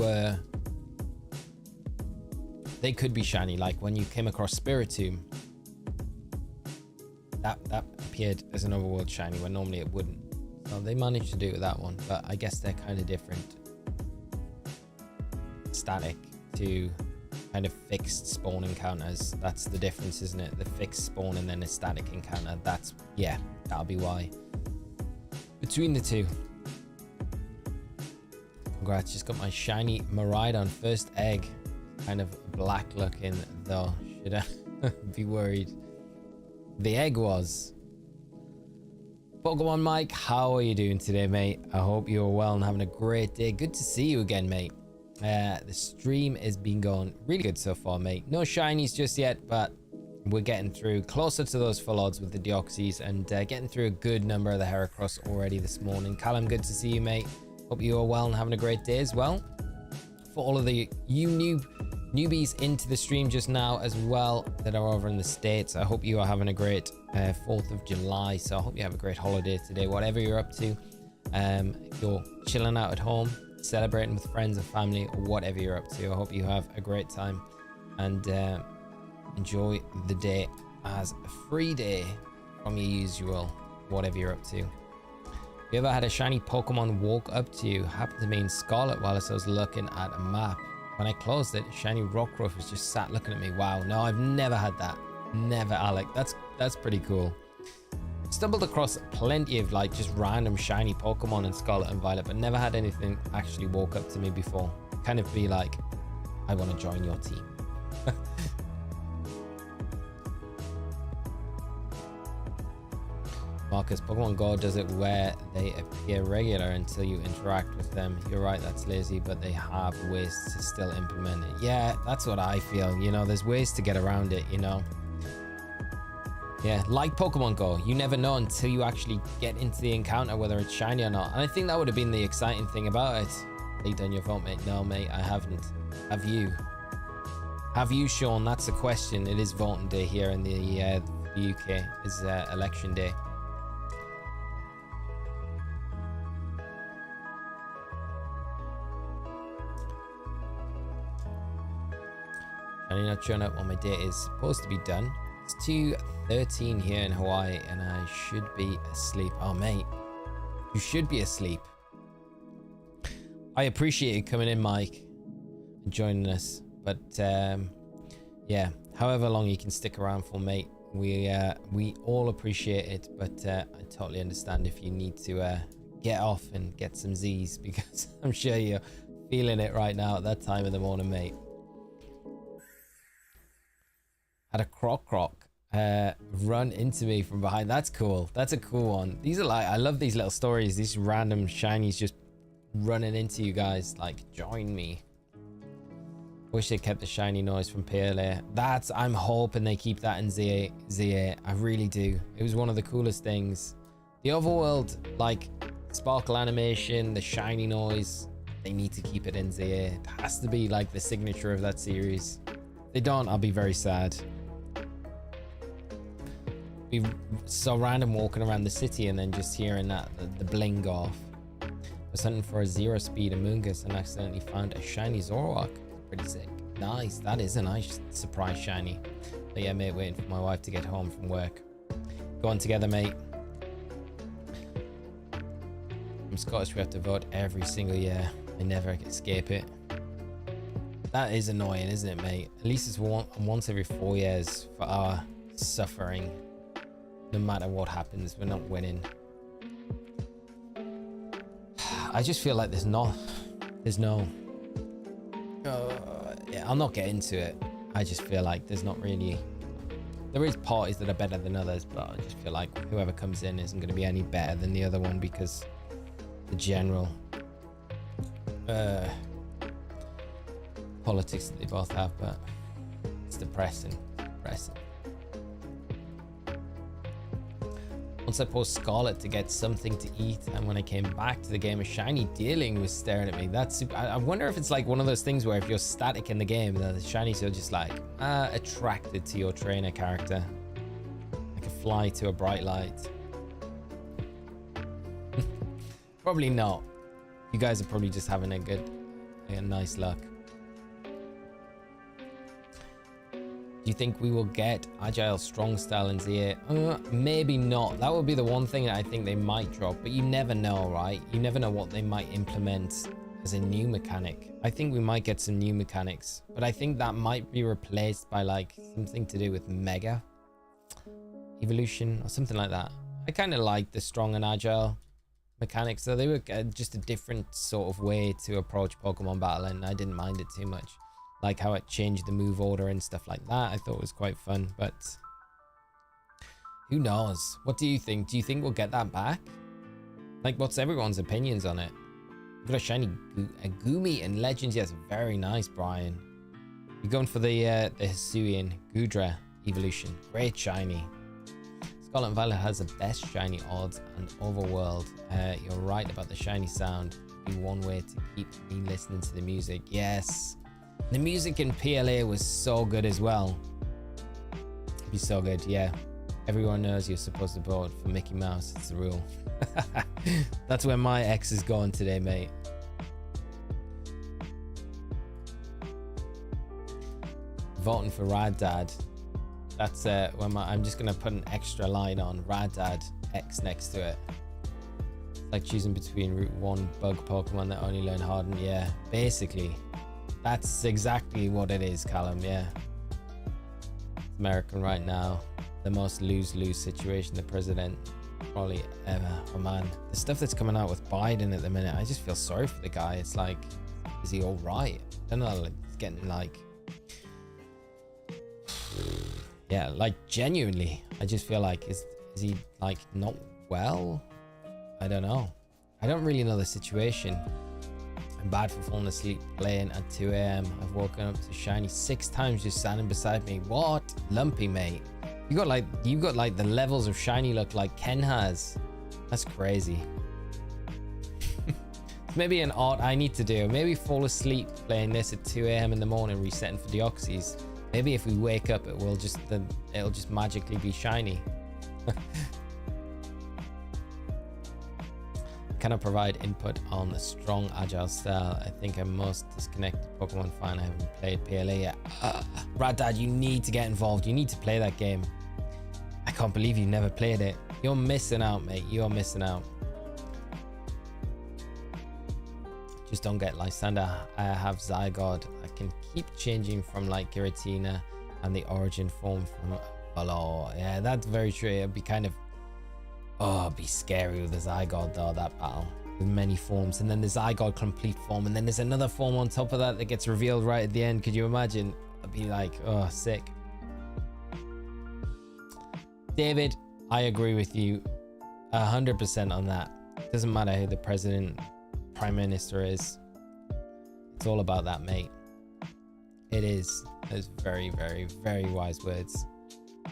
could be shiny. Like when you came across Spiritomb, that appeared as an overworld shiny when normally it wouldn't. So they managed to do it with that one, but I guess they're kind of different. Static to kind of fixed spawn encounters. That's the difference, isn't it? The fixed spawn and then a static encounter. That's, yeah, that'll be why. Between the 2. Congrats, just got my shiny Miraidon first egg. Kind of black looking though. Should I be worried? The egg was. Pokemon Mike, how are you doing today, mate? I hope you're well and having a great day. Good to see you again, mate. The stream has been going really good so far, mate. No shinies just yet, but we're getting through closer to those full odds with the Deoxys and getting through a good number of the Heracross already this morning. Callum, good to see you, mate. Hope you are well and having a great day as well. For all of the newbies into the stream just now as well that are over in the States, I hope you are having a great 4th of July. So I hope you have a great holiday today, whatever you're up to. If you're chilling out at home, celebrating with friends and family, or whatever you're up to, I hope you have a great time and enjoy the day as a free day from your usual, whatever you're up to. Have you ever had a shiny Pokemon walk up to you? Happened to me in Scarlet whilst I was looking at a map. When I closed it, a shiny Rockruff was just sat looking at me. Wow, no, I've never had that. Never, Alec. That's pretty cool. Stumbled across plenty of like just random shiny Pokemon in Scarlet and Violet, but never had anything actually walk up to me before. Kind of be like, I want to join your team. Marcus, Pokemon Go does it where they appear regular until you interact with them. You're right, that's lazy, but they have ways to still implement it. Yeah, that's what I feel. You know, there's ways to get around it, you know. Yeah, like Pokemon Go, you never know until you actually get into the encounter whether it's shiny or not. And I think that would have been the exciting thing about it. Have you done your vote, mate? No, mate, I haven't. Have you? Have you, Sean? That's the question. It is voting day here in the UK. It's election day. I'm not showing up when my day is supposed to be done. It's 2:13 here in Hawaii, and I should be asleep. Oh, mate, you should be asleep. I appreciate you coming in, Mike, and joining us. But yeah, however long you can stick around for, mate, we all appreciate it. But I totally understand if you need to get off and get some Z's, because I'm sure you're feeling it right now at that time of the morning, mate. Had a croc run into me from behind. That's cool. That's a cool one. These are like, I love these little stories, these random shinies just running into you guys, like, join me. Wish they kept the shiny noise from PLA. I'm hoping they keep that in ZA. I really do. It was one of the coolest things. The overworld, like, sparkle animation, the shiny noise, they need to keep it in ZA. It has to be like the signature of that series. If they don't, I'll be very sad. We saw random walking around the city and then just hearing that the bling off. I was hunting for a 0-speed Amoonguss and accidentally found a shiny Zoroark. Pretty sick. Nice. That is a nice surprise shiny. But yeah, mate, waiting for my wife to get home from work. Go on together, mate. I'm Scottish. We have to vote every single year. I never escape it. That is annoying, isn't it, mate? At least it's once every 4 years for our suffering. No matter what happens, we're not winning. I just feel like there's no yeah, I'll not get into it. I just feel like there's not really, there is parties that are better than others, but I just feel like whoever comes in isn't going to be any better than the other one, because the general politics that they both have. But it's depressing. Once I post Scarlet to get something to eat, and when I came back to the game, a shiny dealing was staring at me. That's super. I wonder if it's like one of those things where if you're static in the game, the shinies are just like attracted to your trainer character, like a fly to a bright light. Probably not. You guys are probably just having a nice luck. Do you think we will get Agile Strong Style in ZA? Maybe not. That would be the one thing that I think they might drop, but you never know, right? You never know what they might implement as a new mechanic. I think we might get some new mechanics, but I think that might be replaced by like something to do with Mega Evolution or something like that. I kind of like the Strong and Agile mechanics, so they were just a different sort of way to approach Pokemon battle, and I didn't mind it too much. Like how it changed the move order and stuff like that. I thought it was quite fun, but who knows? What do you think? Do you think we'll get that back? Like, what's everyone's opinions on it? We've got a shiny Gumi in Legends. Yes, very nice, Brian. You're going for the Hisuian Gudra evolution. Great shiny. Scarlet and Violet has the best shiny odds and overworld. You're right about the shiny sound. Be one way to keep me listening to the music. Yes. The music in PLA was so good as well. It'd be so good, yeah. Everyone knows you're supposed to vote for Mickey Mouse. It's the rule. That's where my ex is going today, mate. Voting for Rad Dad. That's when I'm just gonna put an extra line on Rad Dad X next to it. It's like choosing between Route 1 bug Pokemon that only learn Harden. Yeah, basically. That's exactly what it is, Callum, yeah. It's American right now. The most lose-lose situation the president probably ever. Oh man, the stuff that's coming out with Biden at the minute, I just feel sorry for the guy. It's like, is he all right? I don't know, like, he's getting like, yeah, like genuinely, I just feel like, is he like not well? I don't know. I don't really know the situation. I'm bad for falling asleep playing at 2 a.m. I've woken up to shiny 6 times just standing beside me. What? Lumpy, mate. You got like the levels of shiny look like Ken has. That's crazy. Maybe an art I need to do. Maybe fall asleep playing this at 2 a.m. in the morning, resetting for Deoxys. Maybe if we wake up, it'll just magically be shiny. Cannot provide input on the strong agile style. I think I must disconnect the Pokemon fan. I haven't played PLA yet. Rad Dad, you need to get involved. You need to play that game. I can't believe you never played it. You're missing out, mate. You're missing out. Just don't get Lysander. I have Zygarde. I can keep changing from like Giratina and the origin form from Valor. Yeah, that's very true. It'd be kind of, oh, it'd be scary with the Zygarde though, that battle. With many forms. And then the Zygarde complete form. And then there's another form on top of that that gets revealed right at the end. Could you imagine? It'd be like, oh, sick. David, I agree with you 100% on that. Doesn't matter who the president, prime minister is. It's all about that, mate. It is. Those very, very, very wise words.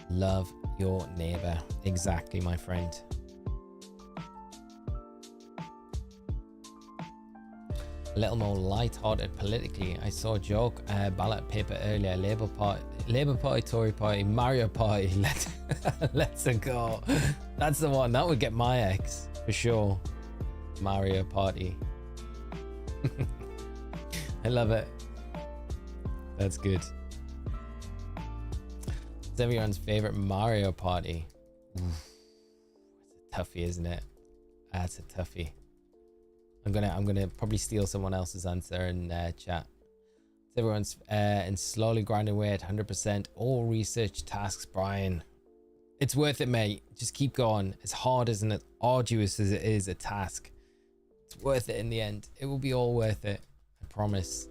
Love your neighbor. Exactly, my friend. A little more light-hearted politically. I saw a joke ballot paper earlier. Labour Party, Tory Party, Mario Party. Let's go. That's the one. That would get my ex for sure. Mario Party. I love it. That's good. It's everyone's favorite Mario Party. Oof. It's a toughie, isn't it? That's a toughie. I'm gonna probably steal someone else's answer in chat. It's everyone's and slowly grinding away at 100%. All research tasks, Brian. It's worth it, mate. Just keep going. As hard as and as arduous as it is a task, it's worth it in the end. It will be all worth it. I promise.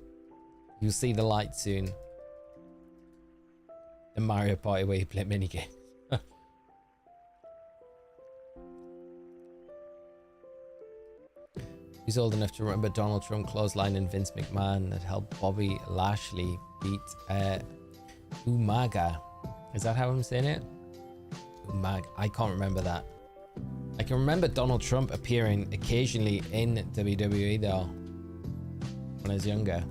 You'll see the light soon. The Mario Party where you play minigames. Who's old enough to remember Donald Trump clothesline and Vince McMahon that helped Bobby Lashley beat Umaga? Is that how I'm saying it? Umaga. I can't remember that. I can remember Donald Trump appearing occasionally in WWE though when I was younger.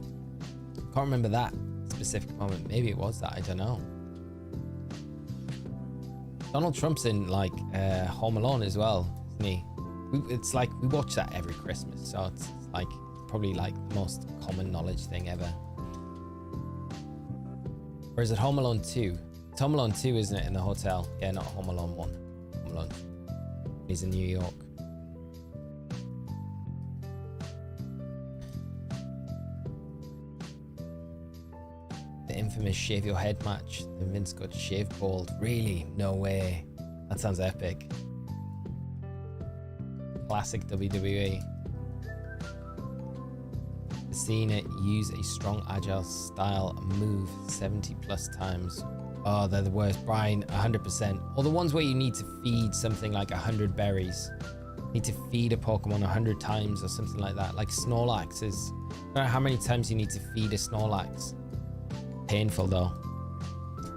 Can't remember that specific moment. Maybe it was that. I don't know. Donald Trump's in like Home Alone as well, isn't he? It's like we watch that every Christmas, so it's like probably like the most common knowledge thing ever. Or is it Home Alone 2? It's Home Alone 2, isn't it, in the hotel? Yeah, not Home Alone 1. Home Alone 2. He's in New York. The infamous shave your head match. The Vince got shaved bald. Really? No way. That sounds epic. Classic WWE. Seen it use a strong agile style move 70 plus times. Oh, they're the worst. Brian, 100%. Or the ones where you need to feed something like 100 berries. Need to feed a Pokemon 100 times or something like that. Like Snorlax is... I don't know how many times you need to feed a Snorlax. Painful though.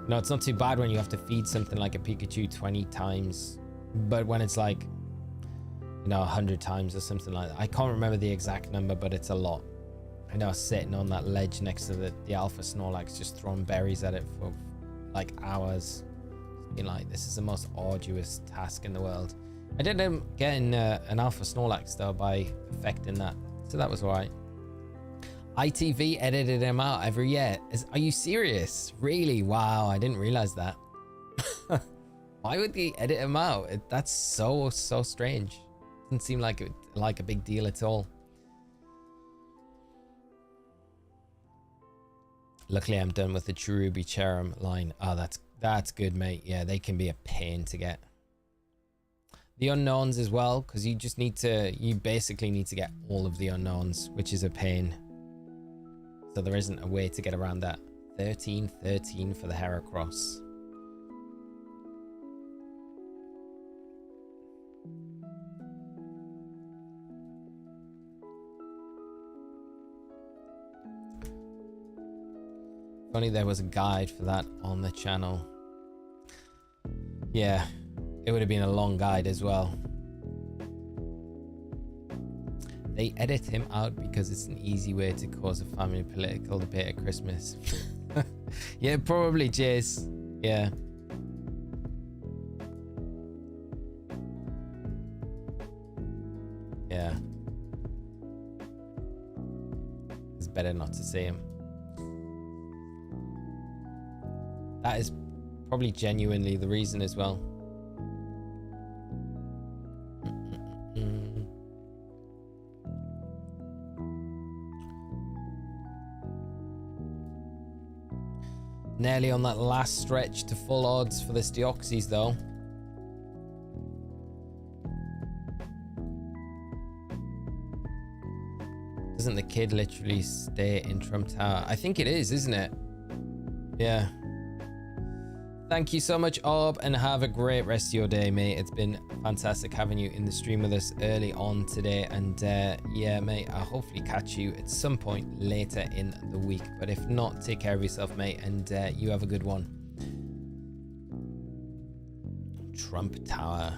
No, it's not too bad when you have to feed something like a Pikachu 20 times. But when it's like, you know, 100 times or something like that. I can't remember the exact number, but it's a lot. I know, sitting on that ledge next to the alpha Snorlax, just throwing berries at it for like hours. Being like, this is the most arduous task in the world. I did end up getting an alpha Snorlax though by affecting that, so that was alright. ITV edited him out every year. Are you serious? Really? Wow, I didn't realize that. Why would they edit him out? That's so strange. Doesn't seem like a big deal at all. Luckily, I'm done with the Cherubi Cherum line. Oh, that's good, mate. Yeah, they can be a pain to get. The unknowns as well, because you basically need to get all of the unknowns, which is a pain. So there isn't a way to get around that. 13 for the Heracross. If only there was a guide for that on the channel. Yeah, it would have been a long guide as well. They edit him out because it's an easy way to cause a family political debate at Christmas. Yeah, probably, Jace. Yeah. Yeah. It's better not to see him. That is probably genuinely the reason as well. Nearly on that last stretch to full odds for this Deoxys though. Doesn't the kid literally stay in Trump Tower? I think it is, isn't it? Yeah. Thank you so much, Orb, and have a great rest of your day, mate. It's been fantastic having you in the stream with us early on today. And yeah, mate, I'll hopefully catch you at some point later in the week. But if not, take care of yourself, mate, and you have a good one. Trump Tower.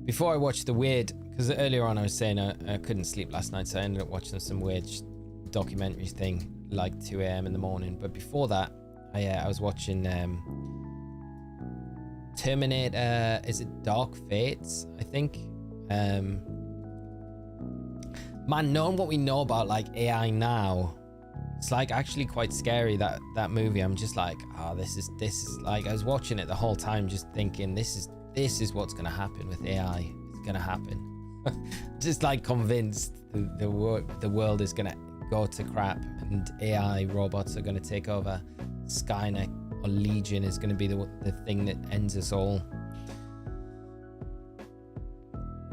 Before I watched the weird, because earlier on I was saying I couldn't sleep last night, so I ended up watching some weird documentary thing like 2 a.m. in the morning. But before that, I was watching Terminator. Is it Dark Fates? I think. Man, knowing what we know about like AI now, it's like actually quite scary. That movie. I'm just like, oh, this is like, I was watching it the whole time, just thinking this is what's gonna happen with AI. It's gonna happen. Just like convinced the world is gonna go to crap and AI robots are gonna take over. Skynet or Legion is gonna be the thing that ends us all.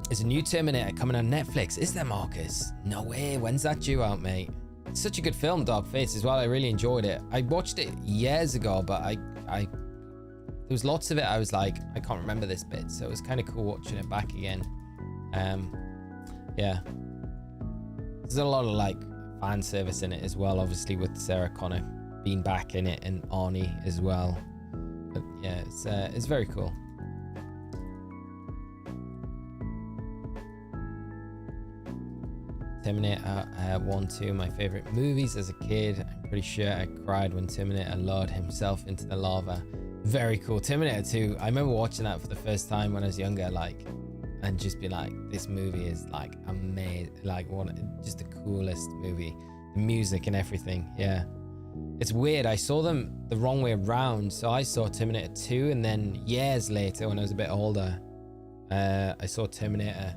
There's a new Terminator coming on Netflix. Is there, Marcus? No way. When's that due out, mate? It's such a good film, Dark Fates, as well. I really enjoyed it. I watched it years ago, but there was lots of it I was like, I can't remember this bit, so it was kind of cool watching it back again. Yeah, there's a lot of like fan service in it as well, obviously with Sarah Connor being back in it and Arnie as well. But yeah, it's very cool. Terminator 1, 2, my favorite movies as a kid. I'm pretty sure I cried when Terminator lowered himself into the lava. Very cool. Terminator 2, I remember watching that for the first time when I was younger, like, and just be like, this movie is like amazing, like just the coolest movie. The music and everything. Yeah, it's weird, I saw them the wrong way around. So I saw Terminator 2, and then years later when I was a bit older, I saw Terminator,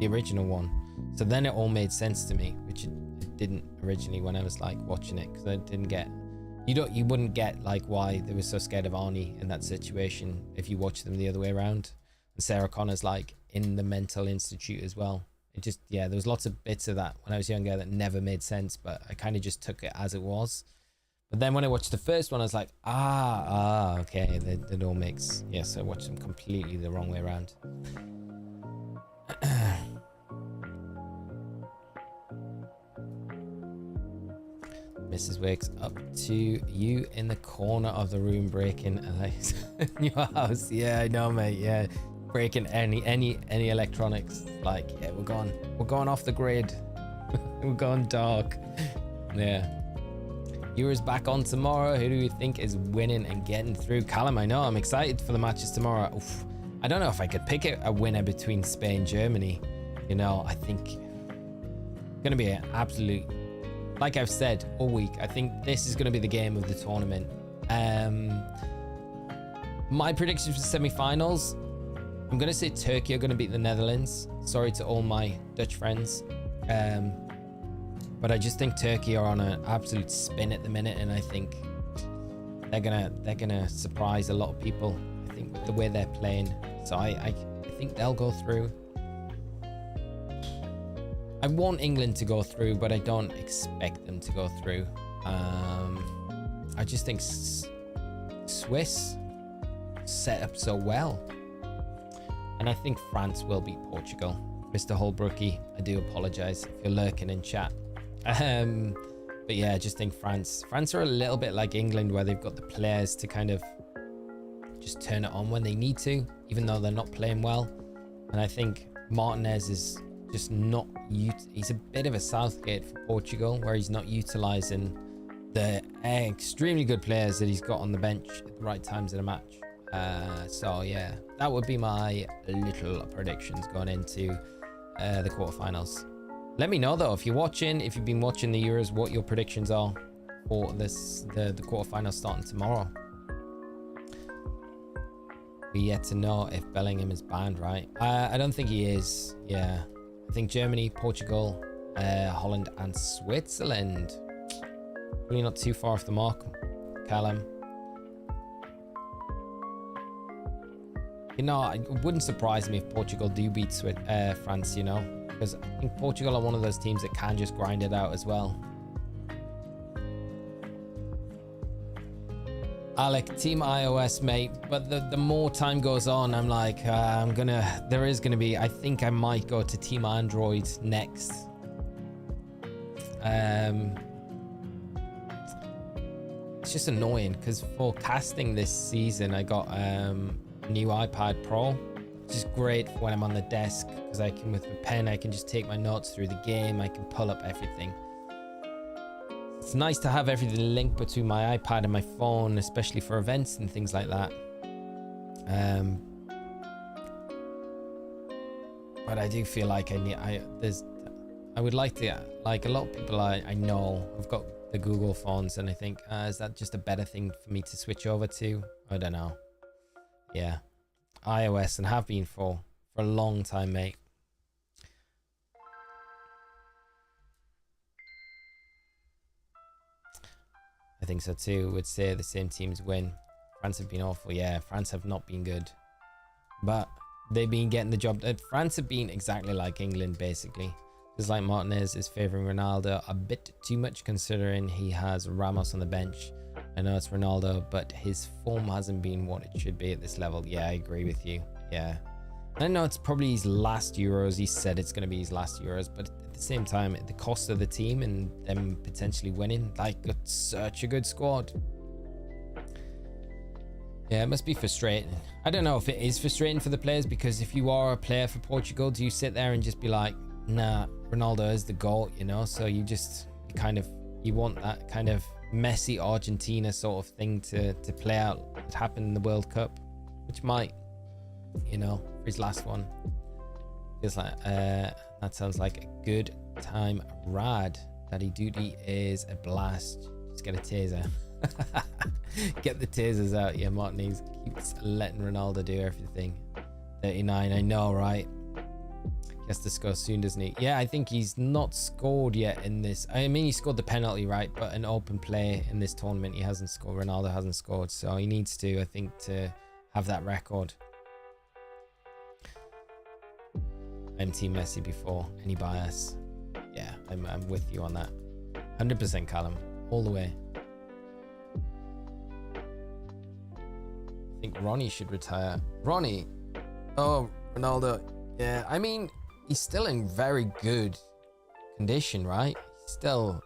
the original one. So then it all made sense to me, which it didn't originally when I was like watching it, because I didn't get, you wouldn't get like why they were so scared of Arnie in that situation if you watch them the other way around. And Sarah Connor's like in the mental institute as well. It just, yeah, there was lots of bits of that when I was younger that never made sense, but I kind of just took it as it was. But then when I watched the first one, I was like, okay, that all makes, yes, I watched them completely the wrong way around. Mrs. Wakes, up to you in the corner of the room breaking your house. Yeah, I know, mate. Yeah, breaking any electronics. Like, yeah, we're going off the grid. We're going dark. Yeah. Viewers back on tomorrow. Who do you think is winning and getting through? Callum, I know. I'm excited for the matches tomorrow. Oof. I don't know if I could pick a winner between Spain and Germany. You know, I think it's going to be an absolute, like I've said all week, I think this is going to be the game of the tournament. My predictions for semi-finals, I'm going to say Turkey are going to beat the Netherlands. Sorry to all my Dutch friends. But I just think Turkey are on an absolute spin at the minute, and I think they're gonna surprise a lot of people. I think with the way they're playing. So I think they'll go through. I want England to go through, but I don't expect them to go through. I just think Swiss set up so well. And I think France will beat Portugal. Mr. Holbrookie, I do apologize if you're lurking in chat. But yeah, I just think France are a little bit like England, where they've got the players to kind of just turn it on when they need to, even though they're not playing well. And I think Martinez is just not, he's a bit of a Southgate for Portugal, where he's not utilizing the extremely good players that he's got on the bench at the right times in a match. So yeah, that would be my little predictions going into the quarterfinals. Let me know though, if you're watching, if you've been watching the Euros, what your predictions are for this, the quarterfinals starting tomorrow. We yet to know if Bellingham is banned, right? I don't think he is. Yeah, I think Germany, Portugal, Holland and Switzerland. Really not too far off the mark, Callum. You know, it wouldn't surprise me if Portugal do beat France, you know, because I think Portugal are one of those teams that can just grind it out as well. Alec, team iOS, mate, but the more time goes on, I'm like, I think I might go to team Android next. It's just annoying because for casting this season, I got new iPad Pro, which is great when I'm on the desk because I can, with the pen, I can just take my notes through the game. I can pull up everything. It's nice to have everything linked between my iPad and my phone, especially for events and things like that. But I do feel like I would like to, like a lot of people I know have got the Google phones, and I think, is that just a better thing for me to switch over to? I don't know. Yeah, iOS, and have been for a long time, mate. I think so too. Would say the same teams win. France have been awful. Yeah, France have not been good, but they've been getting the job. France have been exactly like England, basically. Just like Martinez is favouring Ronaldo a bit too much, considering he has Ramos on the bench. I know it's Ronaldo, but his form hasn't been what it should be at this level. Yeah, I agree with you. Yeah, I know it's probably his last Euros. He said it's going to be his last Euros, but at the same time, the cost of the team and them potentially winning, like, it's such a good squad. Yeah, it must be frustrating. I don't know if it is frustrating for the players, because if you are a player for Portugal, do you sit there and just be like, nah, Ronaldo is the GOAT, you know? So you want that kind of Messi Argentina sort of thing to play out. It happened in the World Cup, which might, you know, for his last one. Feels like that sounds like a good time. Rad. Daddy duty is a blast. Just get a taser. Get the tasers out. Yeah, Martinez keeps letting Ronaldo do everything. 39, I know, right? He has to score soon, doesn't he? Yeah, I think he's not scored yet in this. I mean, he scored the penalty, right? But an open play in this tournament, he hasn't scored. Ronaldo hasn't scored, so he needs to, I think, to have that record. I'm Team Messi before any bias. Yeah, I'm with you on that. 100% Callum, all the way. I think Ronnie should retire. Ronnie? Oh, Ronaldo. Yeah, I mean, he's still in very good condition, right? He's still,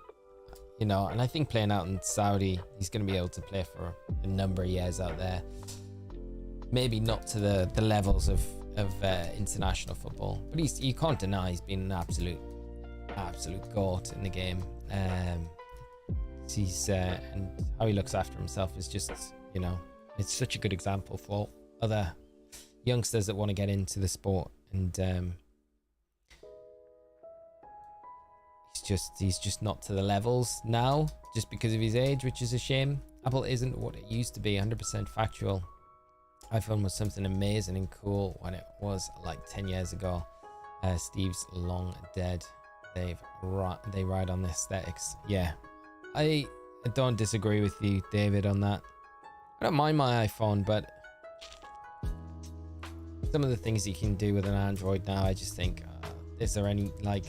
you know, and I think playing out in Saudi, he's going to be able to play for a number of years out there. Maybe not to the levels of international football, but you can't deny he's been an absolute GOAT in the game. He's and how he looks after himself is just, you know, it's such a good example for other youngsters that want to get into the sport. And he's just not to the levels now, just because of his age, which is a shame. Apple isn't what it used to be. 100% factual. iPhone was something amazing and cool when it was like 10 years ago. Steve's long dead. They ride on the aesthetics. Yeah, I don't disagree with you, David, on that. I don't mind my iPhone, but some of the things you can do with an Android now, I just think, is there any, like,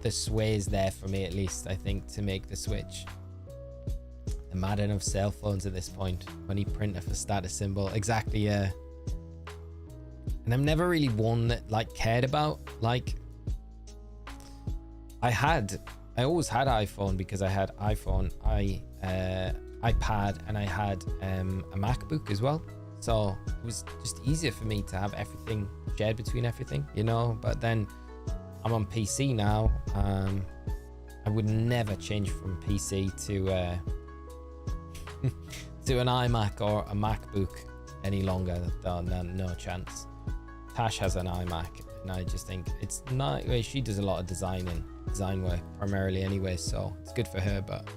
the sway is there for me, at least, I think, to make the switch. The Madden of cell phones at this point. Money printer for status symbol. Exactly, yeah. And I'm never really one that, like, cared about, like, I always had iPhone because I had iPhone, iPad, and I had a MacBook as well. So it was just easier for me to have everything shared between everything, you know. But then I'm on PC now. I would never change from PC to an iMac or a MacBook any longer. No chance. Tash has an iMac, and I just think it's not. Well, she does a lot of design work primarily anyway, so it's good for her. But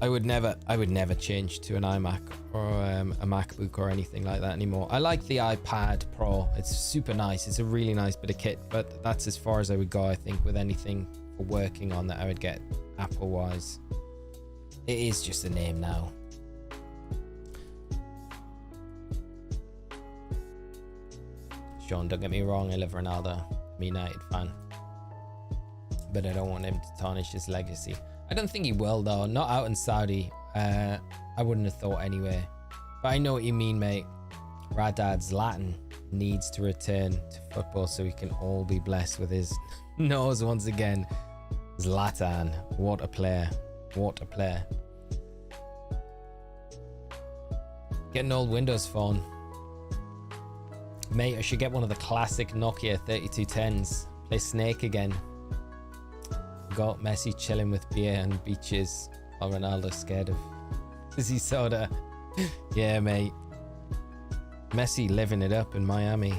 I would never change to an iMac or a MacBook or anything like that anymore. I like the iPad Pro. It's super nice. It's a really nice bit of kit, but that's as far as I would go, I think, with anything for working on that I would get Apple wise. It is just a name now. Sean, don't get me wrong, I love Ronaldo. I'm a United fan, but I don't want him to tarnish his legacy. I don't think he will though, not out in Saudi. I wouldn't have thought anyway. But I know what you mean, mate. Radad Zlatan needs to return to football so we can all be blessed with his nose once again. Zlatan, what a player. What a player. Get an old Windows phone. Mate, I should get one of the classic Nokia 3210s. Play Snake again. Got Messi chilling with beer and beaches while Ronaldo's scared of fizzy soda. Yeah, mate. Messi living it up in Miami.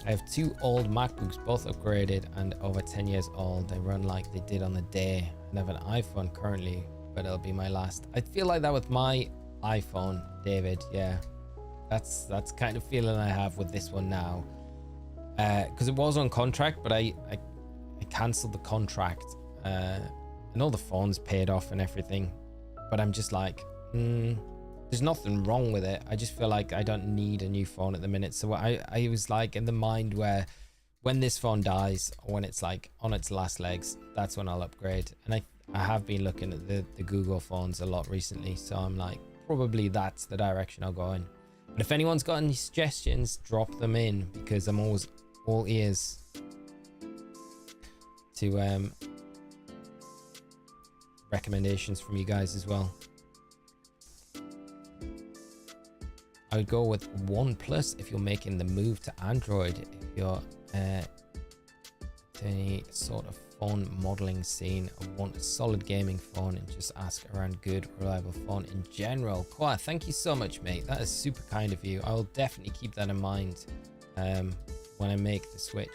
I have 2 old MacBooks, both upgraded and over 10 years old. They run like they did on the day. I have an iPhone currently, but it'll be my last. I feel like that with my iPhone, David. Yeah, that's kind of feeling I have with this one now, because it was on contract, but I cancelled the contract, and all the phones paid off and everything, but I'm just like, there's nothing wrong with it. I just feel like I don't need a new phone at the minute. So I was like in the mind where when this phone dies, or when it's like on its last legs, that's when I'll upgrade. And I have been looking at the Google phones a lot recently, so I'm like, probably that's the direction I'll go in. But if anyone's got any suggestions, drop them in, because I'm always all ears to recommendations from you guys as well. I would go with OnePlus if you're making the move to Android. If you're any sort of phone modeling scene, I want a solid gaming phone, and just ask around good, reliable phone in general. Qua, thank you so much, mate. That is super kind of you. I will definitely keep that in mind when I make the switch.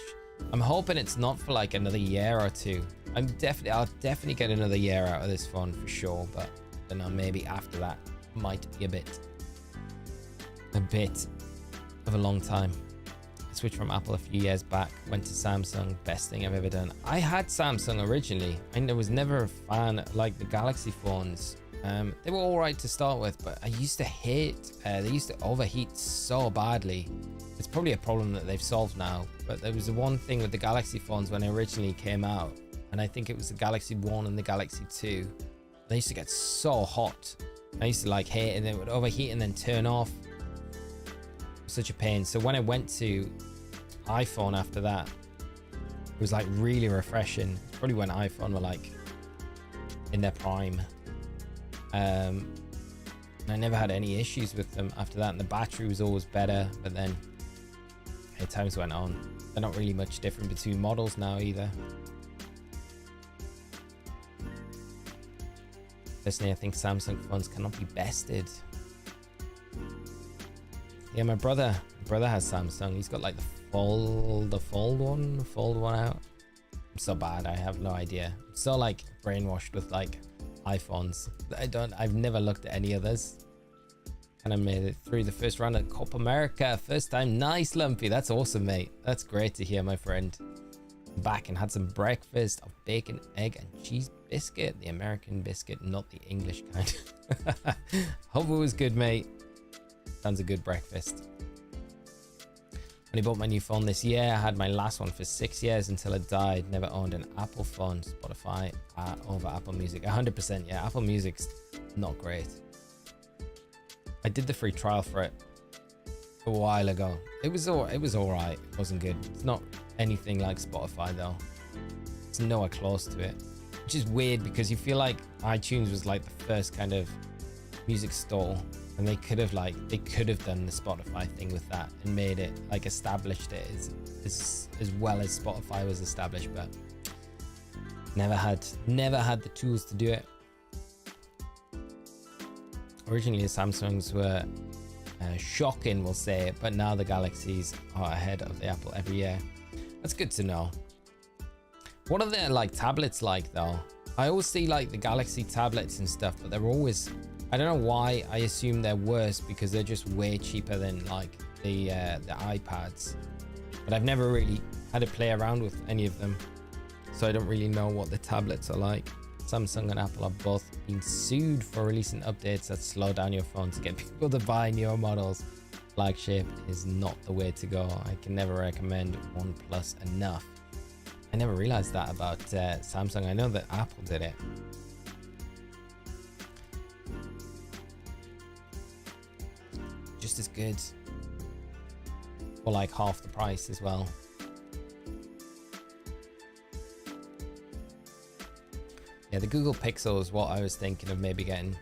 I'm hoping it's not for like another year or two. I'll definitely get another year out of this phone for sure, but I don't know, maybe after that might be a bit of a long time. I switched from Apple a few years back, went to Samsung. Best thing I've ever done. I had Samsung originally, and I was never a fan like the Galaxy phones. They were all right to start with, but I used to hate, they used to overheat so badly. It's probably a problem that they've solved now, but there was the one thing with the Galaxy phones when they originally came out, and I think it was the Galaxy 1 and the Galaxy 2. They used to get so hot. I used to like hate it, and they would overheat and then turn off. Such a pain. So when I went to iPhone after that, it was like really refreshing. Probably when iPhone were like in their prime. And I never had any issues with them after that, and the battery was always better. But then as times went on, they're not really much different between models now either. Personally, I think Samsung phones cannot be bested. Yeah, my brother has Samsung. He's got like the fold one out. I'm so bad, I have no idea. I'm so like brainwashed with like iPhones. I've never looked at any others. And I made it through the first round at Copa America. First time. Nice, Lumpy. That's awesome, mate. That's great to hear, my friend. Back and had some breakfast of bacon, egg, and cheese biscuit. The American biscuit, not the English kind. Hope it was good, mate. Sounds a good breakfast. When I bought my new phone this year, I had my last one for 6 years until it died. Never owned an Apple phone. Spotify over Apple Music. 100%. Yeah, Apple Music's not great. I did the free trial for it a while ago. It was all right. It wasn't good. It's not anything like Spotify though. It's nowhere close to it, which is weird because you feel like iTunes was like the first kind of music store. And they could have done the Spotify thing with that and made it like established it as well as Spotify was established, but Never had the tools to do it. Originally, the Samsungs were shocking, we'll say, but now the Galaxies are ahead of the Apple every year. That's good to know. What are their like tablets like though? I always see like the Galaxy tablets and stuff, but they're always, I don't know why I assume they're worse because they're just way cheaper than like the iPads. But I've never really had to play around with any of them, so I don't really know what the tablets are like. Samsung and Apple have both been sued for releasing updates that slow down your phone to get people to buy newer models. Flagship is not the way to go. I can never recommend OnePlus enough. I never realized that about Samsung. I know that Apple did it. Just as good. For like half the price as well. Yeah, the Google Pixel is what I was thinking of maybe getting.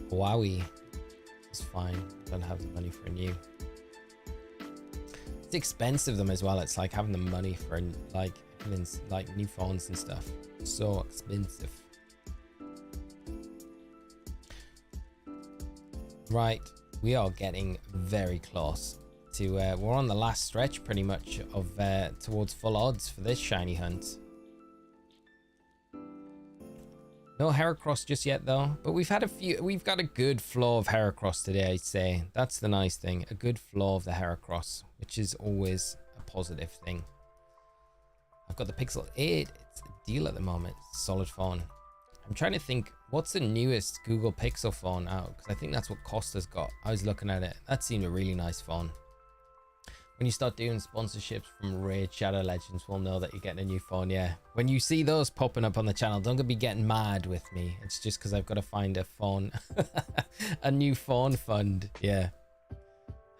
Huawei is fine. Don't have the money for a new. It's expensive them as well. It's like having the money for like new phones and stuff. So expensive. Right, we are getting very close to we're on the last stretch pretty much of towards full odds for this shiny hunt. No Heracross just yet though, but we've got a good flow of Heracross today, I'd say. That's the nice thing, a good flow of the Heracross, which is always a positive thing. I've got the Pixel 8, it's a deal at the moment, it's a solid phone. I'm trying to think, what's the newest Google Pixel phone out? Because I think that's what Costa's got. I was looking at it, that seemed a really nice phone. When you start doing sponsorships from Raid Shadow Legends, we'll know that you're getting a new phone. Yeah, when you see those popping up on the channel, don't be getting mad with me. It's just because I've got to find a phone, a new phone fund. Yeah.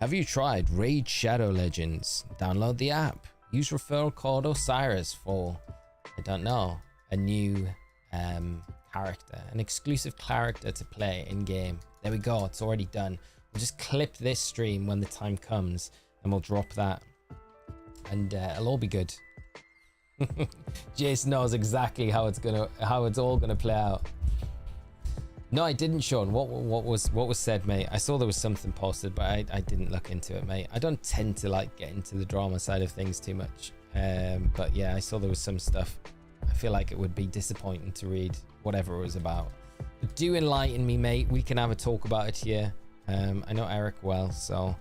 Have you tried Raid Shadow Legends? Download the app. Use referral code Osirus for, I don't know, a new character, an exclusive character to play in game. There we go. It's already done. We'll just clip this stream when the time comes. And we'll drop that, and it'll all be good. Jason knows exactly how it's all gonna play out. No, I didn't, Sean. What was said, mate? I saw there was something posted, but I didn't look into it, mate. I don't tend to like get into the drama side of things too much. But yeah, I saw there was some stuff. I feel like it would be disappointing to read whatever it was about. But do enlighten me, mate. We can have a talk about it here. I know Eric well, so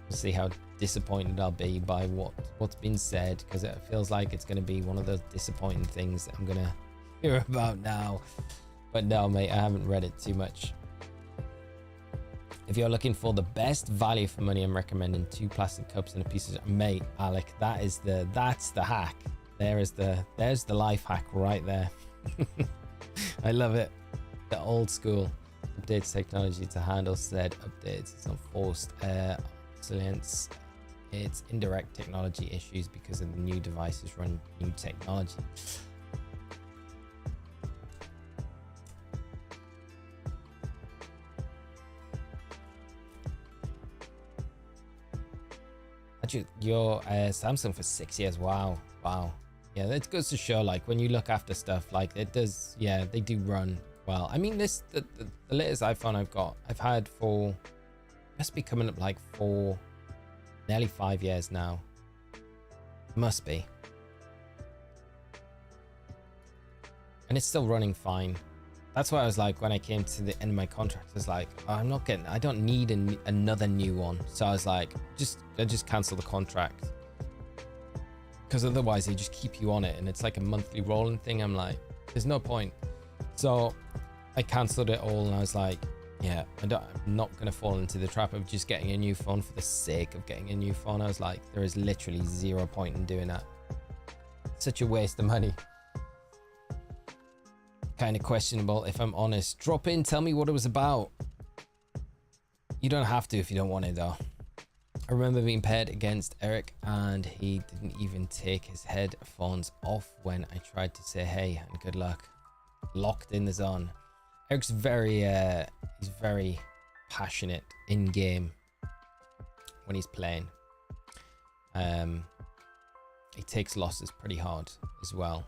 see how disappointed I'll be by what's been said, because it feels like it's going to be one of those disappointing things that I'm going to hear about now. But no, mate, I haven't read it too much. If you're looking for the best value for money, I'm recommending 2 plastic cups and a piece of, mate, Alec, that's the hack. There's the life hack right there. I love it. The old school updates technology to handle said updates. It's not forced resilience. It's indirect technology issues because of the new devices run new technology. Actually, your Samsung for 6 years. Wow. Yeah, that goes to show, like, when you look after stuff, like, it does, yeah, they do run well. I mean, the latest iPhone I've had for, must be coming up like for nearly 5 years now. Must be. And it's still running fine. That's why I was like, when I came to the end of my contract, I was like, oh, I don't need another new one. So I was like, I just cancel the contract. Because otherwise they just keep you on it. And it's like a monthly rolling thing. I'm like, there's no point. So I cancelled it all, and I was like, yeah, I'm not going to fall into the trap of just getting a new phone for the sake of getting a new phone. I was like, there is literally 0 point in doing that. Such a waste of money. Kind of questionable, if I'm honest. Drop in, tell me what it was about. You don't have to if you don't want it, though. I remember being paired against Eric, and he didn't even take his headphones off when I tried to say hey and good luck. Locked in the zone. Eric's he's very passionate in game when he's playing. he takes losses pretty hard as well.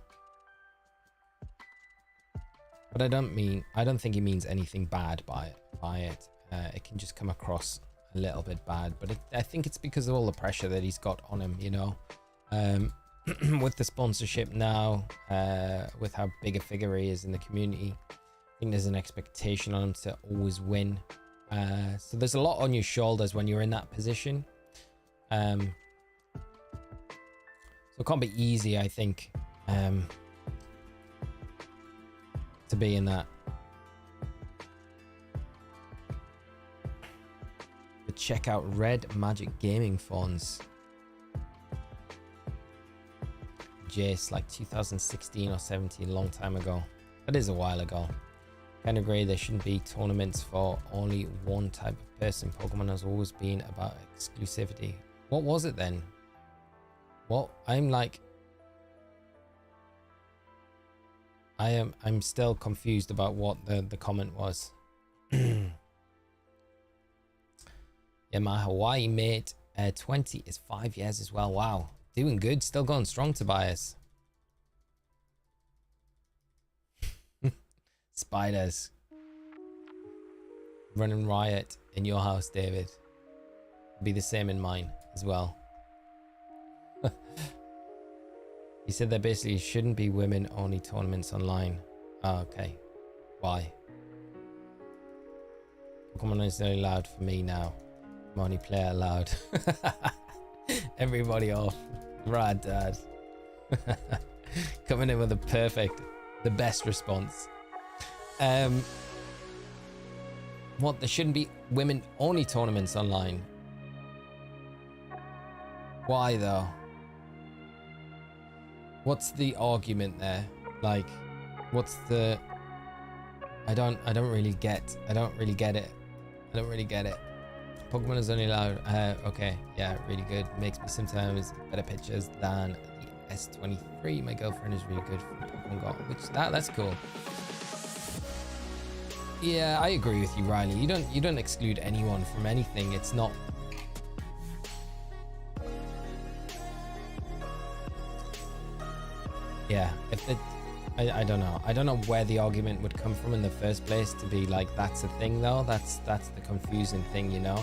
But I don't think he means anything bad by it. It can just come across a little bit bad, but I think it's because of all the pressure that he's got on him, you know. With the sponsorship now, with how big a figure he is in the community, I think there's an expectation on him to always win. So there's a lot on your shoulders when you're in that position. So it can't be easy, I think, to be in that. But check out Red Magic Gaming Fonts. Jace, like 2016 or 17, a long time ago. That is a while ago. Kind of agree there shouldn't be tournaments for only one type of person. Pokemon has always been about exclusivity. What was it then? Well, I'm still confused about what the comment was. Yeah, my Hawaii mate 20 is 5 years as well. Wow, doing good, still going strong, Tobias. Spiders running riot in your house, David. Be the same in mine as well. He said there basically shouldn't be women only tournaments online. Oh, okay. Why? Pokemon is only allowed for me now. I'm only player allowed. Everybody off. Rad dad. Coming in with the best response. What, there shouldn't be women only tournaments online? Why though? What's the argument there? Like, what's the... I don't really get it. I don't really get it. Pokemon is only allowed... okay, yeah, really good. Makes me sometimes better pictures than the S23. My girlfriend is really good for Pokemon Go, which that's cool. Yeah, I agree with you, Riley. You don't exclude anyone from anything. It's not... Yeah, I don't know. I don't know where the argument would come from in the first place to be like, that's a thing though. That's the confusing thing, you know?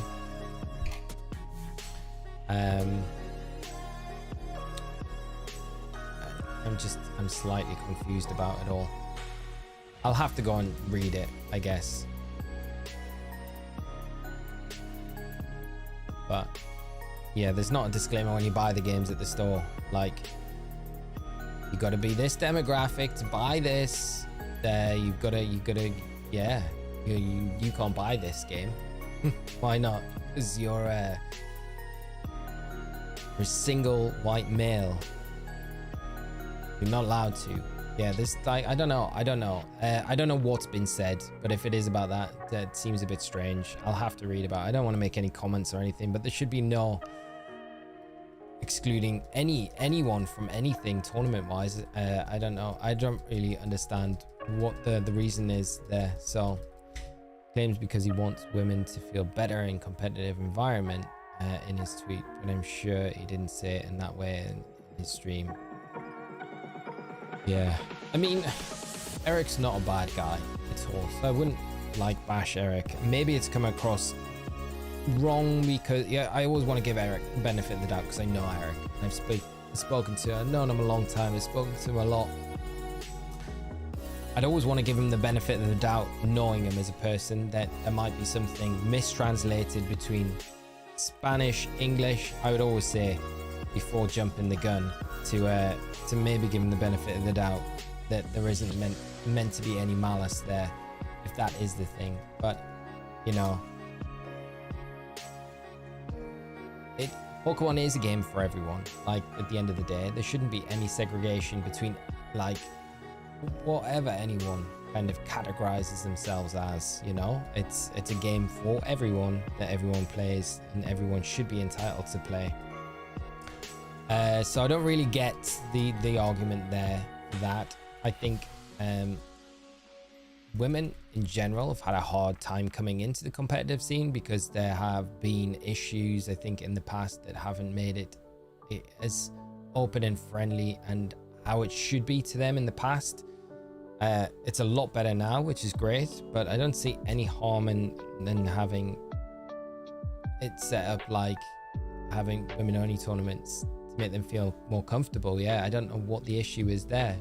I'm slightly confused about it all. I'll have to go and read it, I guess. But yeah, there's not a disclaimer when you buy the games at the store. Like, you got to be this demographic to buy this. You gotta, yeah. You can't buy this game. Why not? Because you're a single white male. You're not allowed to. Yeah, this, like, I don't know. I don't know what's been said, but if it is about that, that seems a bit strange. I'll have to read about it. I don't want to make any comments or anything, but there should be no excluding anyone from anything tournament wise. I don't know. I don't really understand what the reason is there. So claims because he wants women to feel better in competitive environment in his tweet, but I'm sure he didn't say it in that way in his stream. Yeah, I mean, Eric's not a bad guy at all, so I wouldn't like bash Eric. Maybe it's come across wrong because, yeah, I always want to give Eric the benefit of the doubt because I know Eric. I've spoken to him, I've known him a long time, I've spoken to him a lot. I'd always want to give him the benefit of the doubt, knowing him as a person, that there might be something mistranslated between Spanish, English. I would always say, before jumping the gun, to maybe give him the benefit of the doubt that there isn't meant to be any malice there, if that is the thing. But, you know, Pokemon is a game for everyone. Like, at the end of the day, there shouldn't be any segregation between, like, whatever anyone kind of categorizes themselves as, you know. It's a game for everyone that everyone plays and everyone should be entitled to play. So I don't really get the argument there for that. I think women in general have had a hard time coming into the competitive scene because there have been issues, I think, in the past that haven't made it as open and friendly and how it should be to them in the past. It's a lot better now, which is great, but I don't see any harm in having it set up like having women only tournaments to make them feel more comfortable. Yeah, I don't know what the issue is there.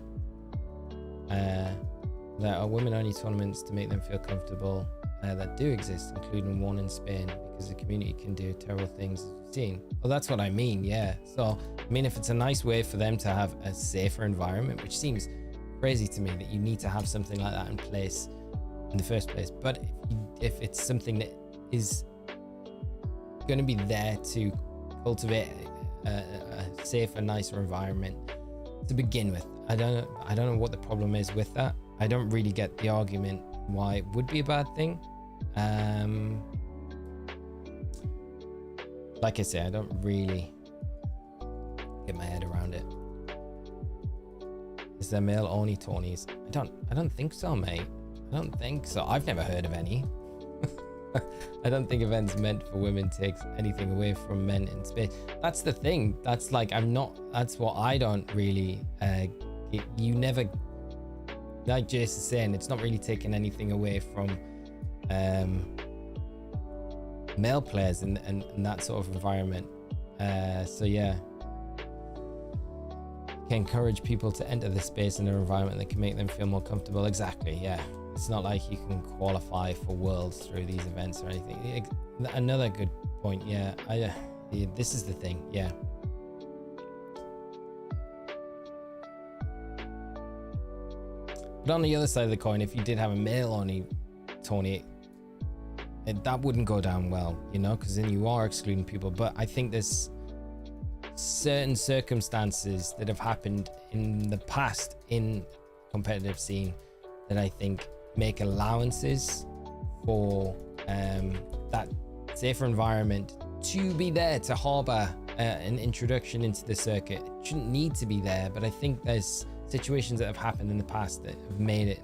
There are women only tournaments to make them feel comfortable that do exist, including one in Spain, because the community can do terrible things as we've seen. Well, that's what I mean. Yeah, so I mean, if it's a nice way for them to have a safer environment, which seems crazy to me that you need to have something like that in place in the first place, but if it's something that is going to be there to cultivate a safer, nicer environment to begin with, I don't know what the problem is with that. I don't really get the argument why it would be a bad thing. Like I say, I don't really get my head around it. Is there male only tourneys? I don't think so, mate. I don't think so. I've never heard of any. I don't think events meant for women takes anything away from men in space. That's the thing. That's like, that's what I don't really, you never, like Jace is saying, it's not really taking anything away from male players and that sort of environment. So yeah, can encourage people to enter the space in an environment that can make them feel more comfortable. Exactly, yeah. It's not like you can qualify for worlds through these events or anything. Another good point, yeah. This is the thing, yeah. But on the other side of the coin, if you did have a male-only tourney, that wouldn't go down well, you know, because then you are excluding people. But I think there's certain circumstances that have happened in the past in competitive scene that I think make allowances for that safer environment to be there to harbor an introduction into the circuit. It shouldn't need to be there, but I think there's situations that have happened in the past that have made it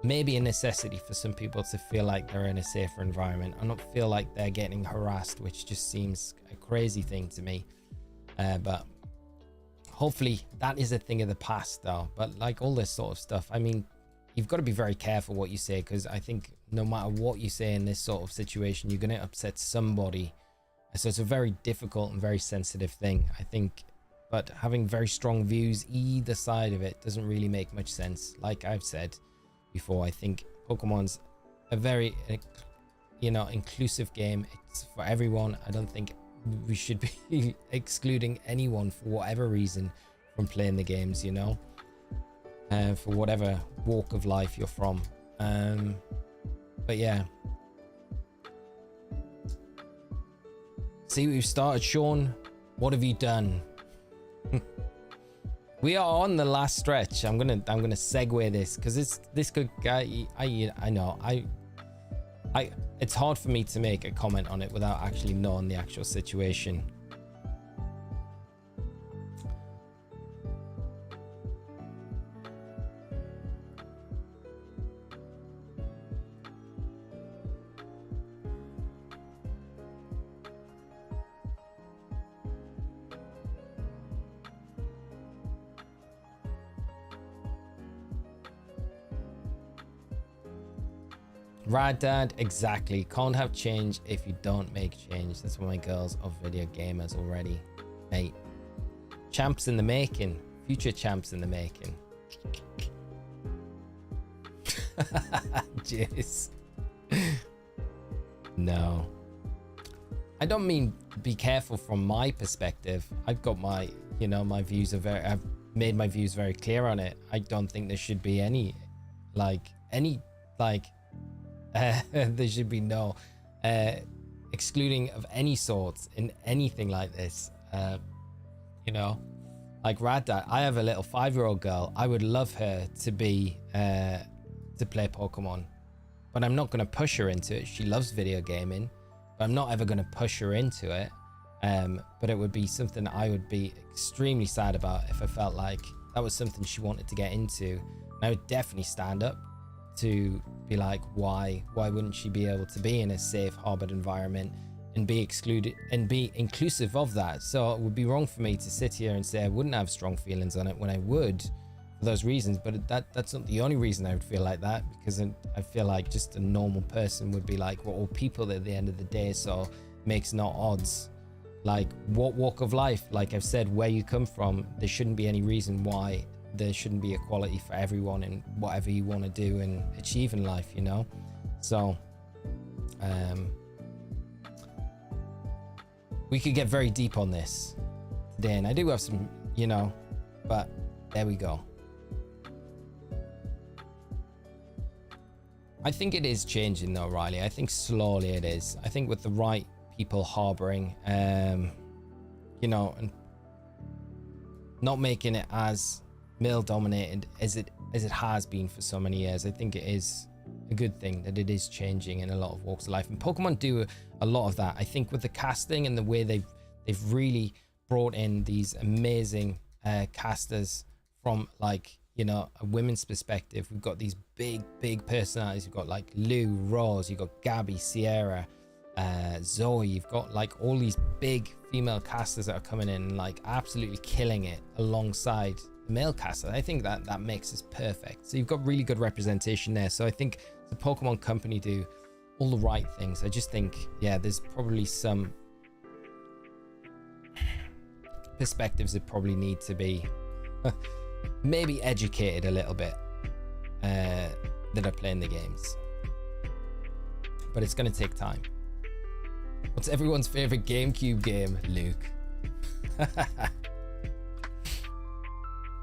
maybe a necessity for some people to feel like they're in a safer environment and not feel like they're getting harassed, which just seems a crazy thing to me. But hopefully that is a thing of the past though. But like all this sort of stuff, I mean, you've got to be very careful what you say, because I think no matter what you say in this sort of situation, you're going to upset somebody. So it's a very difficult and very sensitive thing, I think. But having very strong views either side of it doesn't really make much sense. Like I've said before, I think Pokemon's a very, you know, inclusive game. It's for everyone. I don't think we should be excluding anyone for whatever reason from playing the games, you know, for whatever walk of life you're from. But yeah, see, we've started. Sean, what have you done? We are on the last stretch. I'm gonna segue this because this could I know it's hard for me to make a comment on it without actually knowing the actual situation. Rad Dad, exactly. Can't have change if you don't make change. That's why my girls are video gamers already, mate. Champs in the making. Future champs in the making. Jeez. No. I don't mean be careful from my perspective. I've got my, you know, my views are I've made my views very clear on it. I don't think there should be any there should be no excluding of any sort in anything like this. You know, like Rad Dad, I have a little 5-year-old girl. I would love her to be to play Pokemon, but I'm not going to push her into it. She loves video gaming, but I'm not ever going to push her into it. But it would be something I would be extremely sad about if I felt like that was something she wanted to get into. And I would definitely stand up to be like, why wouldn't she be able to be in a safe, harbored environment and be excluded and be inclusive of that. So it would be wrong for me to sit here and say I wouldn't have strong feelings on it when I would for those reasons. But that's not the only reason I would feel like that, because I feel like just a normal person would be like, we're all people at the end of the day, so it makes no odds. Like, what walk of life, like I've said, where you come from, there shouldn't be any reason why there shouldn't be equality for everyone in whatever you want to do and achieve in life, you know? So we could get very deep on this today, and I do have some, you know, but there we go. I think it is changing though, Riley. I think slowly it is. I think with the right people harboring, you know, and not making it as male dominated as it has been for so many years. I think it is a good thing that it is changing in a lot of walks of life, and Pokemon do a lot of that. I think with the casting and the way they've really brought in these amazing casters from, like, you know, a women's perspective. We've got these big personalities. We've got like Lou, Rose, you've got Gabby, Sierra, Zoe. You've got like all these big female casters that are coming in and like absolutely killing it alongside the male caster. I think that makes us perfect. So you've got really good representation there. So I think the Pokemon company do all the right things. I just think, yeah, there's probably some perspectives that probably need to be maybe educated a little bit that are playing the games, but it's going to take time. What's everyone's favorite GameCube game, Luke?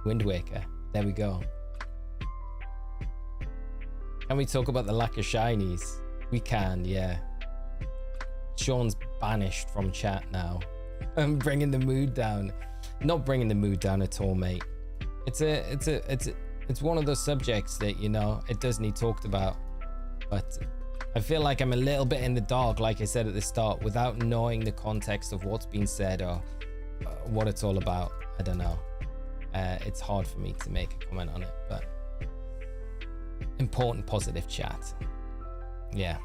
Wind Waker. There we go. Can we talk about the lack of shinies? We can, yeah. Sean's banished from chat now. I'm bringing the mood down. Not bringing the mood down at all, mate. It's one of those subjects that, you know, it does need talked about, but I feel like I'm a little bit in the dark, like I said at the start, without knowing the context of what's been said or what it's all about. I don't know. It's hard for me to make a comment on it, but important positive chat. Yeah.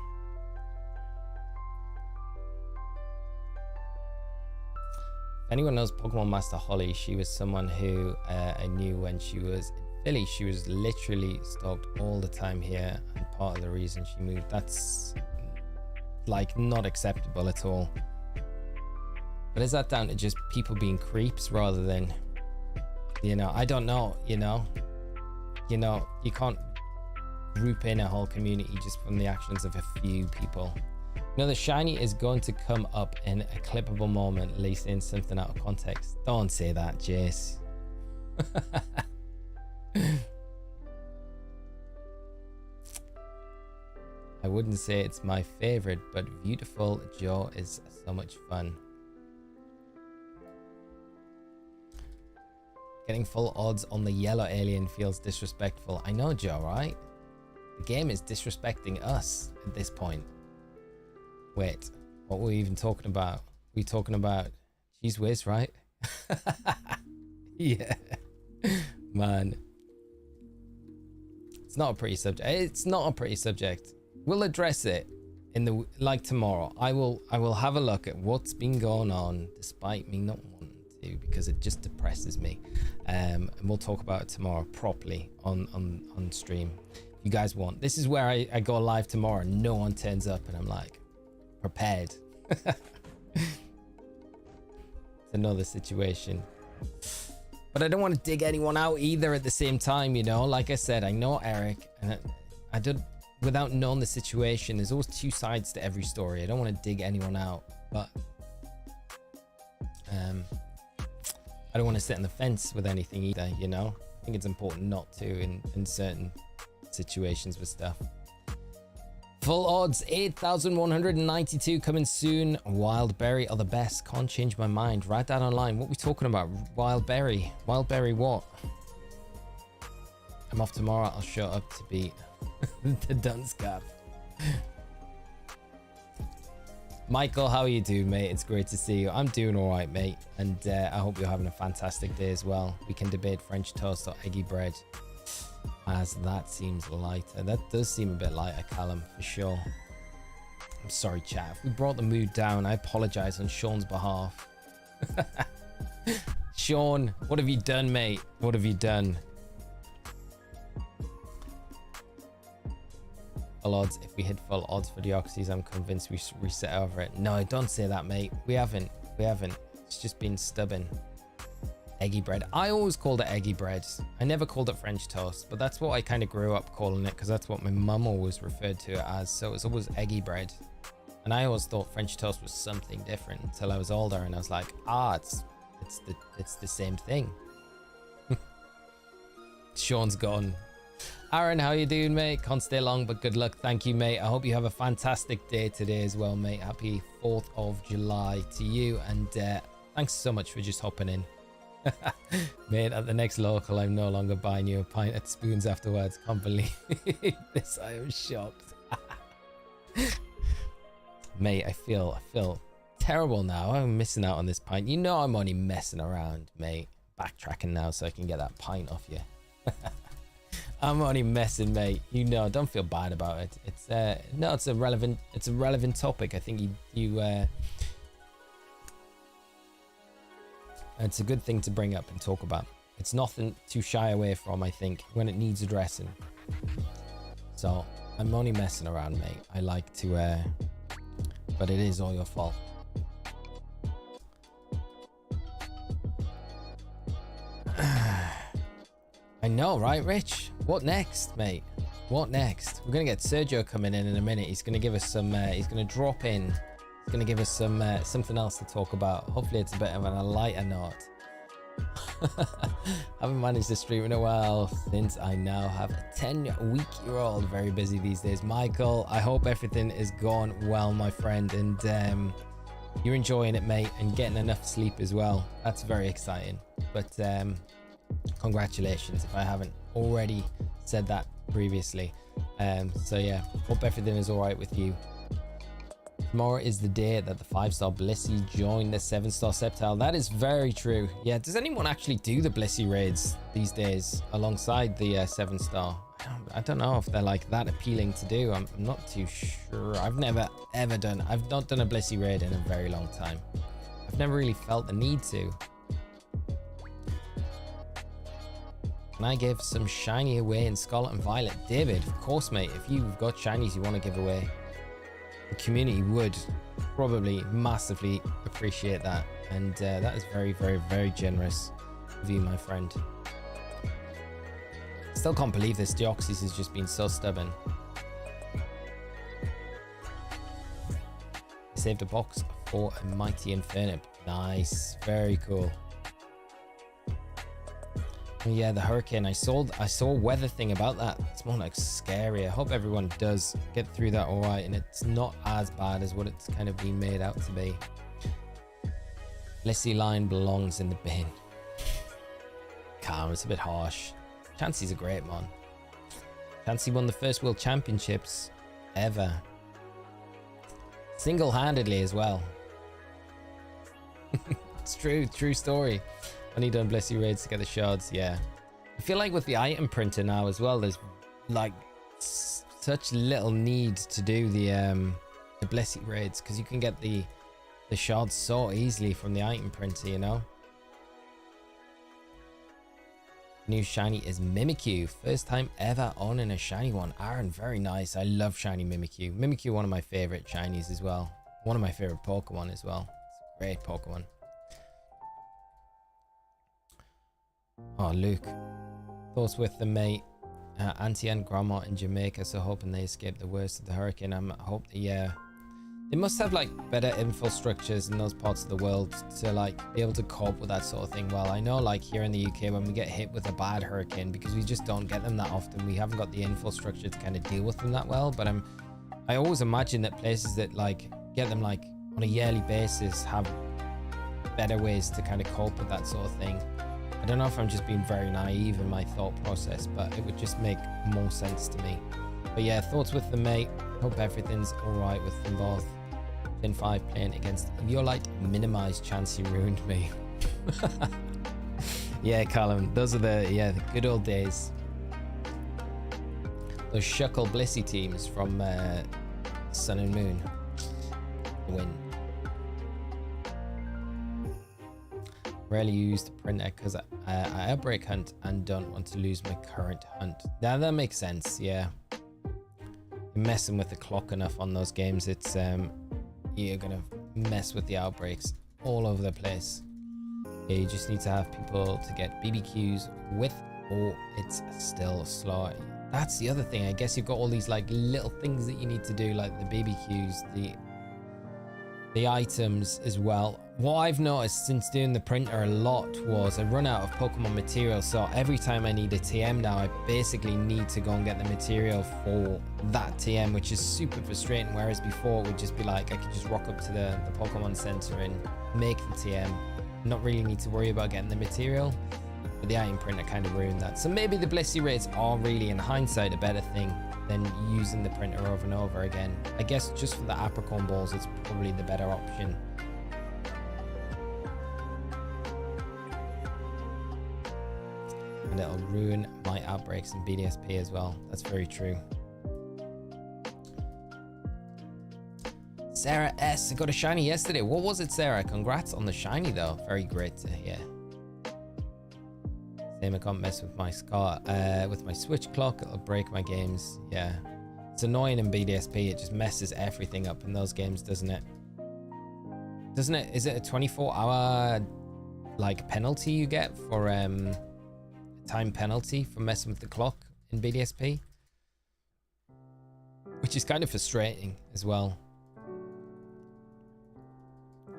If anyone knows Pokemon Master Holly, she was someone who I knew when she was in Philly. She was literally stalked all the time here, and part of the reason she moved. That's like not acceptable at all. But is that down to just people being creeps rather than, you know, I don't know, you know, you can't group in a whole community just from the actions of a few people. You know, the shiny is going to come up in a clippable moment, at least in something out of context. Don't say that, Jace. I wouldn't say it's my favorite, but Beautiful Joe is so much fun. Getting full odds on the yellow alien feels disrespectful. I know, Joe, right? The game is disrespecting us at this point. Wait, what were we even talking about? We talking about Cheese Whiz, right? Yeah. Man. It's not a pretty subject. It's not a pretty subject. We'll address it in the, like, tomorrow. I will have a look at what's been going on, despite me not wanting to, because it just depresses me. And we'll talk about it tomorrow properly on stream. If you guys want. This is where I go live tomorrow and no one turns up and I'm like, prepared. It's another situation, but I don't want to dig anyone out either at the same time, you know. Like I said, I know Eric, and I did, without knowing the situation, there's always two sides to every story. I don't want to dig anyone out, but I don't want to sit on the fence with anything either, you know. I think it's important not to in certain situations with stuff. Full odds, 8,192 coming soon. Wild Berry are the best. Can't change my mind. Write that online. What are we talking about? Wild Berry. Wild Berry what? I'm off tomorrow. I'll show up to beat the dunce cap. Michael, how are you doing, mate? It's great to see you. I'm doing all right, mate. And I hope you're having a fantastic day as well. We can debate French toast or eggy bread, as that seems lighter. That does seem a bit lighter, Callum, for sure. I'm sorry, chat. If we brought the mood down, I apologize on Sean's behalf. Sean, what have you done, mate? What have you done? Full odds. If we hit full odds for Deoxys, I'm convinced we should reset over it. No, don't say that, mate. We haven't. It's just been stubborn. Eggy bread. I always called it eggy bread. I never called it French toast, but that's what I kind of grew up calling it because that's what my mum always referred to it as. So it's always eggy bread. And I always thought French toast was something different until I was older and I was like, it's the same thing. Sean's gone. Aaron, how you doing, mate? Can't stay long, but good luck. Thank you, mate. I hope you have a fantastic day today as well, mate. Happy 4th of July to you. And thanks so much for just hopping in. Mate, at the next local, I'm no longer buying you a pint at Spoons afterwards. Can't believe this. I am shocked. Mate, I feel terrible now. I'm missing out on this pint. You know I'm only messing around, mate. Backtracking now so I can get that pint off you. I'm only messing, mate. You know, don't feel bad about it. It's no, it's a relevant topic. I think it's a good thing to bring up and talk about. It's nothing to shy away from, I think, when it needs addressing. So I'm only messing around, mate. I like to but it is all your fault. I know, right, Rich? What next, mate? What next? We're gonna get Sergio coming in a minute. He's gonna give us some. He's gonna drop in. He's gonna give us some something else to talk about. Hopefully, it's a bit of a lighter note. Haven't managed to stream in a while since I now have a 10-week-old. Very busy these days. Michael, I hope everything is going well, my friend, and you're enjoying it, mate, and getting enough sleep as well. That's very exciting. But congratulations if I haven't already said that previously. So yeah, hope everything is all right with you. Tomorrow is the day that the 5-star Blissey joined the 7-star Sceptile. That is very true. Yeah, does anyone actually do the Blissey raids these days alongside the 7-star? I don't know if they're like that appealing to do. I'm not too sure. I've never ever done. I've not done a Blissey raid in a very long time. I've never really felt the need to. Can I give some shiny away in Scarlet and Violet? David, of course, mate. If you've got shinies you want to give away, the community would probably massively appreciate that. And that is very, very, very generous of you, my friend. Still can't believe this. Deoxys has just been so stubborn. I saved a box for a Mighty Infernip. Nice. Very cool. Yeah, the hurricane. I saw a weather thing about that. It's more like scary. I hope everyone does get through that all right, and it's not as bad as what it's kind of been made out to be. Blissey line belongs in the bin. Calm, it's a bit harsh. Chansey's a great man. Chansey won the first World Championships ever. Single-handedly as well. It's true story. Only done Blissey raids to get the shards, yeah. I feel like with the item printer now as well, there's like such little need to do the Blissey raids because you can get the shards so easily from the item printer, you know. New shiny is Mimikyu. First time ever owning a shiny one. Aaron, very nice. I love shiny Mimikyu. Mimikyu, one of my favorite shinies as well. One of my favorite Pokemon as well. It's a great Pokemon. Oh, Luke. Thoughts with the mate. Auntie and grandma in Jamaica, so hoping they escape the worst of the hurricane. I hope they must have like better infrastructures in those parts of the world to like be able to cope with that sort of thing. Well, I know like here in the UK when we get hit with a bad hurricane, because we just don't get them that often, we haven't got the infrastructure to kind of deal with them that well. But I always imagine that places that like get them like on a yearly basis have better ways to kind of cope with that sort of thing. I don't know if I'm just being very naive in my thought process, but it would just make more sense to me. But yeah, thoughts with the mate. Hope everything's all right with them both. Pin 5 playing against Violite. Minimize chance he ruined me. Yeah, Callum, those are the good old days. Those Shuckle Blissey teams from Sun and moon. Win. Rarely use the printer because I outbreak hunt and don't want to lose my current hunt. Now that makes sense, yeah. You're messing with the clock enough on those games, it's you're gonna mess with the outbreaks all over the place. Yeah, you just need to have people to get BBQs with, or it's still slow. That's the other thing. I guess you've got all these like little things that you need to do, like the BBQs, the items as well. What I've noticed since doing the printer a lot was I run out of Pokemon material, so every time I need a TM now, I basically need to go and get the material for that TM, which is super frustrating. Whereas before it would just be like I could just rock up to the Pokemon Center and make the TM, not really need to worry about getting the material. But the item printer kind of ruined that. So maybe the Blissey rates are really, in hindsight, a better thing than using the printer over and over again. I guess just for the Apricorn balls, it's probably the better option. And it'll ruin my outbreaks in BDSP as well. That's very true. Sarah S. I got a shiny yesterday. What was it, Sarah? Congrats on the shiny though. Very great to hear. Same, I can't mess with my with my switch clock. It'll break my games. Yeah, it's annoying in BDSP. It just messes everything up in those games, doesn't it? Doesn't it? Is it a 24-hour like penalty you get for time penalty for messing with the clock in BDSP? Which is kind of frustrating as well.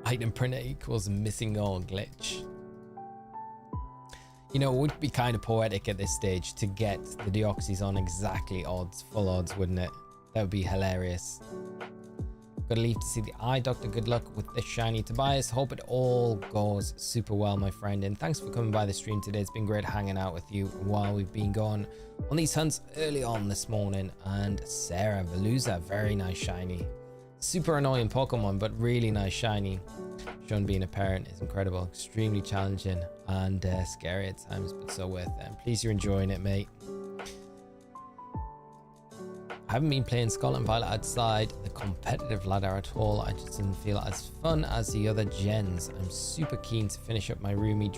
Item printer equals missing all glitch. You know, it would be kind of poetic at this stage to get the Deoxys on exactly odds, full odds, wouldn't it? That would be hilarious. Gotta leave to see the eye doctor. Good luck with the shiny, Tobias. Hope it all goes super well, my friend. And thanks for coming by the stream today. It's been great hanging out with you while we've been going on these hunts early on this morning. And Sarah, Veluza, very nice shiny. Super annoying Pokemon, but really nice shiny. Sean being a parent is incredible, extremely challenging and scary at times, but so worth it. I'm pleased you're enjoying it, mate. I haven't been playing Scarlet and Violet outside the competitive ladder at all. I just didn't feel as fun as the other gens. I'm super keen to finish up my Ruby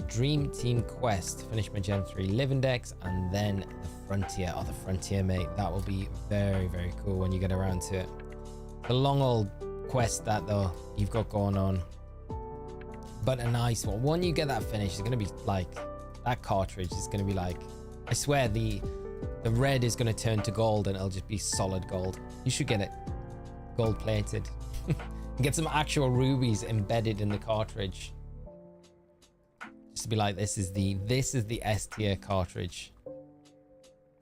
Dream Team quest, finish my Gen 3 Living Dex, and then the Frontier. Oh, the Frontier, mate. That will be very, very cool when you get around to it. The long old quest that though you've got going on, but a nice one. When you get that finished, it's going to be like, that cartridge is going to be like, I swear the red is going to turn to gold and it'll just be solid gold. You should get it gold plated. Get some actual rubies embedded in the cartridge, just to be like, this is the S tier cartridge.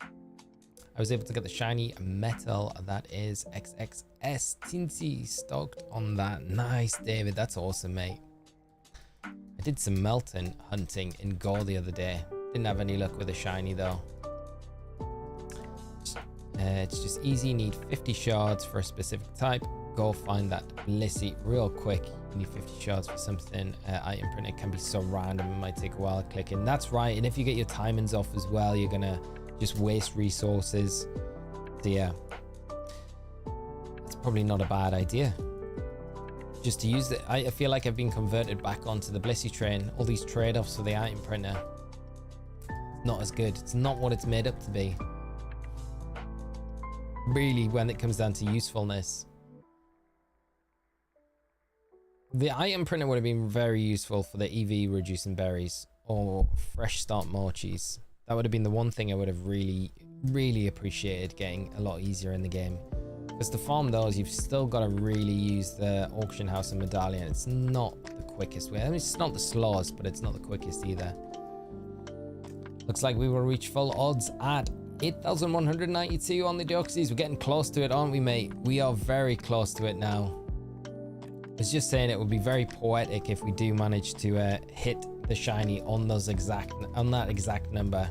I was able to get the shiny metal, that is XXS. Tinsy stoked on that. Nice, David. That's awesome, mate. I did some Melton hunting in Gore the other day. Didn't have any luck with a shiny though. It's just easy. You need 50 shards for a specific type. Go find that Blissey real quick. You need 50 shards for something. Item print, it can be so random. It might take a while clicking. That's right. And if you get your timings off as well, you're gonna just waste resources. So yeah, it's probably not a bad idea just to use it. I feel like I've been converted back onto the Blissey train. All these trade-offs for the item printer, it's not as good. It's not what it's made up to be, really, when it comes down to usefulness. The item printer would have been very useful for the EV reducing berries or fresh start mochis. That would have been the one thing I would have really, really appreciated getting a lot easier in the game. Because to farm those, you've still got to really use the auction house and medallion. It's not the quickest way. I mean, it's not the slowest, but it's not the quickest either. Looks like we will reach full odds at 8,192 on the Deoxys. We're getting close to it, aren't we, mate? We are very close to it now. I was just saying it would be very poetic if we do manage to hit the shiny on that exact number.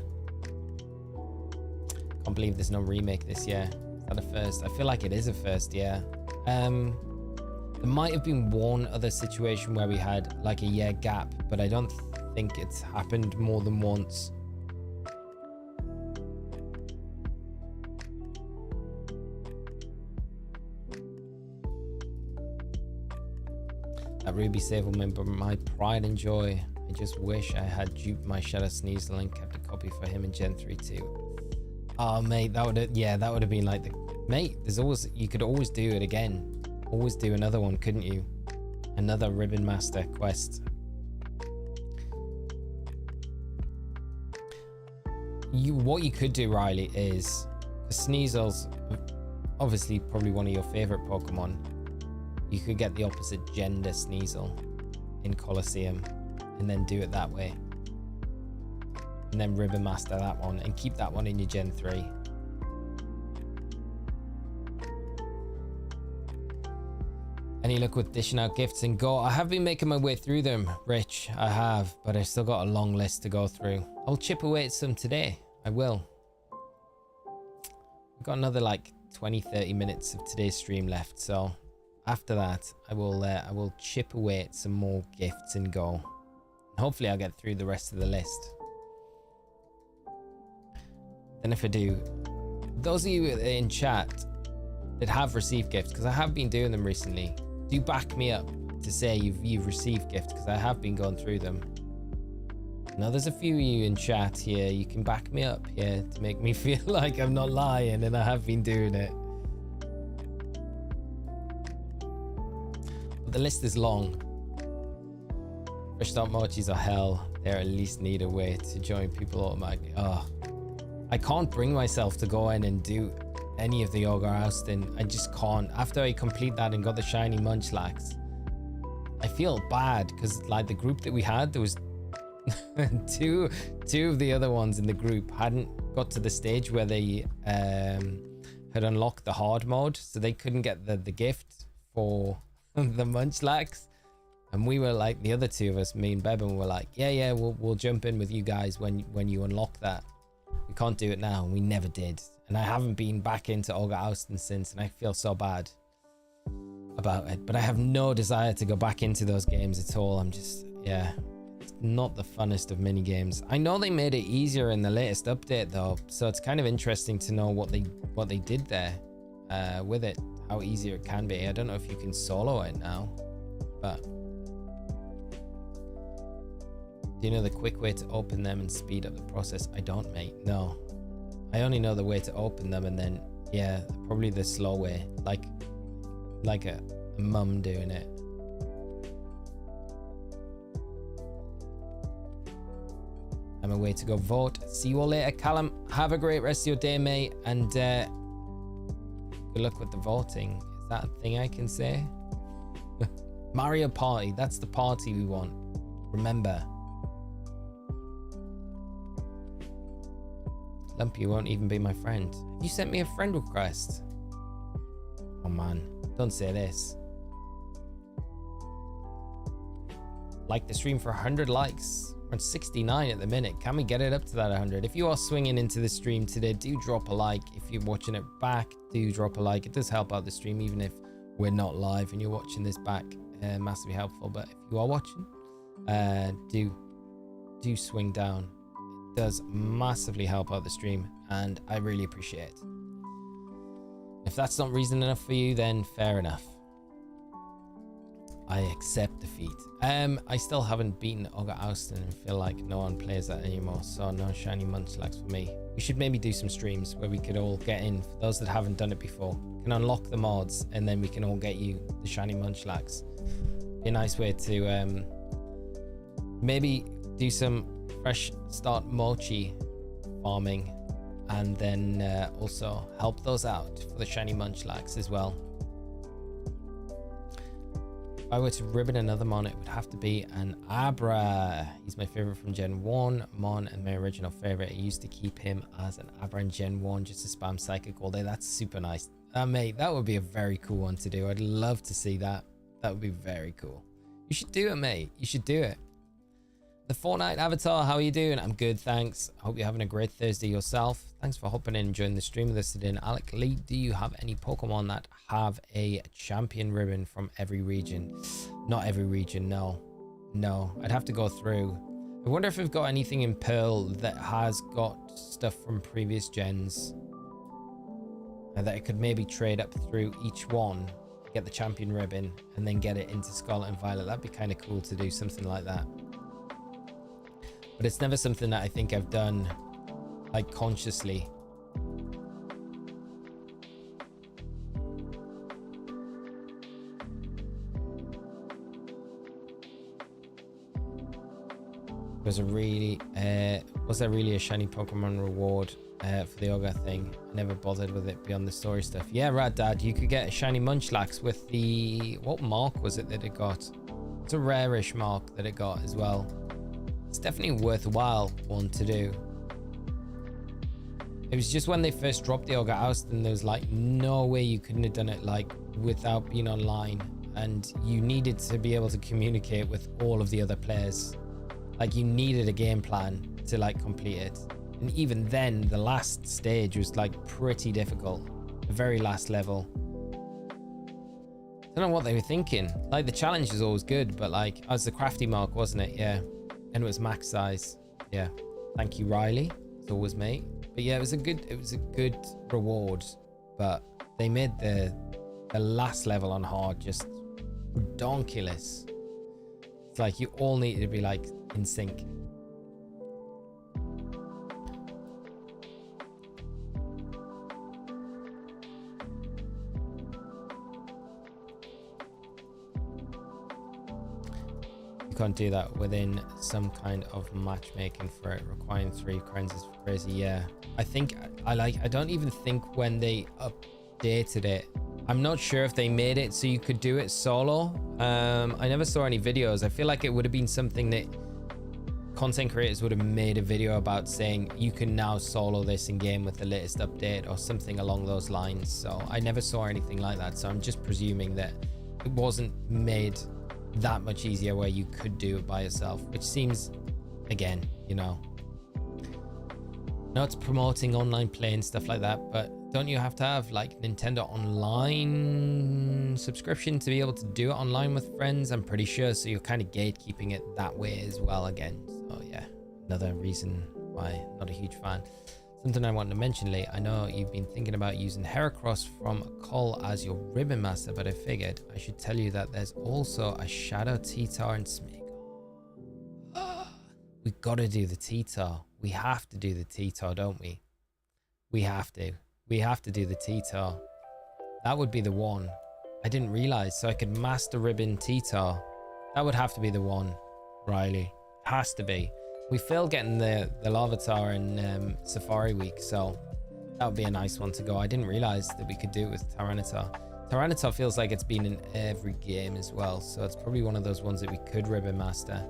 Can't believe there's no remake this year. Is that a first? I feel like it is a first, yeah. There might have been one other situation where we had like a year gap, but I don't think it's happened more than once. . That Ruby save will remember my pride and joy. I just wish I had duped my Shadow Sneasel and kept a copy for him in Gen 3 too. Oh, mate, that would have, yeah, that would have been like the, mate, there's always, you could always do it again. Always do another one, couldn't you? Another Ribbon Master quest. What you could do, Riley, is, Sneasel's obviously probably one of your favorite Pokemon. You could get the opposite gender Sneasel in Colosseum and then do it that way. And then Ribbon Master that one and keep that one in your Gen 3. Any luck with dishing out gifts and Go? I have been making my way through them, Rich. I have, but I've still got a long list to go through. I'll chip away at some today. I will. I've got another like 20-30 minutes of today's stream left, so after that I will chip away at some more gifts and Go. And hopefully I'll get through the rest of the list. Then if I do, those of you in chat that have received gifts, because I have been doing them recently, do back me up to say you've received gifts, because I have been going through them. Now there's a few of you in chat here, you can back me up here to make me feel like I'm not lying and I have been doing it. But the list is long. Fresh start mochis are hell. They at least need a way to join people automatically. Oh, I can't bring myself to go in and do any of the Ogre Ousting. I just can't. After I complete that and got the shiny Munchlax, I feel bad because like the group that we had, there was two of the other ones in the group hadn't got to the stage where they had unlocked the hard mode, so they couldn't get the gift for the Munchlax. And we were like, the other two of us, me and Bebin, were like, yeah, we'll jump in with you guys when you unlock that. We can't do it now, and we never did. And I haven't been back into Ogre Ousting since, and I feel so bad about it. But I have no desire to go back into those games at all. I'm just, yeah, it's not the funnest of mini games. I know they made it easier in the latest update though, so it's kind of interesting to know what they did there with it, how easier it can be. I don't know if you can solo it now, but do you know the quick way to open them and speed up the process? I don't, mate. No. I only know the way to open them, and then, yeah, probably the slow way. Like a mum doing it. I'm away to go vote. See you all later, Callum. Have a great rest of your day, mate. And good luck with the voting. Is that a thing I can say? Mario Party. That's the party we want. Remember. Lumpy won't even be my friend. You sent me a friend request. Oh man, don't say this. Like the stream for 100 likes. We're on 69 at the minute. Can we get it up to that 100? If you are swinging into the stream today, do drop a like. If you're watching it back, do drop a like. It does help out the stream, even if we're not live and you're watching this back. Massively helpful. But if you are watching, do swing down. Does massively help out the stream, and I really appreciate it. If that's not reason enough for you, then fair enough. I accept defeat. I still haven't beaten Ogre Ousting and feel like no one plays that anymore, so no shiny Munchlax for me. We should maybe do some streams where we could all get in. For those that haven't done it before, can unlock the mods, and then we can all get you the shiny Munchlax. Be a nice way to maybe do some fresh start mochi farming, and then also help those out for the shiny Munchlax as well. If I were to ribbon another Mon, it would have to be an Abra. He's my favorite from Gen 1 Mon, and my original favorite. I used to keep him as an Abra in Gen 1 just to spam Psychic all day. That's super nice. Mate, that would be a very cool one to do. I'd love to see that. That would be very cool. You should do it, mate. You should do it. The Fortnite Avatar, how are you doing? I'm good, thanks. I hope you're having a great Thursday yourself. Thanks for hopping in and joining the stream with us today. And Alec Lee, do you have any Pokemon that have a champion ribbon from every region? Not every region, no. No, I'd have to go through. I wonder if we've got anything in Pearl that has got stuff from previous gens that I could maybe trade up through each one. get the champion ribbon, and then get it into Scarlet and Violet. That'd be kind of cool to do something like that. But it's never something that I think I've done like consciously. Was there really a shiny Pokemon reward for the Ogre thing? I never bothered with it beyond the story stuff. Yeah, Rad Dad, you could get a shiny Munchlax with the... what mark was it that it got? It's a rarish mark that it got as well. It's definitely a worthwhile one to do. It was just when they first dropped the Ogre Oustin, there was like no way you couldn't have done it like without being online, and you needed to be able to communicate with all of the other players. Like you needed a game plan to like complete it. And even then, the last stage was like pretty difficult. The very last level. I don't know what they were thinking. Like the challenge is always good, but like as the crafty mark, wasn't it? Yeah. And it was max size. Yeah. Thank you, Riley. It's always mate. But yeah, it was a good reward. But they made the last level on hard just ridiculous. It's like you all need to be like in sync. You can't do that within some kind of matchmaking for it, requiring 3 crowns is crazy. Yeah, I think I don't even think when they updated it, I'm not sure if they made it so you could do it solo. I never saw any videos. I feel like it would have been something that content creators would have made a video about, saying you can now solo this in game with the latest update or something along those lines. So I never saw anything like that. So I'm just presuming that it wasn't made that much easier where you could do it by yourself, which seems, again, you know, not promoting online play and stuff like that, but don't you have to have like Nintendo Online subscription to be able to do it online with friends? I'm pretty sure. So you're kind of gatekeeping it that way as well again. So yeah, another reason why not a huge fan. Something I wanted to mention, Lee. I know you've been thinking about using Heracross from Cull as your Ribbon Master, but I figured I should tell you that there's also a Shadow T-Tar and Smeagol. We gotta do the T-Tar. We have to do the T-Tar, don't we? We have to. We have to do the T-Tar. That would be the one. I didn't realize. So I could Master Ribbon T-Tar. That would have to be the one, Riley. Has to be. We failed getting the Larvitar in Safari Week, so that would be a nice one to go. I didn't realize that we could do it with Tyranitar. Tyranitar feels like it's been in every game as well, so it's probably one of those ones that we could Ribbon Master.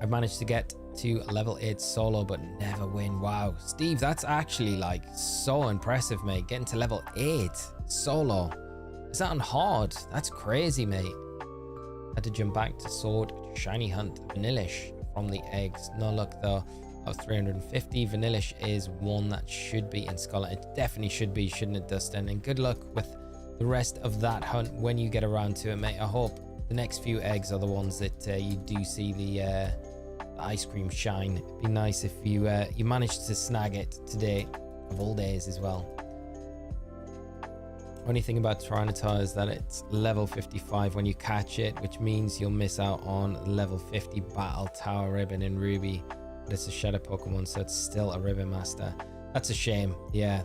I've managed to get to level 8 solo but never win. Wow, Steve, that's actually like so impressive, mate. Getting to level 8 solo. Is that on hard? That's crazy, mate. Had to jump back to Sword Shiny Hunt Vanillish from the eggs. No luck though. Of 350, Vanillish is one that should be in Scarlet. It definitely should be, shouldn't it, Dustin? And good luck with the rest of that hunt when you get around to it, mate. I hope the next few eggs are the ones that you do see the ice cream shine. It'd be nice if you you managed to snag it today, of all days as well. Only thing about Tyranitar is that it's level 55 when you catch it, which means you'll miss out on level 50 Battle Tower Ribbon in Ruby. But it's a Shadow Pokemon, so it's still a Ribbon Master. That's a shame. Yeah,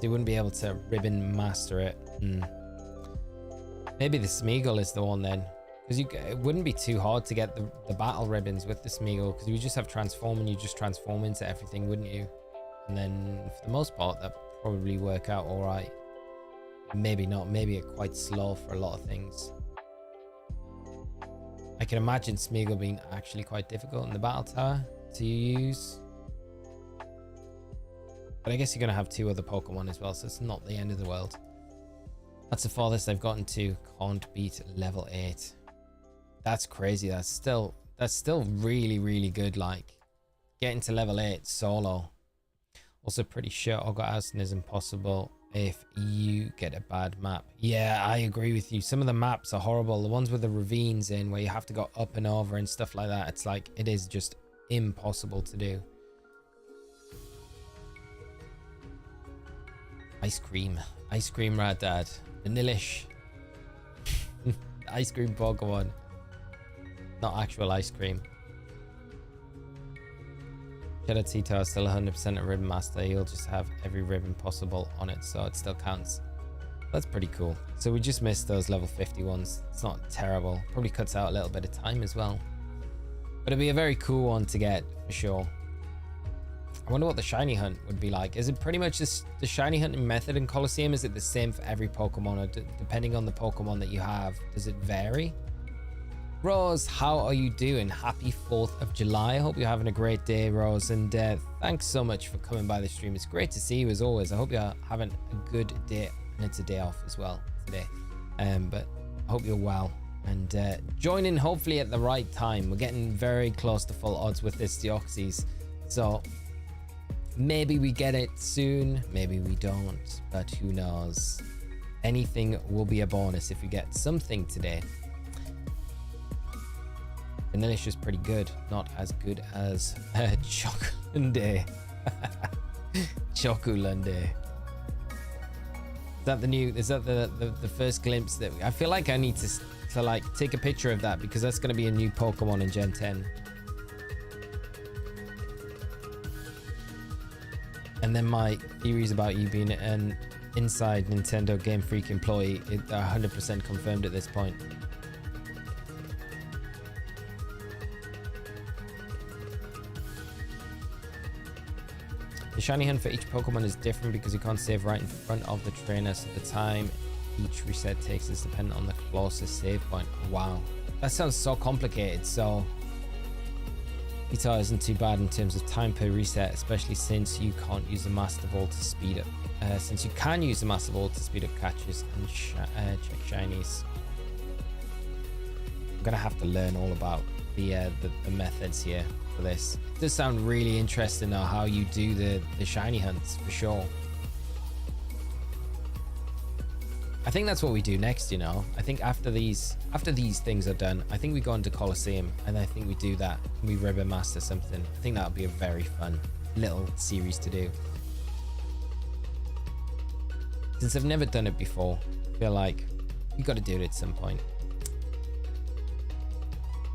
they wouldn't be able to Ribbon Master it. Maybe the Smeagol is the one then, because it wouldn't be too hard to get the battle ribbons with the Smeagol, because you just have transform and you just transform into everything, wouldn't you? And then for the most part that probably work out all right. Maybe not. Maybe it's quite slow for a lot of things. I can imagine Smeagol being actually quite difficult in the battle tower to use. But I guess you're going to have 2 other Pokemon as well, so it's not the end of the world. That's the farthest I've gotten to. Can't beat level 8. That's crazy. That's still really, really good. Like, getting to level 8 solo. Also pretty sure Ogre Oustin is impossible if you get a bad map. Yeah, I agree with you. Some of the maps are horrible. The ones with the ravines in where you have to go up and over and stuff like that. It's like, it is just impossible to do. Ice cream, Rad Dad. Vanillish. Ice cream Pokemon. Not actual ice cream. Shadow Tito is still 100% a Ribbon Master. You'll just have every ribbon possible on it, so it still counts. That's pretty cool. So we just missed those level 50 ones. It's not terrible. Probably cuts out a little bit of time as well. But it'd be a very cool one to get for sure. I wonder what the shiny hunt would be like. Is it pretty much the shiny hunting method in Colosseum? Is it the same for every Pokemon, or depending on the Pokemon that you have, does it vary? Rose, how are you doing? Happy 4th of July. I hope you're having a great day, Rose. And thanks so much for coming by the stream. It's great to see you as always. I hope you're having a good day. And it's a day off as well today. But I hope you're well. And join in hopefully at the right time. We're getting very close to full odds with this Deoxys. So maybe we get it soon. Maybe we don't. But who knows? Anything will be a bonus if we get something today. Vanillish is pretty good, not as good as Chocolate. Chocolate. Is that the new? Is that the first glimpse that I feel like I need to like take a picture of that, because that's going to be a new Pokemon in Gen 10. And then my theories about you being an inside Nintendo Game Freak employee are 100% confirmed at this point. The shiny hunt for each Pokemon is different because you can't save right in front of the trainer, so the time each reset takes is dependent on the closest save point. Wow, that sounds so complicated. So Guitar isn't too bad in terms of time per reset, especially since you can't use a Master Ball to speed up. Since you can use a Master Ball to speed up catches and check shinies. I'm gonna have to learn all about the methods here for this. It does sound really interesting though, how you do the shiny hunts for sure. I think that's what we do next, you know. I think after these things are done, I think we go into Colosseum and I think we do that and we Ribbon Master something. I think that would be a very fun little series to do. Since I've never done it before, I feel like you got to do it at some point.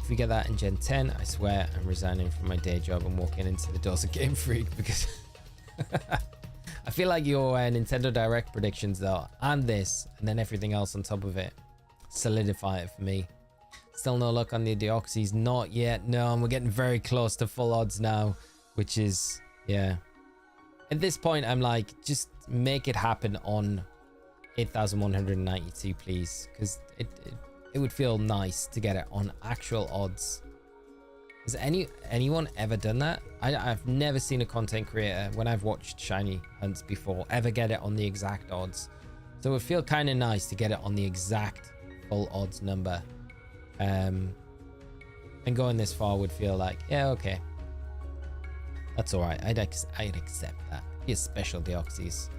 If we get that in Gen 10, I swear I'm resigning from my day job and walking into the doors of Game Freak, because I feel like your Nintendo Direct predictions though, and this, and then everything else on top of it, solidify it for me. Still no luck on the Deoxys, not yet. No, and we're getting very close to full odds now, which is, yeah. At this point, I'm like, just make it happen on 8,192, please, because it would feel nice to get it on actual odds. Has anyone ever done that? I've never seen a content creator, when I've watched shiny hunts before, ever get it on the exact odds. So it would feel kind of nice to get it on the exact full odds number. And going this far would feel like, yeah, okay, that's all right. I'd accept that. Be a special Deoxys.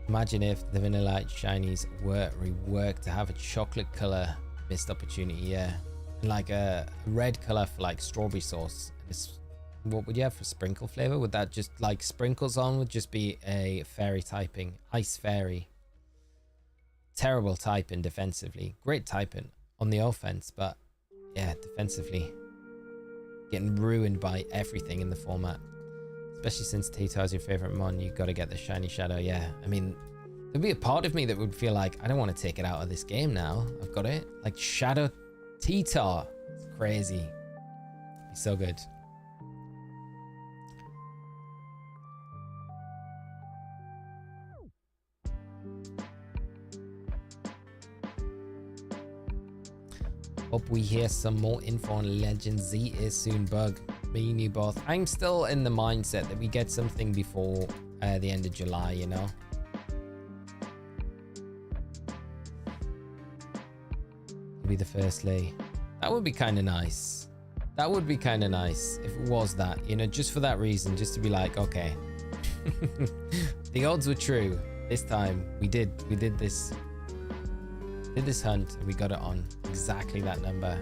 Imagine if the Vanilla shinies were reworked to have a chocolate color missed opportunity, yeah. And like a red color for like strawberry sauce. What would you have for sprinkle flavor? Would that just like sprinkles on would just be a fairy typing? Ice fairy. Terrible typing defensively. Great typing on the offense, but yeah, defensively getting ruined by everything in the format. Especially since Tito is your favorite mon, you got to get the shiny shadow. Yeah, I mean, there'd be a part of me that would feel like I don't want to take it out of this game now. I've got it. Like Shadow Tito. It's crazy. It'd be so good. Hope we hear some more info on Legend Z is soon, Bug. Me and you both. I'm still in the mindset that we get something before the end of July, you know. Be the first lay. That would be kind of nice. That would be kind of nice if it was that, you know, just for that reason, just to be like, okay, the odds were true this time. We did this hunt and we got it on exactly that number.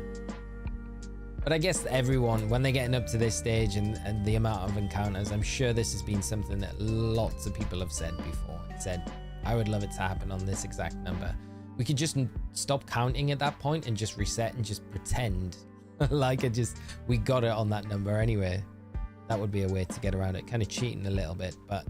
But I guess everyone, when they're getting up to this stage and the amount of encounters, I'm sure this has been something that lots of people have said before. Said, I would love it to happen on this exact number. We could just stop counting at that point and just reset and just pretend like we got it on that number anyway. That would be a way to get around it. Kind of cheating a little bit, but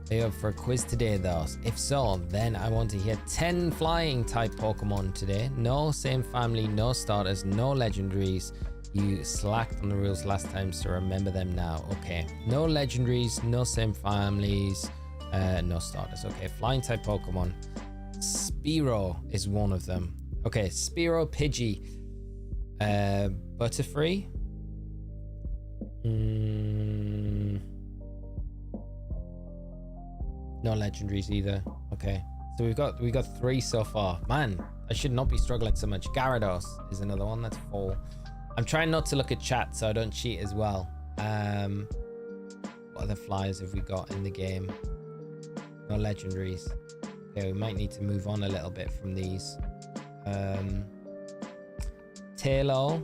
are you up for a quiz today though? If so, then I want to hear 10 flying type Pokemon today. No same family, no starters, no legendaries. You slacked on the rules last time, so remember them now. Okay, no legendaries, no same families, no starters. Okay, flying type Pokemon. Spearow is one of them. Okay, Spearow, Pidgey, Butterfree. No legendaries either. Okay, so we got 3 so far. Man, I should not be struggling so much. Gyarados is another one. That's 4. I'm trying not to look at chat so I don't cheat as well. What other flyers have we got in the game? No legendaries. Okay, we might need to move on a little bit from these. Taillow.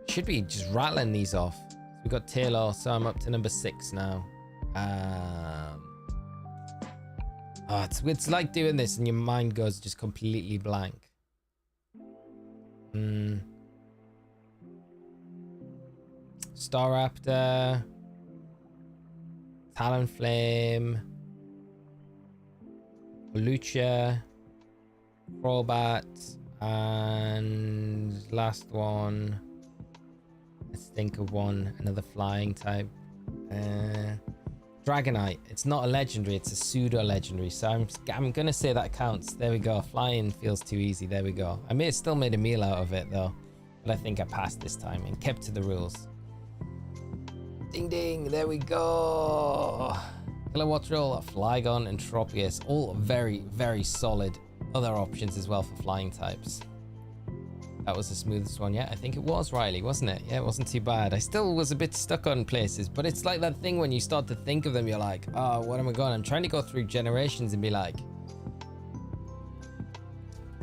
Should be just rattling these off. So we got Taillow, so I'm up to number 6 now. Oh, it's like doing this and your mind goes just completely blank. Staraptor, Talonflame, Lucha, Crobat, and last one. Let's think of one, another flying type. Dragonite. It's not a legendary, it's a pseudo legendary, so I'm gonna say that counts. There we go. Flying feels too easy. There we go. I may have still made a meal out of it though, but I think I passed this time and kept to the rules. Ding ding, there we go. Kilowattrel, Flygon, and Tropius, all very, very solid other options as well for flying types. That was the smoothest one yet. I think it was, Riley, wasn't it? Yeah, it wasn't too bad. I still was a bit stuck on places, but it's like that thing when you start to think of them, you're like, oh, what am I going? I'm trying to go through generations and be like,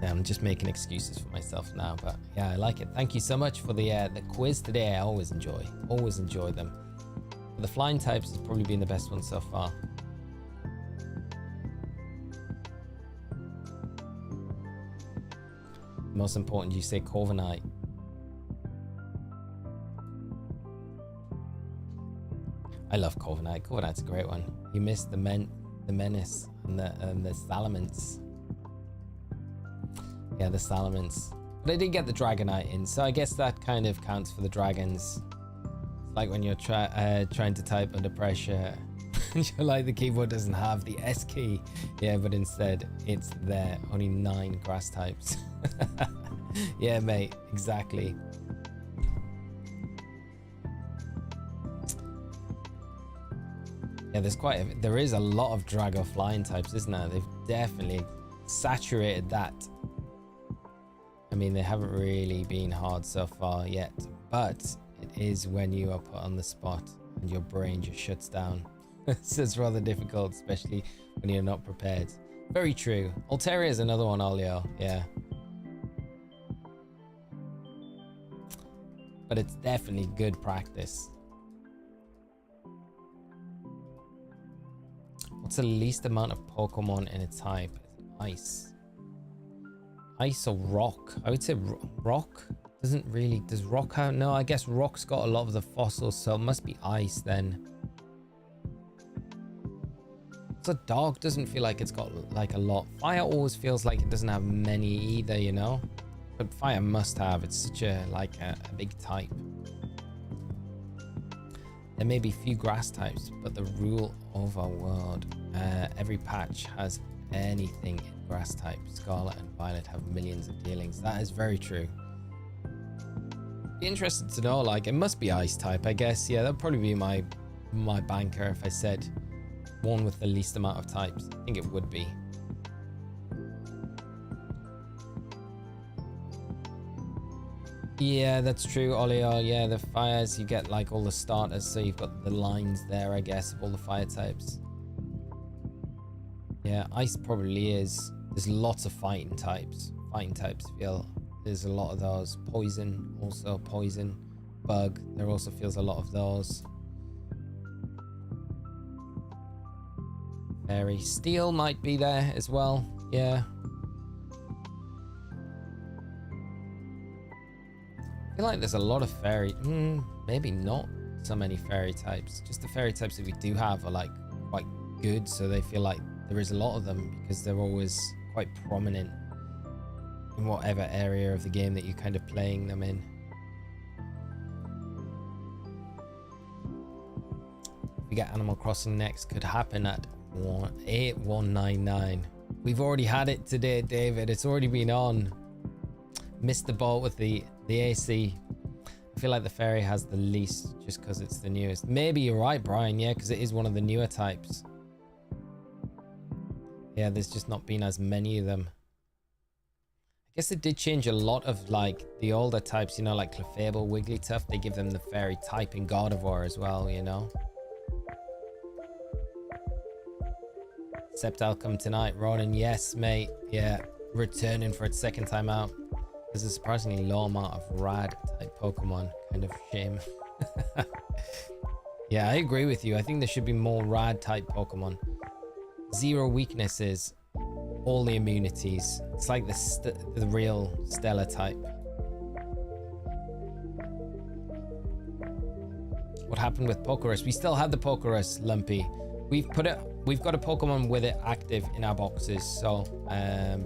yeah, I'm just making excuses for myself now, but yeah, I like it. Thank you so much for the quiz today. I always enjoy them. But the flying types has probably been the best one so far. Most important, you say Corviknight. I love Corviknight. Corviknight's a great one. You missed the Menace and the Salamence. Yeah, the Salamence. But I did get the Dragonite in, so I guess that kind of counts for the dragons. It's like when you're trying to type under pressure. You're like, the keyboard doesn't have the S key. Yeah, but instead it's there. Only 9 grass types. Yeah, mate, exactly. Yeah, there is a lot of Drago flying types, isn't there? They've definitely saturated that. I mean, they haven't really been hard so far yet, but it is when you are put on the spot and your brain just shuts down. So it's rather difficult, especially when you're not prepared. Very true. Altaria is another one, Olio. Yeah. But it's definitely good practice. What's the least amount of Pokemon in a type? Ice. Ice or rock? I would say rock. Does rock have? No, I guess rock's got a lot of the fossils, so it must be ice then. So dog doesn't feel like it's got like a lot. Fire always feels like it doesn't have many either, you know? But fire must have. It's such a big type. There may be few grass types, but the rule of our world, every patch has anything in grass type. Scarlet and Violet have millions of dealings. That is very true. Be interested to know, like, it must be ice type, I guess. Yeah, that'd probably be my banker if I said one with the least amount of types. I think it would be. Yeah, that's true, Olio. Yeah, the fires, you get like all the starters, so you've got the lines there, I guess, of all the fire types. Yeah, ice probably is. There's lots of fighting types. Fighting types feel there's a lot of those. Poison, also poison. bug. There also feels a lot of those. Fairy steel might be there as well. Yeah. I feel like there's a lot of fairy. Maybe not so many fairy types. Just the fairy types that we do have are like quite good, so they feel like there is a lot of them because they're always quite prominent in whatever area of the game that you're kind of playing them in. If we get Animal Crossing next, could happen at 8199. We've already had it today, David. It's already been on. Missed the boat with the AC. I feel like the fairy has the least just because it's the newest. Maybe you're right, Brian. Yeah, because it is one of the newer types. Yeah, there's just not been as many of them. I guess it did change a lot of like the older types, you know, like Clefable, Wigglytuff. They give them the fairy type in God of War as well, you know. Sceptile come tonight, Ronan. Yes, mate. Yeah, returning for its second time out. There's a surprisingly low amount of rad type Pokemon. Kind of shame. Yeah, I agree with you. I think there should be more rad type Pokemon. 0 weaknesses, all the immunities. It's like the real Stellar type. What happened with Pokerus? We still have the Pokerus, Lumpy. We've got a Pokemon with it active in our boxes, so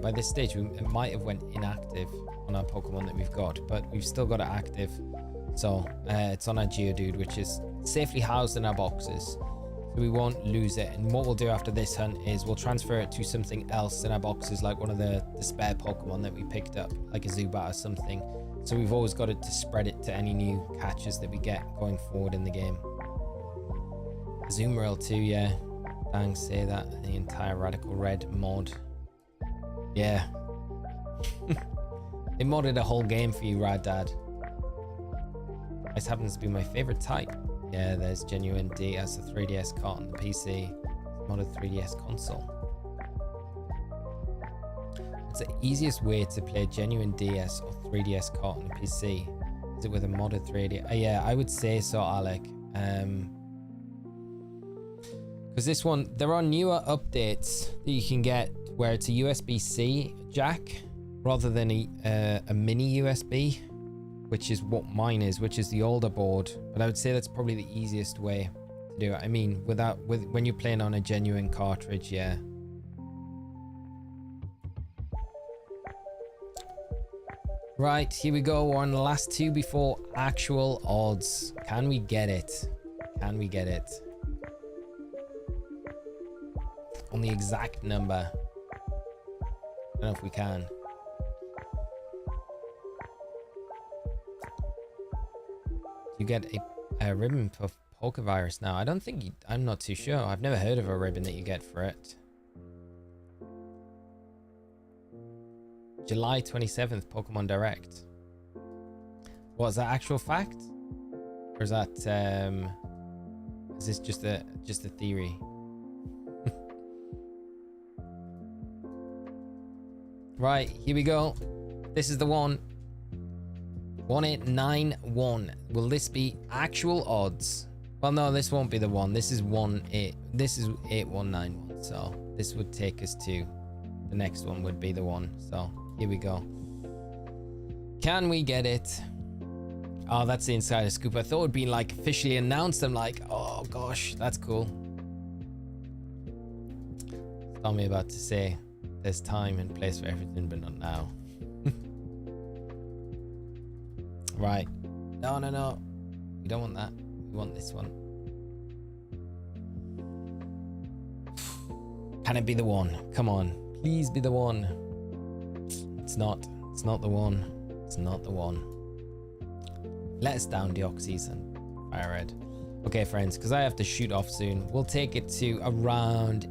by this stage it might have went inactive on our Pokemon that we've got, but we've still got it active. So it's on our Geodude, which is safely housed in our boxes, so we won't lose it. And what we'll do after this hunt is we'll transfer it to something else in our boxes, like one of the spare Pokemon that we picked up, like a Zubat or something. So we've always got it to spread it to any new catches that we get going forward in the game. Azumarill too, yeah. Dang, say that. The entire Radical Red mod. Yeah. They modded a whole game for you, Rad Dad. This happens to be my favorite type. Yeah, there's Genuine D as the 3DS cart on the PC. Modded 3DS console. What's the easiest way to play Genuine DS or 3DS cart on the PC? Is it with a modded 3DS? Yeah, I would say so, Alec. Because this one, there are newer updates that you can get where it's a USB-C jack rather than a mini USB, which is what mine is, which is the older board. But I would say that's probably the easiest way to do it. I mean, when you're playing on a genuine cartridge, yeah. Right, here we go. We're on the last two before actual odds. Can we get it? Can we get it? On the exact number. I don't know if we can. You get a ribbon for Pokevirus now. I don't think I'm not too sure. I've never heard of a ribbon that you get for it. July 27th, Pokemon Direct. What, is that actual fact? Or is that is this just a theory? Right, here we go. This is the one. 1891. Will this be actual odds? Well, no, this won't be the one. This is 8191. So this would take us to the next one would be the one. So here we go. Can we get it? Oh, that's the insider scoop. I thought it'd been like officially announced. I'm like, oh gosh, that's cool. Tommy about to say there's time and place for everything, but not now. Right. No. We don't want that. We want this one. Can it be the one? Come on. Please be the one. It's not. It's not the one. It's not the one. Let us down, Deoxys and Fire Red. Okay, friends, because I have to shoot off soon. We'll take it to around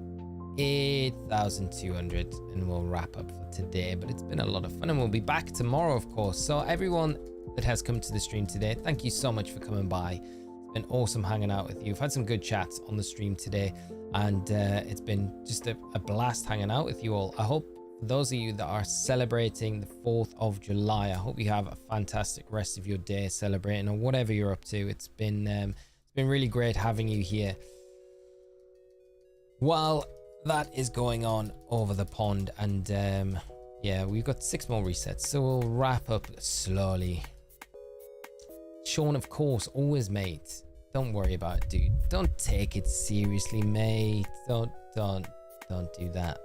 8,200 and we'll wrap up for today. But it's been a lot of fun and we'll be back tomorrow, of course. So everyone that has come to the stream today, thank you so much for coming by. It's been awesome hanging out with you. I've had some good chats on the stream today and it's been just a blast hanging out with you all. I hope for those of you that are celebrating the 4th of July, I hope you have a fantastic rest of your day celebrating or whatever you're up to. It's been really great having you here. While that is going on over the pond, and yeah, we've got 6 more resets, so we'll wrap up slowly. Sean, of course, always, mate. Don't worry about it, dude. Don't take it seriously, mate. Don't do that.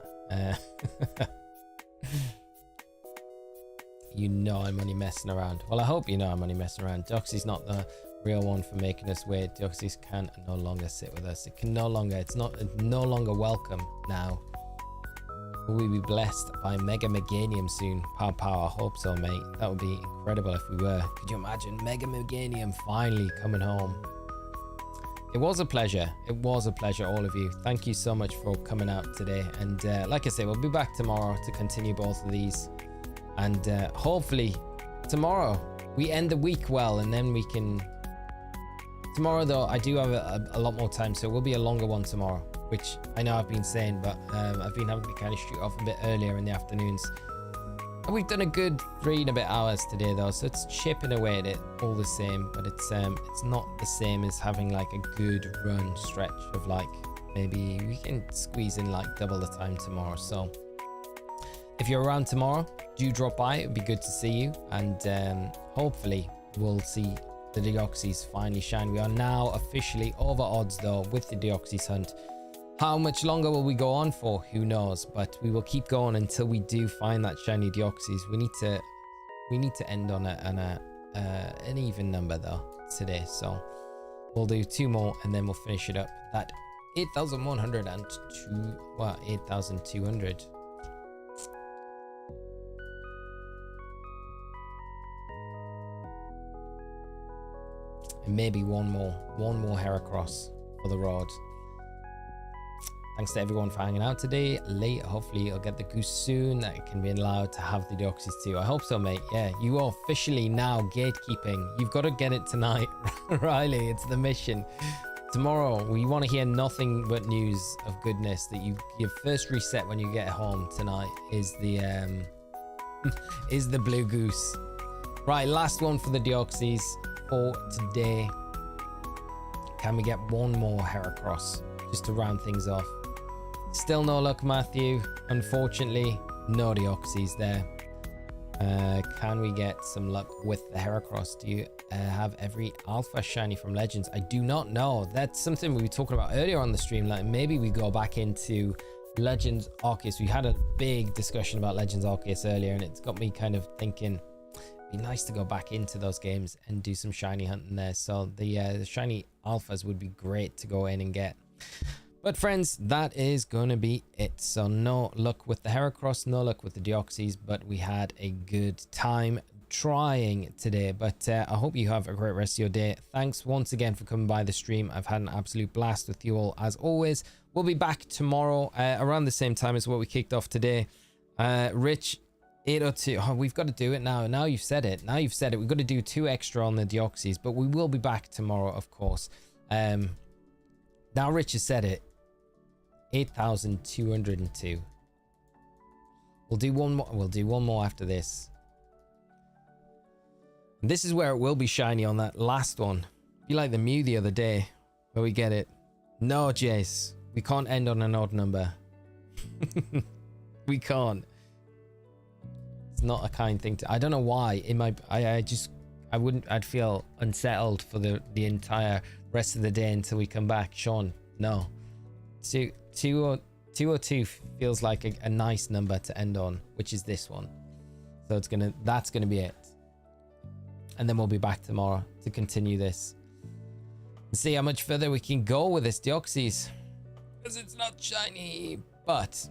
You know I'm only messing around. Well, I hope you know I'm only messing around. Deoxys not the real one for making us wait. Deoxys can no longer sit with us. It's no longer welcome now. Will we be blessed by Mega Meganium soon? Pow pow, I hope so, mate. That would be incredible if we were. Could you imagine Mega Meganium finally coming home? It was a pleasure. It was a pleasure, all of you. Thank you so much for coming out today. And like I say, we'll be back tomorrow to continue both of these. And hopefully tomorrow we end the week well, and then we can... Tomorrow, though, I do have a lot more time, so it will be a longer one tomorrow, which I know I've been saying, but I've been having to kind of shoot off a bit earlier in the afternoons. And we've done a good 3 and a bit hours today, though, so it's chipping away at it all the same, but it's not the same as having like a good run stretch of like, maybe we can squeeze in like double the time tomorrow. So if you're around tomorrow, do drop by. It would be good to see you, and hopefully we'll see the Deoxys finally shine. We are now officially over odds, though, with the Deoxys hunt. How much longer will we go on for? Who knows? But we will keep going until we do find that shiny Deoxys. We need to end on an even number though today. So we'll do 2 more and then we'll finish it up. That 8,102. Well, 8,200. And maybe one more Heracross for the road. Thanks to everyone for hanging out today. Late, hopefully you'll get the goose soon. That can be allowed to have the Deoxys too. I hope so, mate. Yeah, you are officially now gatekeeping. You've got to get it tonight, Riley. It's the mission. Tomorrow, we want to hear nothing but news of goodness. That your first reset when you get home tonight is the is the blue goose. Right, last one for the Deoxys for today. Can we get one more Heracross just to round things off? Still no luck, Matthew. Unfortunately, no Deoxys there. Can we get some luck with the Heracross? Do you have every alpha shiny from Legends? I do not know. That's something we were talking about earlier on the stream. Like maybe we go back into Legends Arceus. We had a big discussion about Legends Arceus earlier, and it's got me kind of thinking it'd be nice to go back into those games and do some shiny hunting there. So the shiny alphas would be great to go in and get. But friends, that is going to be it. So no luck with the Heracross, no luck with the Deoxys, but we had a good time trying today. But I hope you have a great rest of your day. Thanks once again for coming by the stream. I've had an absolute blast with you all as always. We'll be back tomorrow around the same time as what we kicked off today. Rich, 802. Oh, we've got to do it now. Now you've said it. We've got to do 2 extra on the Deoxys, but we will be back tomorrow, of course. Now Rich has said it. 8,202. We'll do one more. We'll do one more after this. And this is where it will be shiny on that last one. Be like the Mew the other day where we get it. No, Jace. We can't end on an odd number. We can't. It's not a kind thing to... I don't know why. It might... I'd feel unsettled for the entire rest of the day until we come back. Sean, no. 202 feels like a nice number to end on, which is this one. So that's gonna be it. And then we'll be back tomorrow to continue this and see how much further we can go with this Deoxys, because it's not shiny, but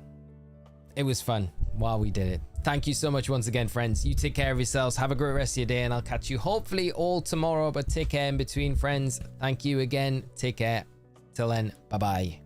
it was fun while we did it. Thank you so much once again, friends. You take care of yourselves. Have a great rest of your day, and I'll catch you hopefully all tomorrow, but take care in between, friends. Thank you again. Take care. Till then, bye bye.